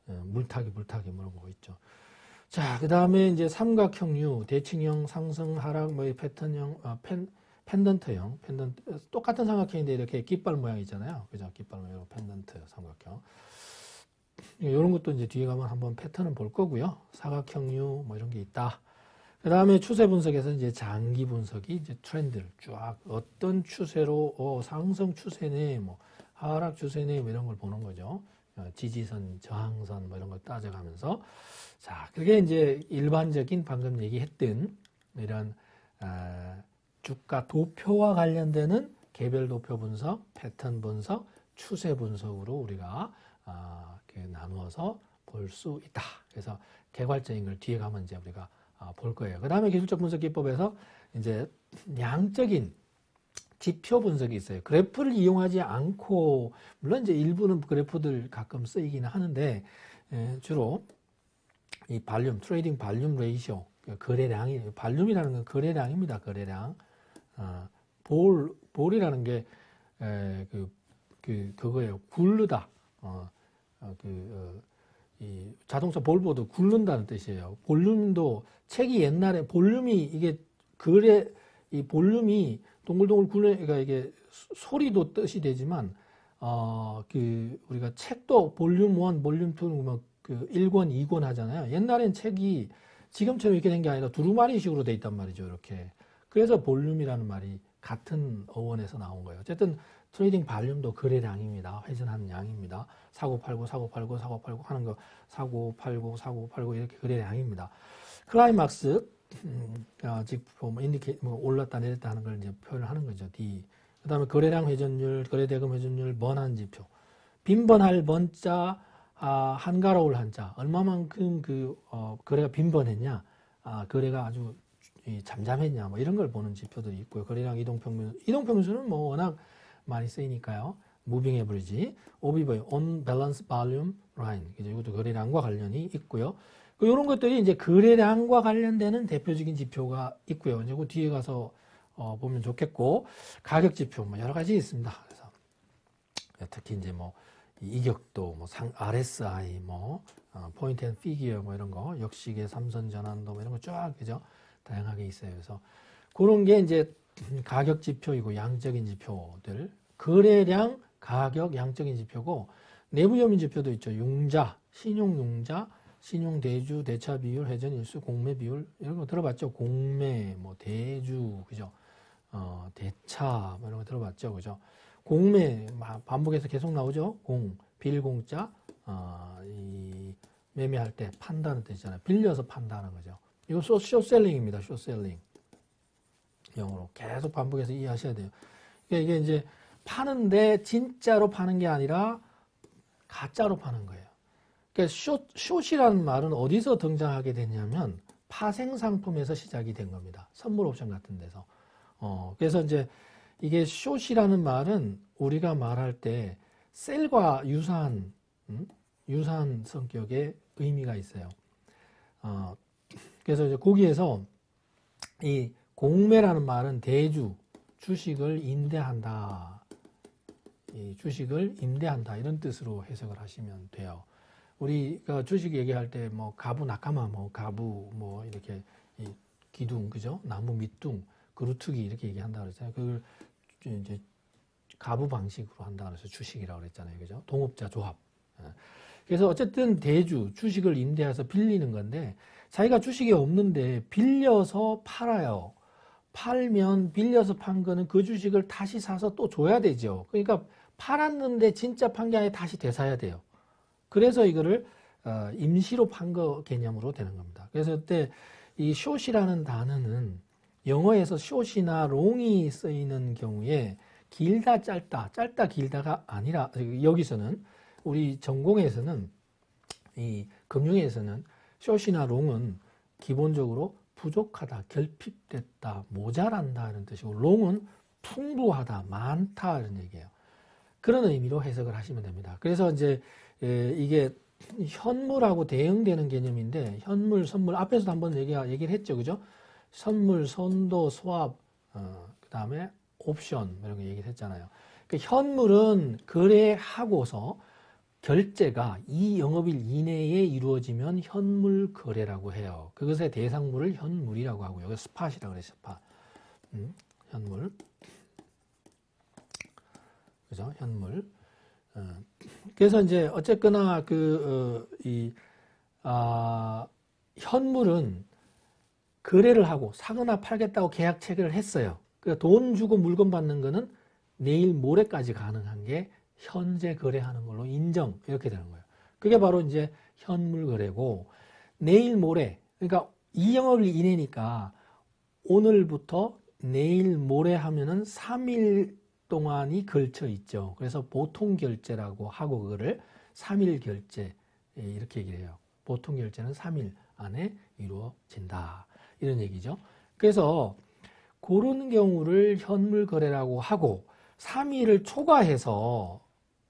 물타기 물어보고 있죠. 자, 그 다음에 이제 삼각형류, 대칭형, 상승, 하락, 뭐 패턴형, 펜던트형, 똑같은 삼각형인데 이렇게 깃발 모양 있잖아요. 그죠? 깃발 모양, 펜던트 삼각형. 이런 것도 이제 뒤에 가면 한번 패턴은 볼 거고요. 사각형류, 뭐 이런 게 있다. 그 다음에 추세 분석에서 이제 장기 분석이 이제 트렌드를 쫙 어떤 추세로, 상승 추세네, 뭐 하락 추세네, 뭐 이런 걸 보는 거죠. 지지선, 저항선, 뭐 이런 걸 따져가면서. 자, 그게 이제 일반적인 방금 얘기했던 이런 주가 도표와 관련되는 개별 도표 분석, 패턴 분석, 추세 분석으로 우리가 나누어서 볼 수 있다. 그래서 개괄적인 걸 뒤에 가면 이제 우리가 볼 거예요. 그 다음에 기술적 분석 기법에서 이제 양적인 지표 분석이 있어요. 그래프를 이용하지 않고 물론 이제 일부는 그래프들 가끔 쓰이기는 하는데 주로 이 트레이딩 발륨 레이쇼, 거래량이, 발륨이라는 건 거래량입니다. 거래량. 볼이라는 게, 그거예요. 굴르다. 이 자동차 볼보드 굴른다는 뜻이에요. 볼륨도, 책이 옛날에 볼륨이, 이 볼륨이 동글동글 그러니까 이게 소리도 뜻이 되지만, 우리가 책도 볼륨 1, 볼륨 2, 뭐, 1권, 2권 하잖아요. 옛날엔 책이 지금처럼 이렇게 된 게 아니라 두루마리식으로 돼 있단 말이죠. 이렇게. 그래서 볼륨이라는 말이 같은 어원에서 나온 거예요. 어쨌든 트레이딩 발륨도 거래량입니다. 회전하는 양입니다. 사고 팔고 하는 거 사고 팔고 이렇게 거래량입니다. 클라이막스 지금 올랐다 내렸다 하는 걸 이제 표현을 하는 거죠. D. 그다음에 거래량 회전율, 거래대금 회전율, 번한 지표. 빈번할 번자, 한가로울 한자. 얼마만큼 거래가 빈번했냐, 거래가 아주 잠잠했냐, 뭐 이런 걸 보는 지표들이 있고요. 거래량 이동평균수는 뭐 워낙 많이 쓰이니까요. 무빙 에버리지, OBV, On Balance Volume Line. 이것도 거래량과 관련이 있고요. 이런 것들이 이제 거래량과 관련되는 대표적인 지표가 있고요. 이제 그 뒤에 가서 보면 좋겠고, 가격 지표 뭐 여러 가지 있습니다. 그래서 특히 이제 뭐 이격도, 뭐 RSI, 뭐 포인트 앤 피기어, 뭐 이런 거, 역시계 삼선 전환도 뭐 이런 거 쫙 그죠? 다양하게 있어요. 그래서 그런 게 이제 가격 지표이고 양적인 지표들, 거래량, 가격, 양적인 지표고 내부요인 지표도 있죠. 융자, 신용융자, 신용대주, 대차 비율, 회전 일수, 공매 비율 이런 거 들어봤죠. 공매, 뭐 대주, 그죠? 대차 뭐 이런 거 들어봤죠, 그죠? 공매 반복해서 계속 나오죠. 빌공자, 이 매매할 때 판다는 뜻이잖아요. 빌려서 판다는 거죠. 이거 쇼셀링입니다. 쇼셀링. 영어로 계속 반복해서 이해하셔야 돼요. 이게 이제 파는데 진짜로 파는 게 아니라 가짜로 파는 거예요. 그러니까 숏이라는 말은 어디서 등장하게 됐냐면 파생 상품에서 시작이 된 겁니다. 선물 옵션 같은 데서. 그래서 이제 이게 숏이라는 말은 우리가 말할 때 셀과 유사한 성격의 의미가 있어요. 그래서 이제 거기에서 이 공매라는 말은 대주, 주식을 임대한다. 이 주식을 임대한다. 이런 뜻으로 해석을 하시면 돼요. 우리가 주식 얘기할 때 뭐 가부 낙하마, 뭐 가부, 뭐 이렇게 이 기둥, 그죠? 나무 밑둥, 그루트기 이렇게 얘기한다 그랬잖아요. 그걸 이제 가부 방식으로 한다 그래서 주식이라고 그랬잖아요. 그죠? 동업자 조합. 그래서 어쨌든 대주, 주식을 임대해서 빌리는 건데 자기가 주식이 없는데 빌려서 팔아요. 팔면 빌려서 판 거는 그 주식을 다시 사서 또 줘야 되죠. 그러니까 팔았는데 진짜 판 게 아니라 다시 되사야 돼요. 그래서 이거를 임시로 판 거 개념으로 되는 겁니다. 그래서 그때 이 숏이라는 단어는 영어에서 숏이나 롱이 쓰이는 경우에 길다 짧다, 짧다 길다가 아니라 여기서는 우리 전공에서는 이 금융에서는 숏이나 롱은 기본적으로 부족하다, 결핍됐다, 모자란다 이런 뜻이고 롱은 풍부하다, 많다 이런 얘기예요. 그런 의미로 해석을 하시면 됩니다. 그래서 이제 이게 현물하고 대응되는 개념인데 현물, 선물 앞에서도 한번 얘기를 했죠, 그죠? 선물, 선도, swap, 그 다음에 옵션 이런 거 얘기를 했잖아요. 그 현물은 거래하고서 결제가 이 영업일 이내에 이루어지면 현물 거래라고 해요. 그것의 대상물을 현물이라고 하고요. 여기 스팟이라고 그래요, 스팟. 현물. 그죠? 현물. 그래서 이제 어쨌거나 현물은 거래를 하고 사거나 팔겠다고 계약 체결을 했어요. 그러니까 돈 주고 물건 받는 거는 내일 모레까지 가능한 게 현재 거래하는 걸로 인정 이렇게 되는 거예요. 그게 바로 이제 현물 거래고 내일 모레 그러니까 이 영업일 이내니까 오늘부터 내일 모레 하면은 3일 동안이 걸쳐 있죠. 그래서 보통 결제라고 하고 그거를 3일 결제 이렇게 얘기를 해요. 보통 결제는 3일 안에 이루어진다. 이런 얘기죠. 그래서 그런 경우를 현물 거래라고 하고 3일을 초과해서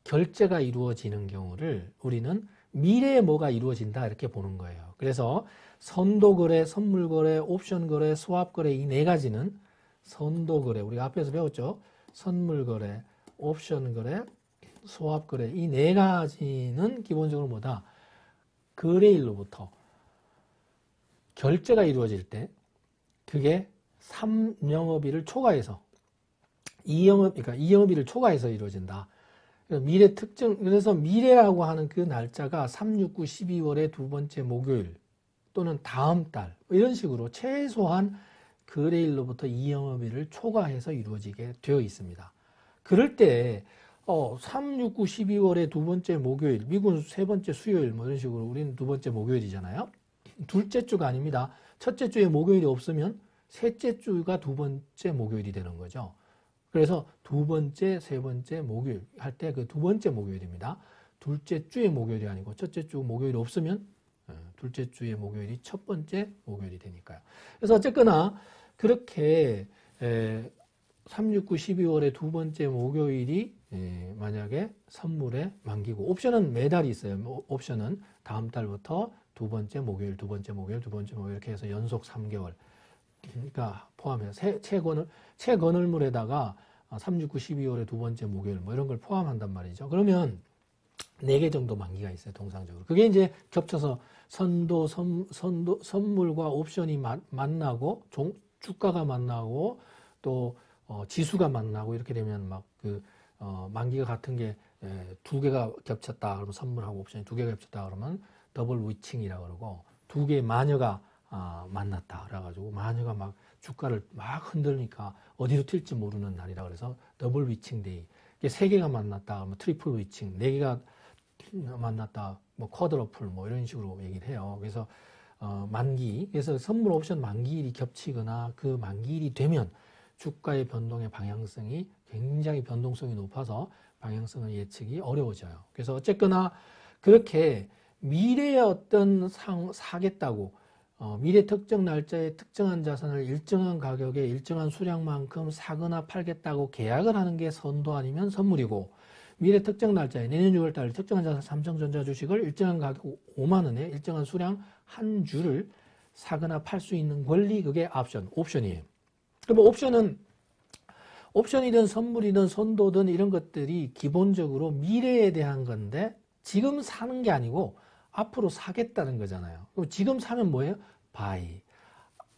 결제가 이루어지는 경우를 우리는 미래에 뭐가 이루어진다 이렇게 보는 거예요. 그래서 선도 거래, 선물 거래, 옵션 거래, 스왑 거래 이 네 가지는 선도 거래 우리가 앞에서 배웠죠. 선물 거래, 옵션 거래, 스왑 거래 이 네 가지는 기본적으로 뭐다? 거래일로부터 결제가 이루어질 때 그게 3영업일을 초과해서 2영업일을 초과해서 이루어진다. 미래 특정, 그래서 미래라고 하는 그 날짜가 3, 6, 9, 12월의 두 번째 목요일 또는 다음 달 이런 식으로 최소한 거래일로부터 2영업일을 초과해서 이루어지게 되어 있습니다. 그럴 때 3, 6, 9, 12월의 두 번째 목요일, 미국은 세 번째 수요일 뭐 이런 식으로 우리는 두 번째 목요일이잖아요. 둘째 주가 아닙니다. 첫째 주에 목요일이 없으면 셋째 주가 두 번째 목요일이 되는 거죠. 그래서 두 번째, 세 번째 목요일 할 때 그 두 번째 목요일입니다. 둘째 주의 목요일이 아니고 첫째 주 목요일이 없으면 둘째 주의 목요일이 첫 번째 목요일이 되니까요. 그래서 어쨌거나 그렇게 3, 6, 9, 12월의 두 번째 목요일이 만약에 선물에 만기고 옵션은 매달이 있어요. 옵션은 다음 달부터 두 번째 목요일, 두 번째 목요일, 두 번째 목요일 이렇게 해서 연속 3개월 그러니까 포함해서 채건을물에다가 3, 6, 9, 12월의 두 번째 목요일 뭐 이런 걸 포함한단 말이죠. 그러면 4개 정도 만기가 있어요. 통상적으로. 그게 이제 겹쳐서 선물과 옵션이 만나고 주가가 만나고 또 지수가 만나고 이렇게 되면 막 만기가 같은 게 두 개가 겹쳤다 그러면 선물하고 옵션이 두 개가 겹쳤다 그러면 더블 위칭이라고 그러고 두 개의 마녀가 만났다 그래가지고 마녀가 막 주가를 막 흔들니까 어디로 튈지 모르는 날이라 그래서 더블 위칭 데이. 세 개가 만났다 뭐 트리플 위칭, 네 개가 만났다 뭐 쿼드러플 뭐 이런 식으로 얘기를 해요. 그래서 만기, 그래서 선물 옵션 만기일이 겹치거나 그 만기일이 되면 주가의 변동의 방향성이 굉장히 변동성이 높아서 방향성을 예측이 어려워져요. 그래서 어쨌거나 그렇게 미래에 어떤 사겠다고 미래 특정 날짜에 특정한 자산을 일정한 가격에 일정한 수량만큼 사거나 팔겠다고 계약을 하는 게 선도 아니면 선물이고 미래 특정 날짜에 내년 6월달 특정한 자산 삼성전자 주식을 일정한 가격 5만 원에 일정한 수량 한 주를 사거나 팔 수 있는 권리, 그게 옵션이에요. 그럼 옵션이든 선물이든 선도든 이런 것들이 기본적으로 미래에 대한 건데 지금 사는 게 아니고 앞으로 사겠다는 거잖아요. 그럼 지금 사면 뭐예요? buy.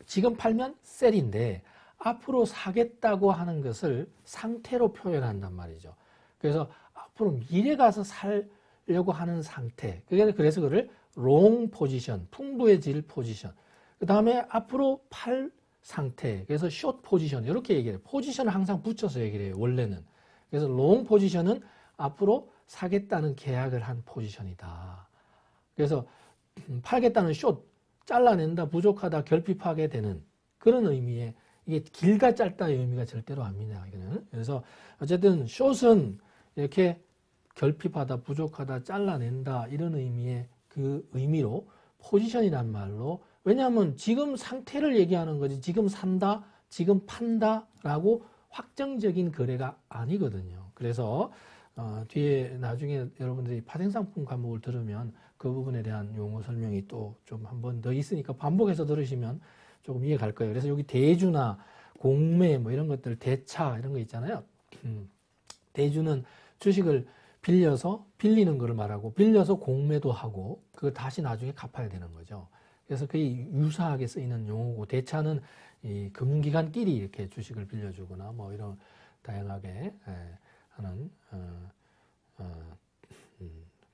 지금 팔면 sell인데 앞으로 사겠다고 하는 것을 상태로 표현한단 말이죠. 그래서 앞으로 미래 가서 살려고 하는 상태. 그래서 그를 long position, 풍부해질 포지션. 그 다음에 앞으로 팔 상태. 그래서 short position 이렇게 얘기해요. 포지션을 항상 붙여서 얘기를 해요. 원래는. 그래서 long position은 앞으로 사겠다는 계약을 한 포지션이다. 그래서 팔겠다는 short, 잘라낸다, 부족하다, 결핍하게 되는 그런 의미의, 이게 길다 짧다의 의미가 절대로 아닙니다. 이거는. 그래서 어쨌든 short은 이렇게 결핍하다, 부족하다, 잘라낸다 이런 의미의 그 의미로 포지션이란 말로, 왜냐하면 지금 상태를 얘기하는 거지 지금 산다, 지금 판다 라고 확정적인 거래가 아니거든요. 그래서 뒤에 나중에 여러분들이 파생상품 과목을 들으면 그 부분에 대한 용어 설명이 또 좀 한 번 더 있으니까 반복해서 들으시면 조금 이해 갈 거예요. 그래서 여기 대주나 공매 뭐 이런 것들, 대차 이런 거 있잖아요. 대주는 주식을 빌려서 빌리는 것을 말하고, 빌려서 공매도 하고 그걸 다시 나중에 갚아야 되는 거죠. 그래서 그게 유사하게 쓰이는 용어고, 대차는 이 금기간끼리 이렇게 주식을 빌려주거나 뭐 이런 다양하게 하는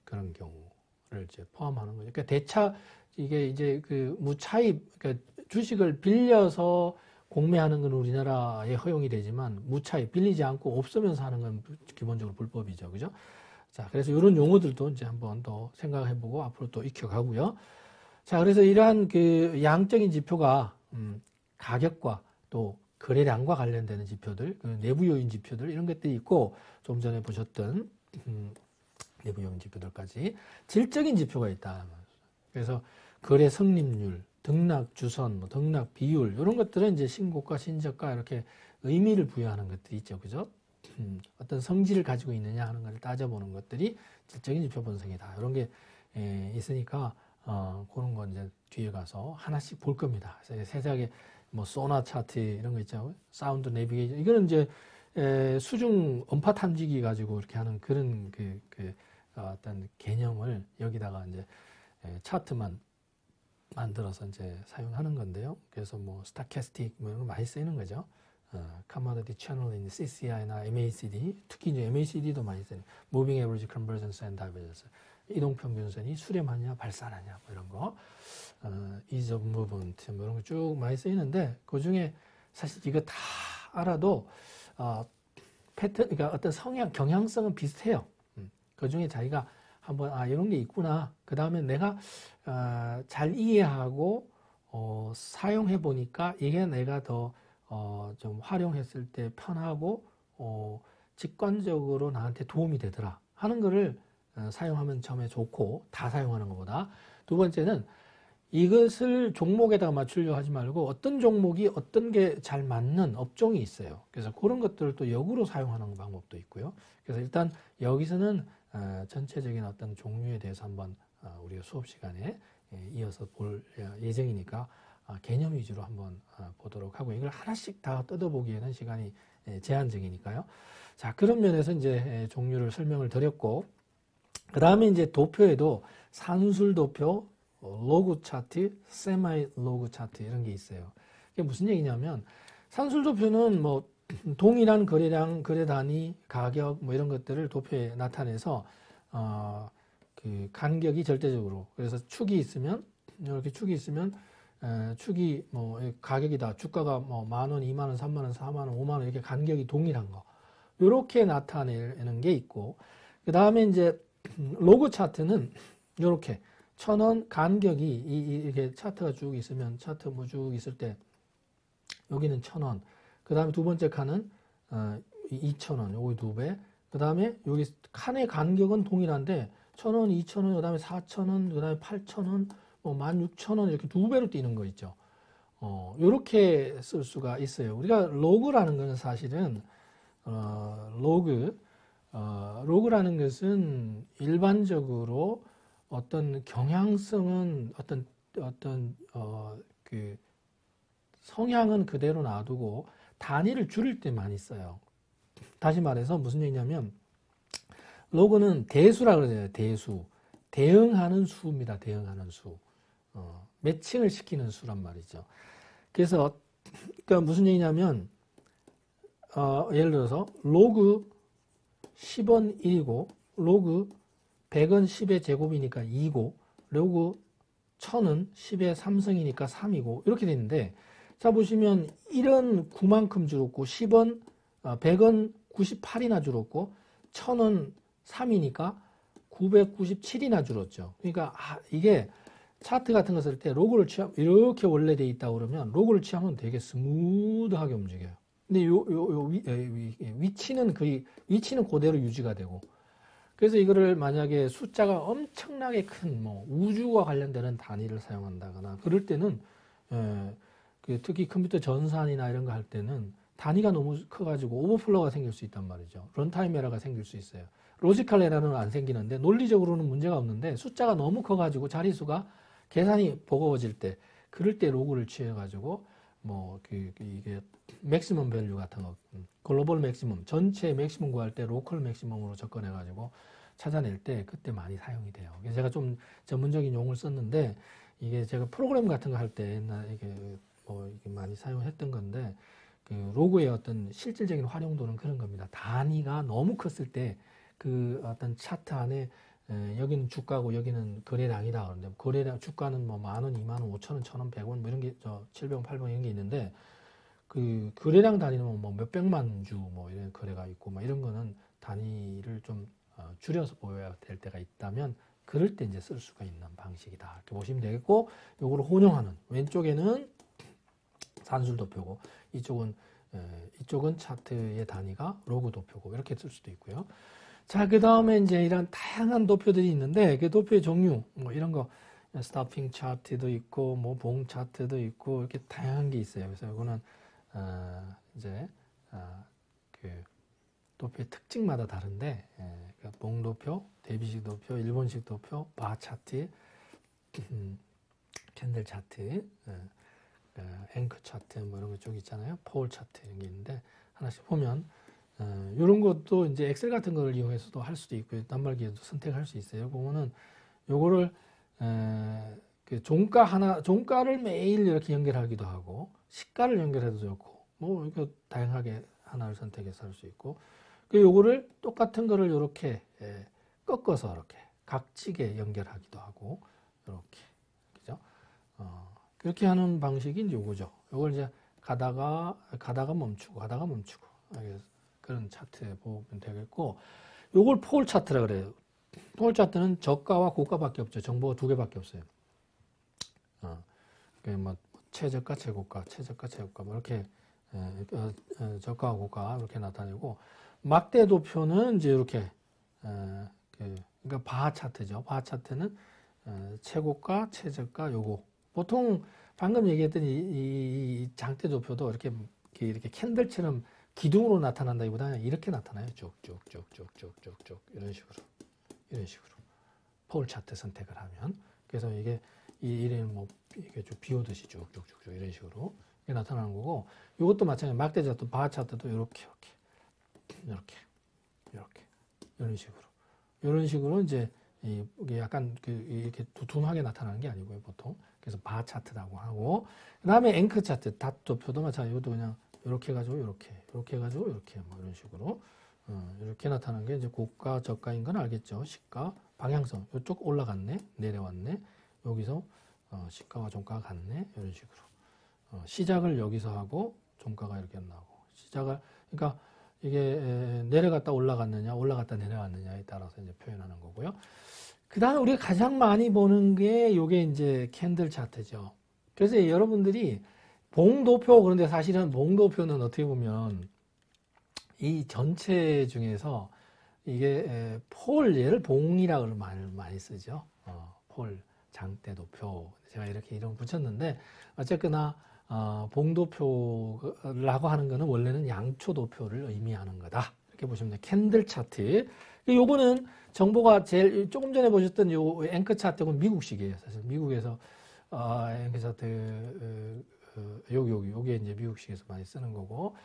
그런 경우를 이제 포함하는 거죠. 그러니까 대차, 이게 이제 그 무차입, 그러니까 주식을 빌려서 공매하는 건 우리나라에 허용이 되지만 무차입, 빌리지 않고 없으면서 하는 건 기본적으로 불법이죠. 그죠? 자, 그래서 이런 용어들도 이제 한번 더 생각해보고 앞으로 또 익혀가고요. 자, 그래서 이러한 그 양적인 지표가 가격과 또 거래량과 관련되는 지표들, 그 내부 요인 지표들 이런 것들이 있고, 좀 전에 보셨던 내부 요인 지표들까지 질적인 지표가 있다. 그래서 거래 성립률, 등락 주선, 뭐 등락 비율 이런 것들은 이제 신고가, 신저가 이렇게 의미를 부여하는 것들이 있죠, 그죠? 어떤 성질을 가지고 있느냐 하는 것을 따져보는 것들이 질적인 지표 분석이다. 이런 게 있으니까 그런 건 이제 뒤에 가서 하나씩 볼 겁니다. 그래서 세세하게 뭐 소나 차트 이런 거 있죠, 사운드 내비게이션, 이거는 이제 수중 음파 탐지기 가지고 이렇게 하는 그런 어떤 개념을 여기다가 이제 차트만 만들어서 이제 사용하는 건데요. 그래서 뭐 스타캐스틱 뭐 이런 거 많이 쓰이는 거죠. Commodity Channel, CCI나 MACD, 특히 이제 MACD도 많이 쓰는 Moving Average Convergence and Divergence, 이동평균선이 수렴하냐 발산하냐 뭐 이런 거, Ease of Movement 뭐 이런 거 쭉 많이 쓰이는데, 그 중에 사실 이거 다 알아도 패턴, 그러니까 어떤 성향, 경향성은 비슷해요. 그 중에 자기가 한번 이런 게 있구나, 그 다음에 내가 잘 이해하고 사용해 보니까 이게 내가 더 좀 활용했을 때 편하고 직관적으로 나한테 도움이 되더라 하는 거를 사용하면 처음에 좋고, 다 사용하는 것보다. 두 번째는 이것을 종목에다가 맞추려고 하지 말고 어떤 종목이 어떤 게 잘 맞는 업종이 있어요. 그래서 그런 것들을 또 역으로 사용하는 방법도 있고요. 그래서 일단 여기서는 전체적인 어떤 종류에 대해서 한번 우리가 수업 시간에 이어서 볼 예정이니까 개념 위주로 한번 보도록 하고, 이걸 하나씩 다 뜯어보기에는 시간이 제한적이니까요. 자, 그런 면에서 이제 종류를 설명을 드렸고, 그 다음에 이제 도표에도 산술 도표, 로그 차트, 세마이 로그 차트 이런 게 있어요. 이게 무슨 얘기냐면, 산술 도표는 뭐 동일한 거래량, 거래 단위, 가격 뭐 이런 것들을 도표에 나타내서 그 간격이 절대적으로, 그래서 축이 있으면, 이렇게 축이 있으면 축이 뭐 가격이다, 주가가 뭐 10,000원, 20,000원, 30,000원, 40,000원, 50,000원 이렇게 간격이 동일한 거, 이렇게 나타내는 게 있고, 그 다음에 이제 로그 차트는 이렇게 1,000원 간격이 이렇게 차트가 쭉 있으면, 차트 뭐 쭉 있을 때 여기는 1,000원, 그 다음에 두 번째 칸은 2,000원, 요거 2배, 그 다음에 여기 칸의 간격은 동일한데 1,000원, 2,000원, 그 다음에 4,000원, 그 다음에 8,000원, 뭐 16,000원 이렇게 2배로 뛰는 거 있죠. 요렇게 쓸 수가 있어요. 우리가 로그라는 것은 사실은 로그라는 것은 일반적으로 어떤 경향성은 어떤 어떤 그 성향은 그대로 놔두고 단위를 줄일 때 많이 써요. 다시 말해서 무슨 얘기냐면 로그는 대수라 그러잖아요. 대수. 대응하는 수입니다. 대응하는 수. 매칭을 시키는 수란 말이죠. 그래서 그러니까 무슨 얘기냐면 예를 들어서 로그 10은 1이고 로그 100은 10의 제곱이니까 2고 로그 1000은 10의 3승이니까 3이고 이렇게 되는데 자 보시면 1은 9만큼 줄었고 10은 100은 98이나 줄었고 1000은 3이니까 997이나 줄었죠. 그러니까 이게 차트 같은 거 쓸 때 로그를 취하면 이렇게 원래 돼 있다 그러면 로그를 취하면 되게 스무드하게 움직여요. 근데 위치는 그대로 유지가 되고 그래서 이거를 만약에 숫자가 엄청나게 큰 뭐 우주와 관련되는 단위를 사용한다거나 그럴 때는 특히 컴퓨터 전산이나 이런 거 할 때는 단위가 너무 커가지고 오버플로우가 생길 수 있단 말이죠. 런타임 에러가 생길 수 있어요. 로지컬 에러는 안 생기는데 논리적으로는 문제가 없는데 숫자가 너무 커가지고 자릿수가 계산이 버거워질 때 그럴 때 로그를 취해가지고 뭐 이게 맥시멈 밸류 같은 거 글로벌 맥시멈 전체 맥시멈 구할 때 로컬 맥시멈으로 접근해가지고 찾아낼 때 그때 많이 사용이 돼요. 제가 좀 전문적인 용어를 썼는데 이게 제가 프로그램 같은 거 할 때 옛날 이게 많이 사용했던 건데 그 로그의 어떤 실질적인 활용도는 그런 겁니다. 단위가 너무 컸을 때 그 어떤 차트 안에 여기는 주가고 여기는 거래량이다 그러는데 거래량 주가는 뭐 10,000원, 20,000원, 5,000원, 1,000원, 100원 뭐 이런 게 700원, 800원 이런 게 있는데 그 거래량 단위는 뭐 몇백만 주 뭐 이런 거래가 있고 뭐 이런 거는 단위를 좀 줄여서 보여야 될 때가 있다면 그럴 때 이제 쓸 수가 있는 방식이다 이렇게 보시면 되겠고 요거를 혼용하는 왼쪽에는 산술 도표고 이쪽은 차트의 단위가 로그 도표고 이렇게 쓸 수도 있고요. 자, 그 다음에 이제 이런 다양한 도표들이 있는데 그 도표의 종류 뭐 이런 거 스토핑 차트도 있고 뭐 봉 차트도 있고 이렇게 다양한 게 있어요. 그래서 이거는 이제 그 도표의 특징마다 다른데 그러니까 봉 도표, 대비식 도표, 일본식 도표, 바 차트, 캔들 차트, 앵커 차트 뭐 이런 거 쭉 있잖아요. 폴 차트 이런 게 있는데 하나씩 보면 이런 것도 이제 엑셀 같은 걸 이용해서도 할 수도 있고요. 단말기에도 선택할 수 있어요. 보면은 요거를 그 종가를 매일 이렇게 연결하기도 하고 시가를 연결해도 좋고 뭐 이렇게 다양하게 하나를 선택해서 할 수 있고 그 요거를 똑같은 거를 이렇게 꺾어서 이렇게 각지게 연결하기도 하고 이렇게 그죠? 그렇게 하는 방식이 이제 요거죠. 요걸 이제 가다가 멈추고 그런 차트에 보면 되겠고 요걸 폴 차트라 그래요. 폴 차트는 저가와 고가밖에 없죠. 정보가 두 개밖에 없어요. 뭐 최저가, 최고가 뭐 이렇게 저가와 고가 이렇게 나타내고 막대 도표는 이제 이렇게 그러니까 바 차트죠. 바 차트는 최고가, 최저가 요거 보통 방금 얘기했던 이 장대 도표도 이렇게 캔들처럼 기둥으로 나타난다기보다는 이렇게 나타나요. 쭉쭉쭉쭉쭉쭉 이런 식으로 폴 차트 선택을 하면 그래서 이게 이게 좀 비오듯이 쭉쭉쭉쭉 이런 식으로 이게 나타나는 거고 이것도 마찬가지 막대 차트, 바 차트도 이렇게 이런 식으로 이제 이게 약간 이렇게 두툼하게 나타나는 게 아니고요 보통 그래서 바 차트라고 하고 그 다음에 앵커 차트, 닷 도표도 마찬가지 이것도 그냥 이렇게 해가지고 이렇게 해가지고 이렇게 뭐 이런 식으로 이렇게 나타나는 게 이제 고가 저가인 건 알겠죠. 시가 방향성 이쪽 올라갔네 내려왔네 여기서 시가와 종가가 같네 이런 식으로 시작을 여기서 하고 종가가 이렇게 나오고 시작을 그러니까 이게 내려갔다 올라갔느냐 올라갔다 내려왔느냐에 따라서 이제 표현하는 거고요. 그 다음에 우리가 가장 많이 보는 게 요게 이제 캔들 차트죠. 그래서 여러분들이 봉도표 그런데 사실은 봉도표는 어떻게 보면 이 전체 중에서 이게 폴 얘를 봉이라고 많이 쓰죠. 폴 장대 도표 제가 이렇게 이름 붙였는데 어쨌거나 봉도표라고 하는 거는 원래는 양초 도표를 의미하는 거다. 이렇게 보시면 돼요. 캔들 차트. 요거는 정보가 제일 조금 전에 보셨던 요 앵커 차트는 미국식이에요. 사실 미국에서 앵글 차트 요게 이제 미국식에서 많이 쓰는 거고,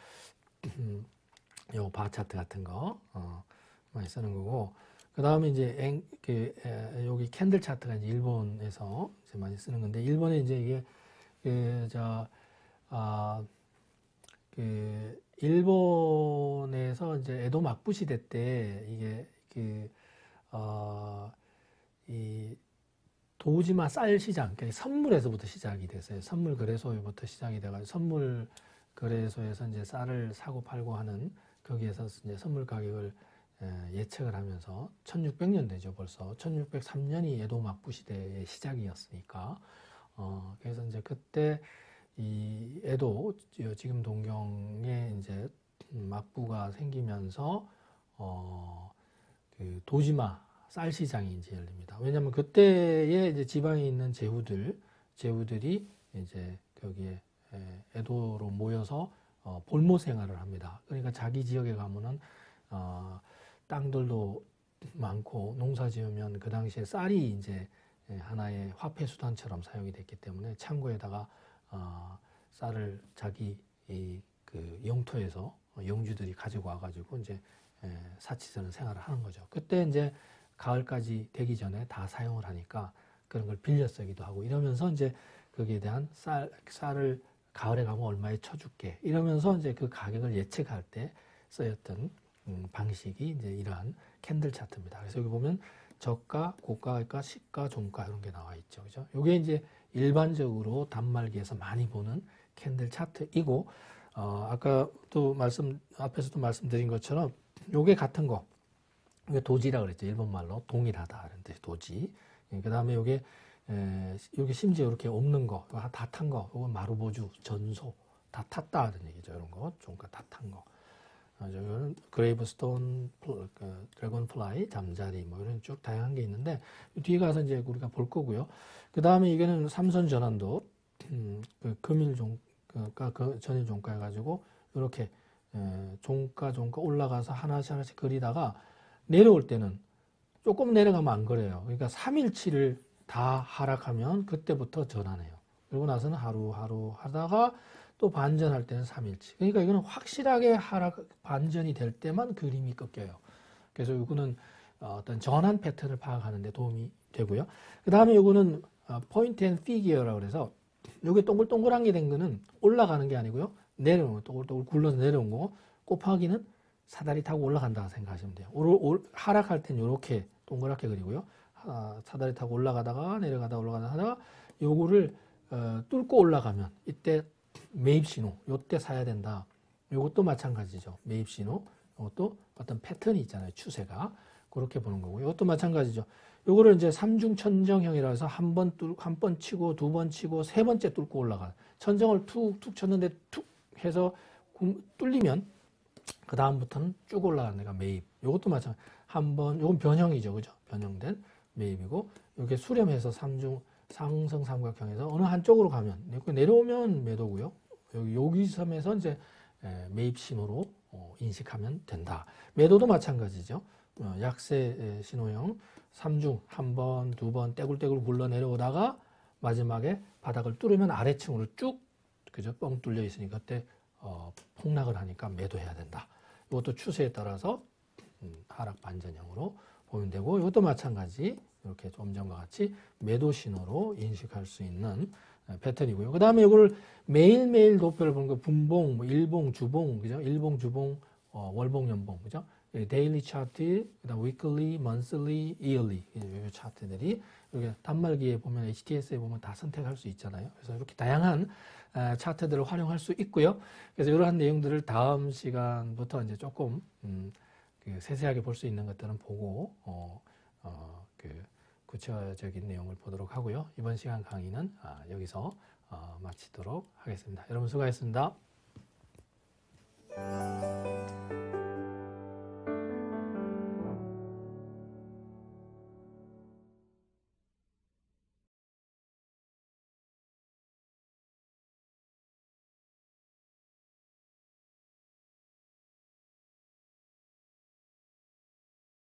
요 바 차트 같은 거 많이 쓰는 거고, 그 다음에 이제 여기 캔들 차트가 이제 일본에서 이제 많이 쓰는 건데, 일본에 이제 이게 일본에서 이제 에도 막부 시대 때 이게 이 도지마 쌀 시장, 그러니까 선물에서부터 시작이 됐어요. 선물 거래소부터 시작이 돼가지고 선물 거래소에서 이제 쌀을 사고 팔고 하는 거기에서 이제 선물 가격을 예측을 하면서 1600년대죠 벌써. 1603년이 에도 막부 시대의 시작이었으니까. 그래서 이제 그때 이 에도 지금 동경에 이제 막부가 생기면서 그 도지마 쌀 시장이 이제 열립니다. 왜냐하면 그때에 이제 지방에 있는 제후들이 이제 거기에 에도로 모여서 볼모 생활을 합니다. 그러니까 자기 지역에 가면은 땅들도 많고 농사 지으면 그 당시에 쌀이 이제 하나의 화폐 수단처럼 사용이 됐기 때문에 창고에다가 쌀을 자기 그 영토에서 영주들이 가지고 와가지고 이제 사치스러운 생활을 하는 거죠. 그때 이제 가을까지 되기 전에 다 사용을 하니까 그런 걸 빌려 쓰기도 하고 이러면서 이제 거기에 대한 쌀을 가을에 가면 얼마에 쳐줄게 이러면서 이제 그 가격을 예측할 때 쓰였던 방식이 이제 이러한 캔들 차트입니다. 그래서 여기 보면 저가, 고가가, 시가, 종가 이런 게 나와 있죠. 그죠? 요게 이제 일반적으로 단말기에서 많이 보는 캔들 차트이고, 아까도 앞에서도 말씀드린 것처럼 요게 같은 거, 이게 도지라 그랬죠. 일본말로 동일하다 하는 뜻이 도지. 그 다음에 요게 심지어 이렇게 없는 거, 다 탄 거, 요건 마루보주, 전소, 다 탔다 하는 얘기죠. 이런 거, 종가 다 탄 거. 저기는 그레이브스톤, 드래곤플라이, 잠자리 뭐 이런 쭉 다양한 게 있는데 뒤에 가서 이제 우리가 볼 거고요. 그 다음에 이거는 삼선 전환도 그 금일 종가 그 전일 종가 해가지고 이렇게 종가 올라가서 하나씩 그리다가 내려올 때는 조금 내려가면 안 그래요. 그러니까 3일치를 다 하락하면 그때부터 전환해요. 그리고 나서는 하루 하다가 또 반전할 때는 3일치. 그러니까 이거는 확실하게 반전이 될 때만 그림이 꺾여요. 그래서 이거는 어떤 전환 패턴을 파악하는 데 도움이 되고요. 그 다음에 이거는 포인트 앤 피기어라고 그래서 이게 동글동글한 게 된 거는 올라가는 게 아니고요. 내려오는 거, 동글동글 굴러서 내려온 거고 곱하기는 사다리 타고 올라간다 생각하시면 돼요. 하락할 때는 이렇게 동그랗게 그리고요. 사다리 타고 올라가다가 내려가다 하다가 요거를 뚫고 올라가면 이때 매입 신호, 요때 사야 된다. 요것도 마찬가지죠. 매입 신호. 요것도 어떤 패턴이 있잖아요. 추세가. 그렇게 보는 거고요. 이것도 마찬가지죠. 요거를 이제 삼중 천정형이라 해서 한 번 치고, 두 번 치고, 세 번째 뚫고 올라가. 천정을 툭툭 쳤는데 툭 해서 뚫리면 그 다음부터는 쭉 올라가는 데가 매입. 요것도 마찬가지. 요건 변형이죠. 그죠? 변형된 매입이고, 요게 수렴해서 상승 삼각형에서 어느 한쪽으로 가면, 내려오면 매도고요. 여기 섬에서 이제 매입 신호로 인식하면 된다. 매도도 마찬가지죠. 약세 신호형 3중 한 번, 두 번 떼굴떼굴 굴러 내려오다가 마지막에 바닥을 뚫으면 아래층으로 쭉 그죠? 뻥 뚫려 있으니까 그때 폭락을 하니까 매도해야 된다. 이것도 추세에 따라서 하락 반전형으로 보면 되고 이것도 마찬가지 이렇게 좀 전과 같이 매도 신호로 인식할 수 있는 패턴이고요. 그 다음에 이걸 매일매일 도표를 보는 거 분봉, 뭐 일봉, 주봉, 그죠? 일봉, 주봉, 월봉, 연봉, 그죠? 데일리 차트, 그다음 위클리, 먼슬리, 이얼리 이 차트들이 이렇게 단말기에 보면 HTS에 보면 다 선택할 수 있잖아요. 그래서 이렇게 다양한 차트들을 활용할 수 있고요. 그래서 이러한 내용들을 다음 시간부터 이제 조금 세세하게 볼 수 있는 것들은 보고 구체적인 내용을 보도록 하고요. 이번 시간 강의는 여기서 마치도록 하겠습니다. 여러분 수고하셨습니다.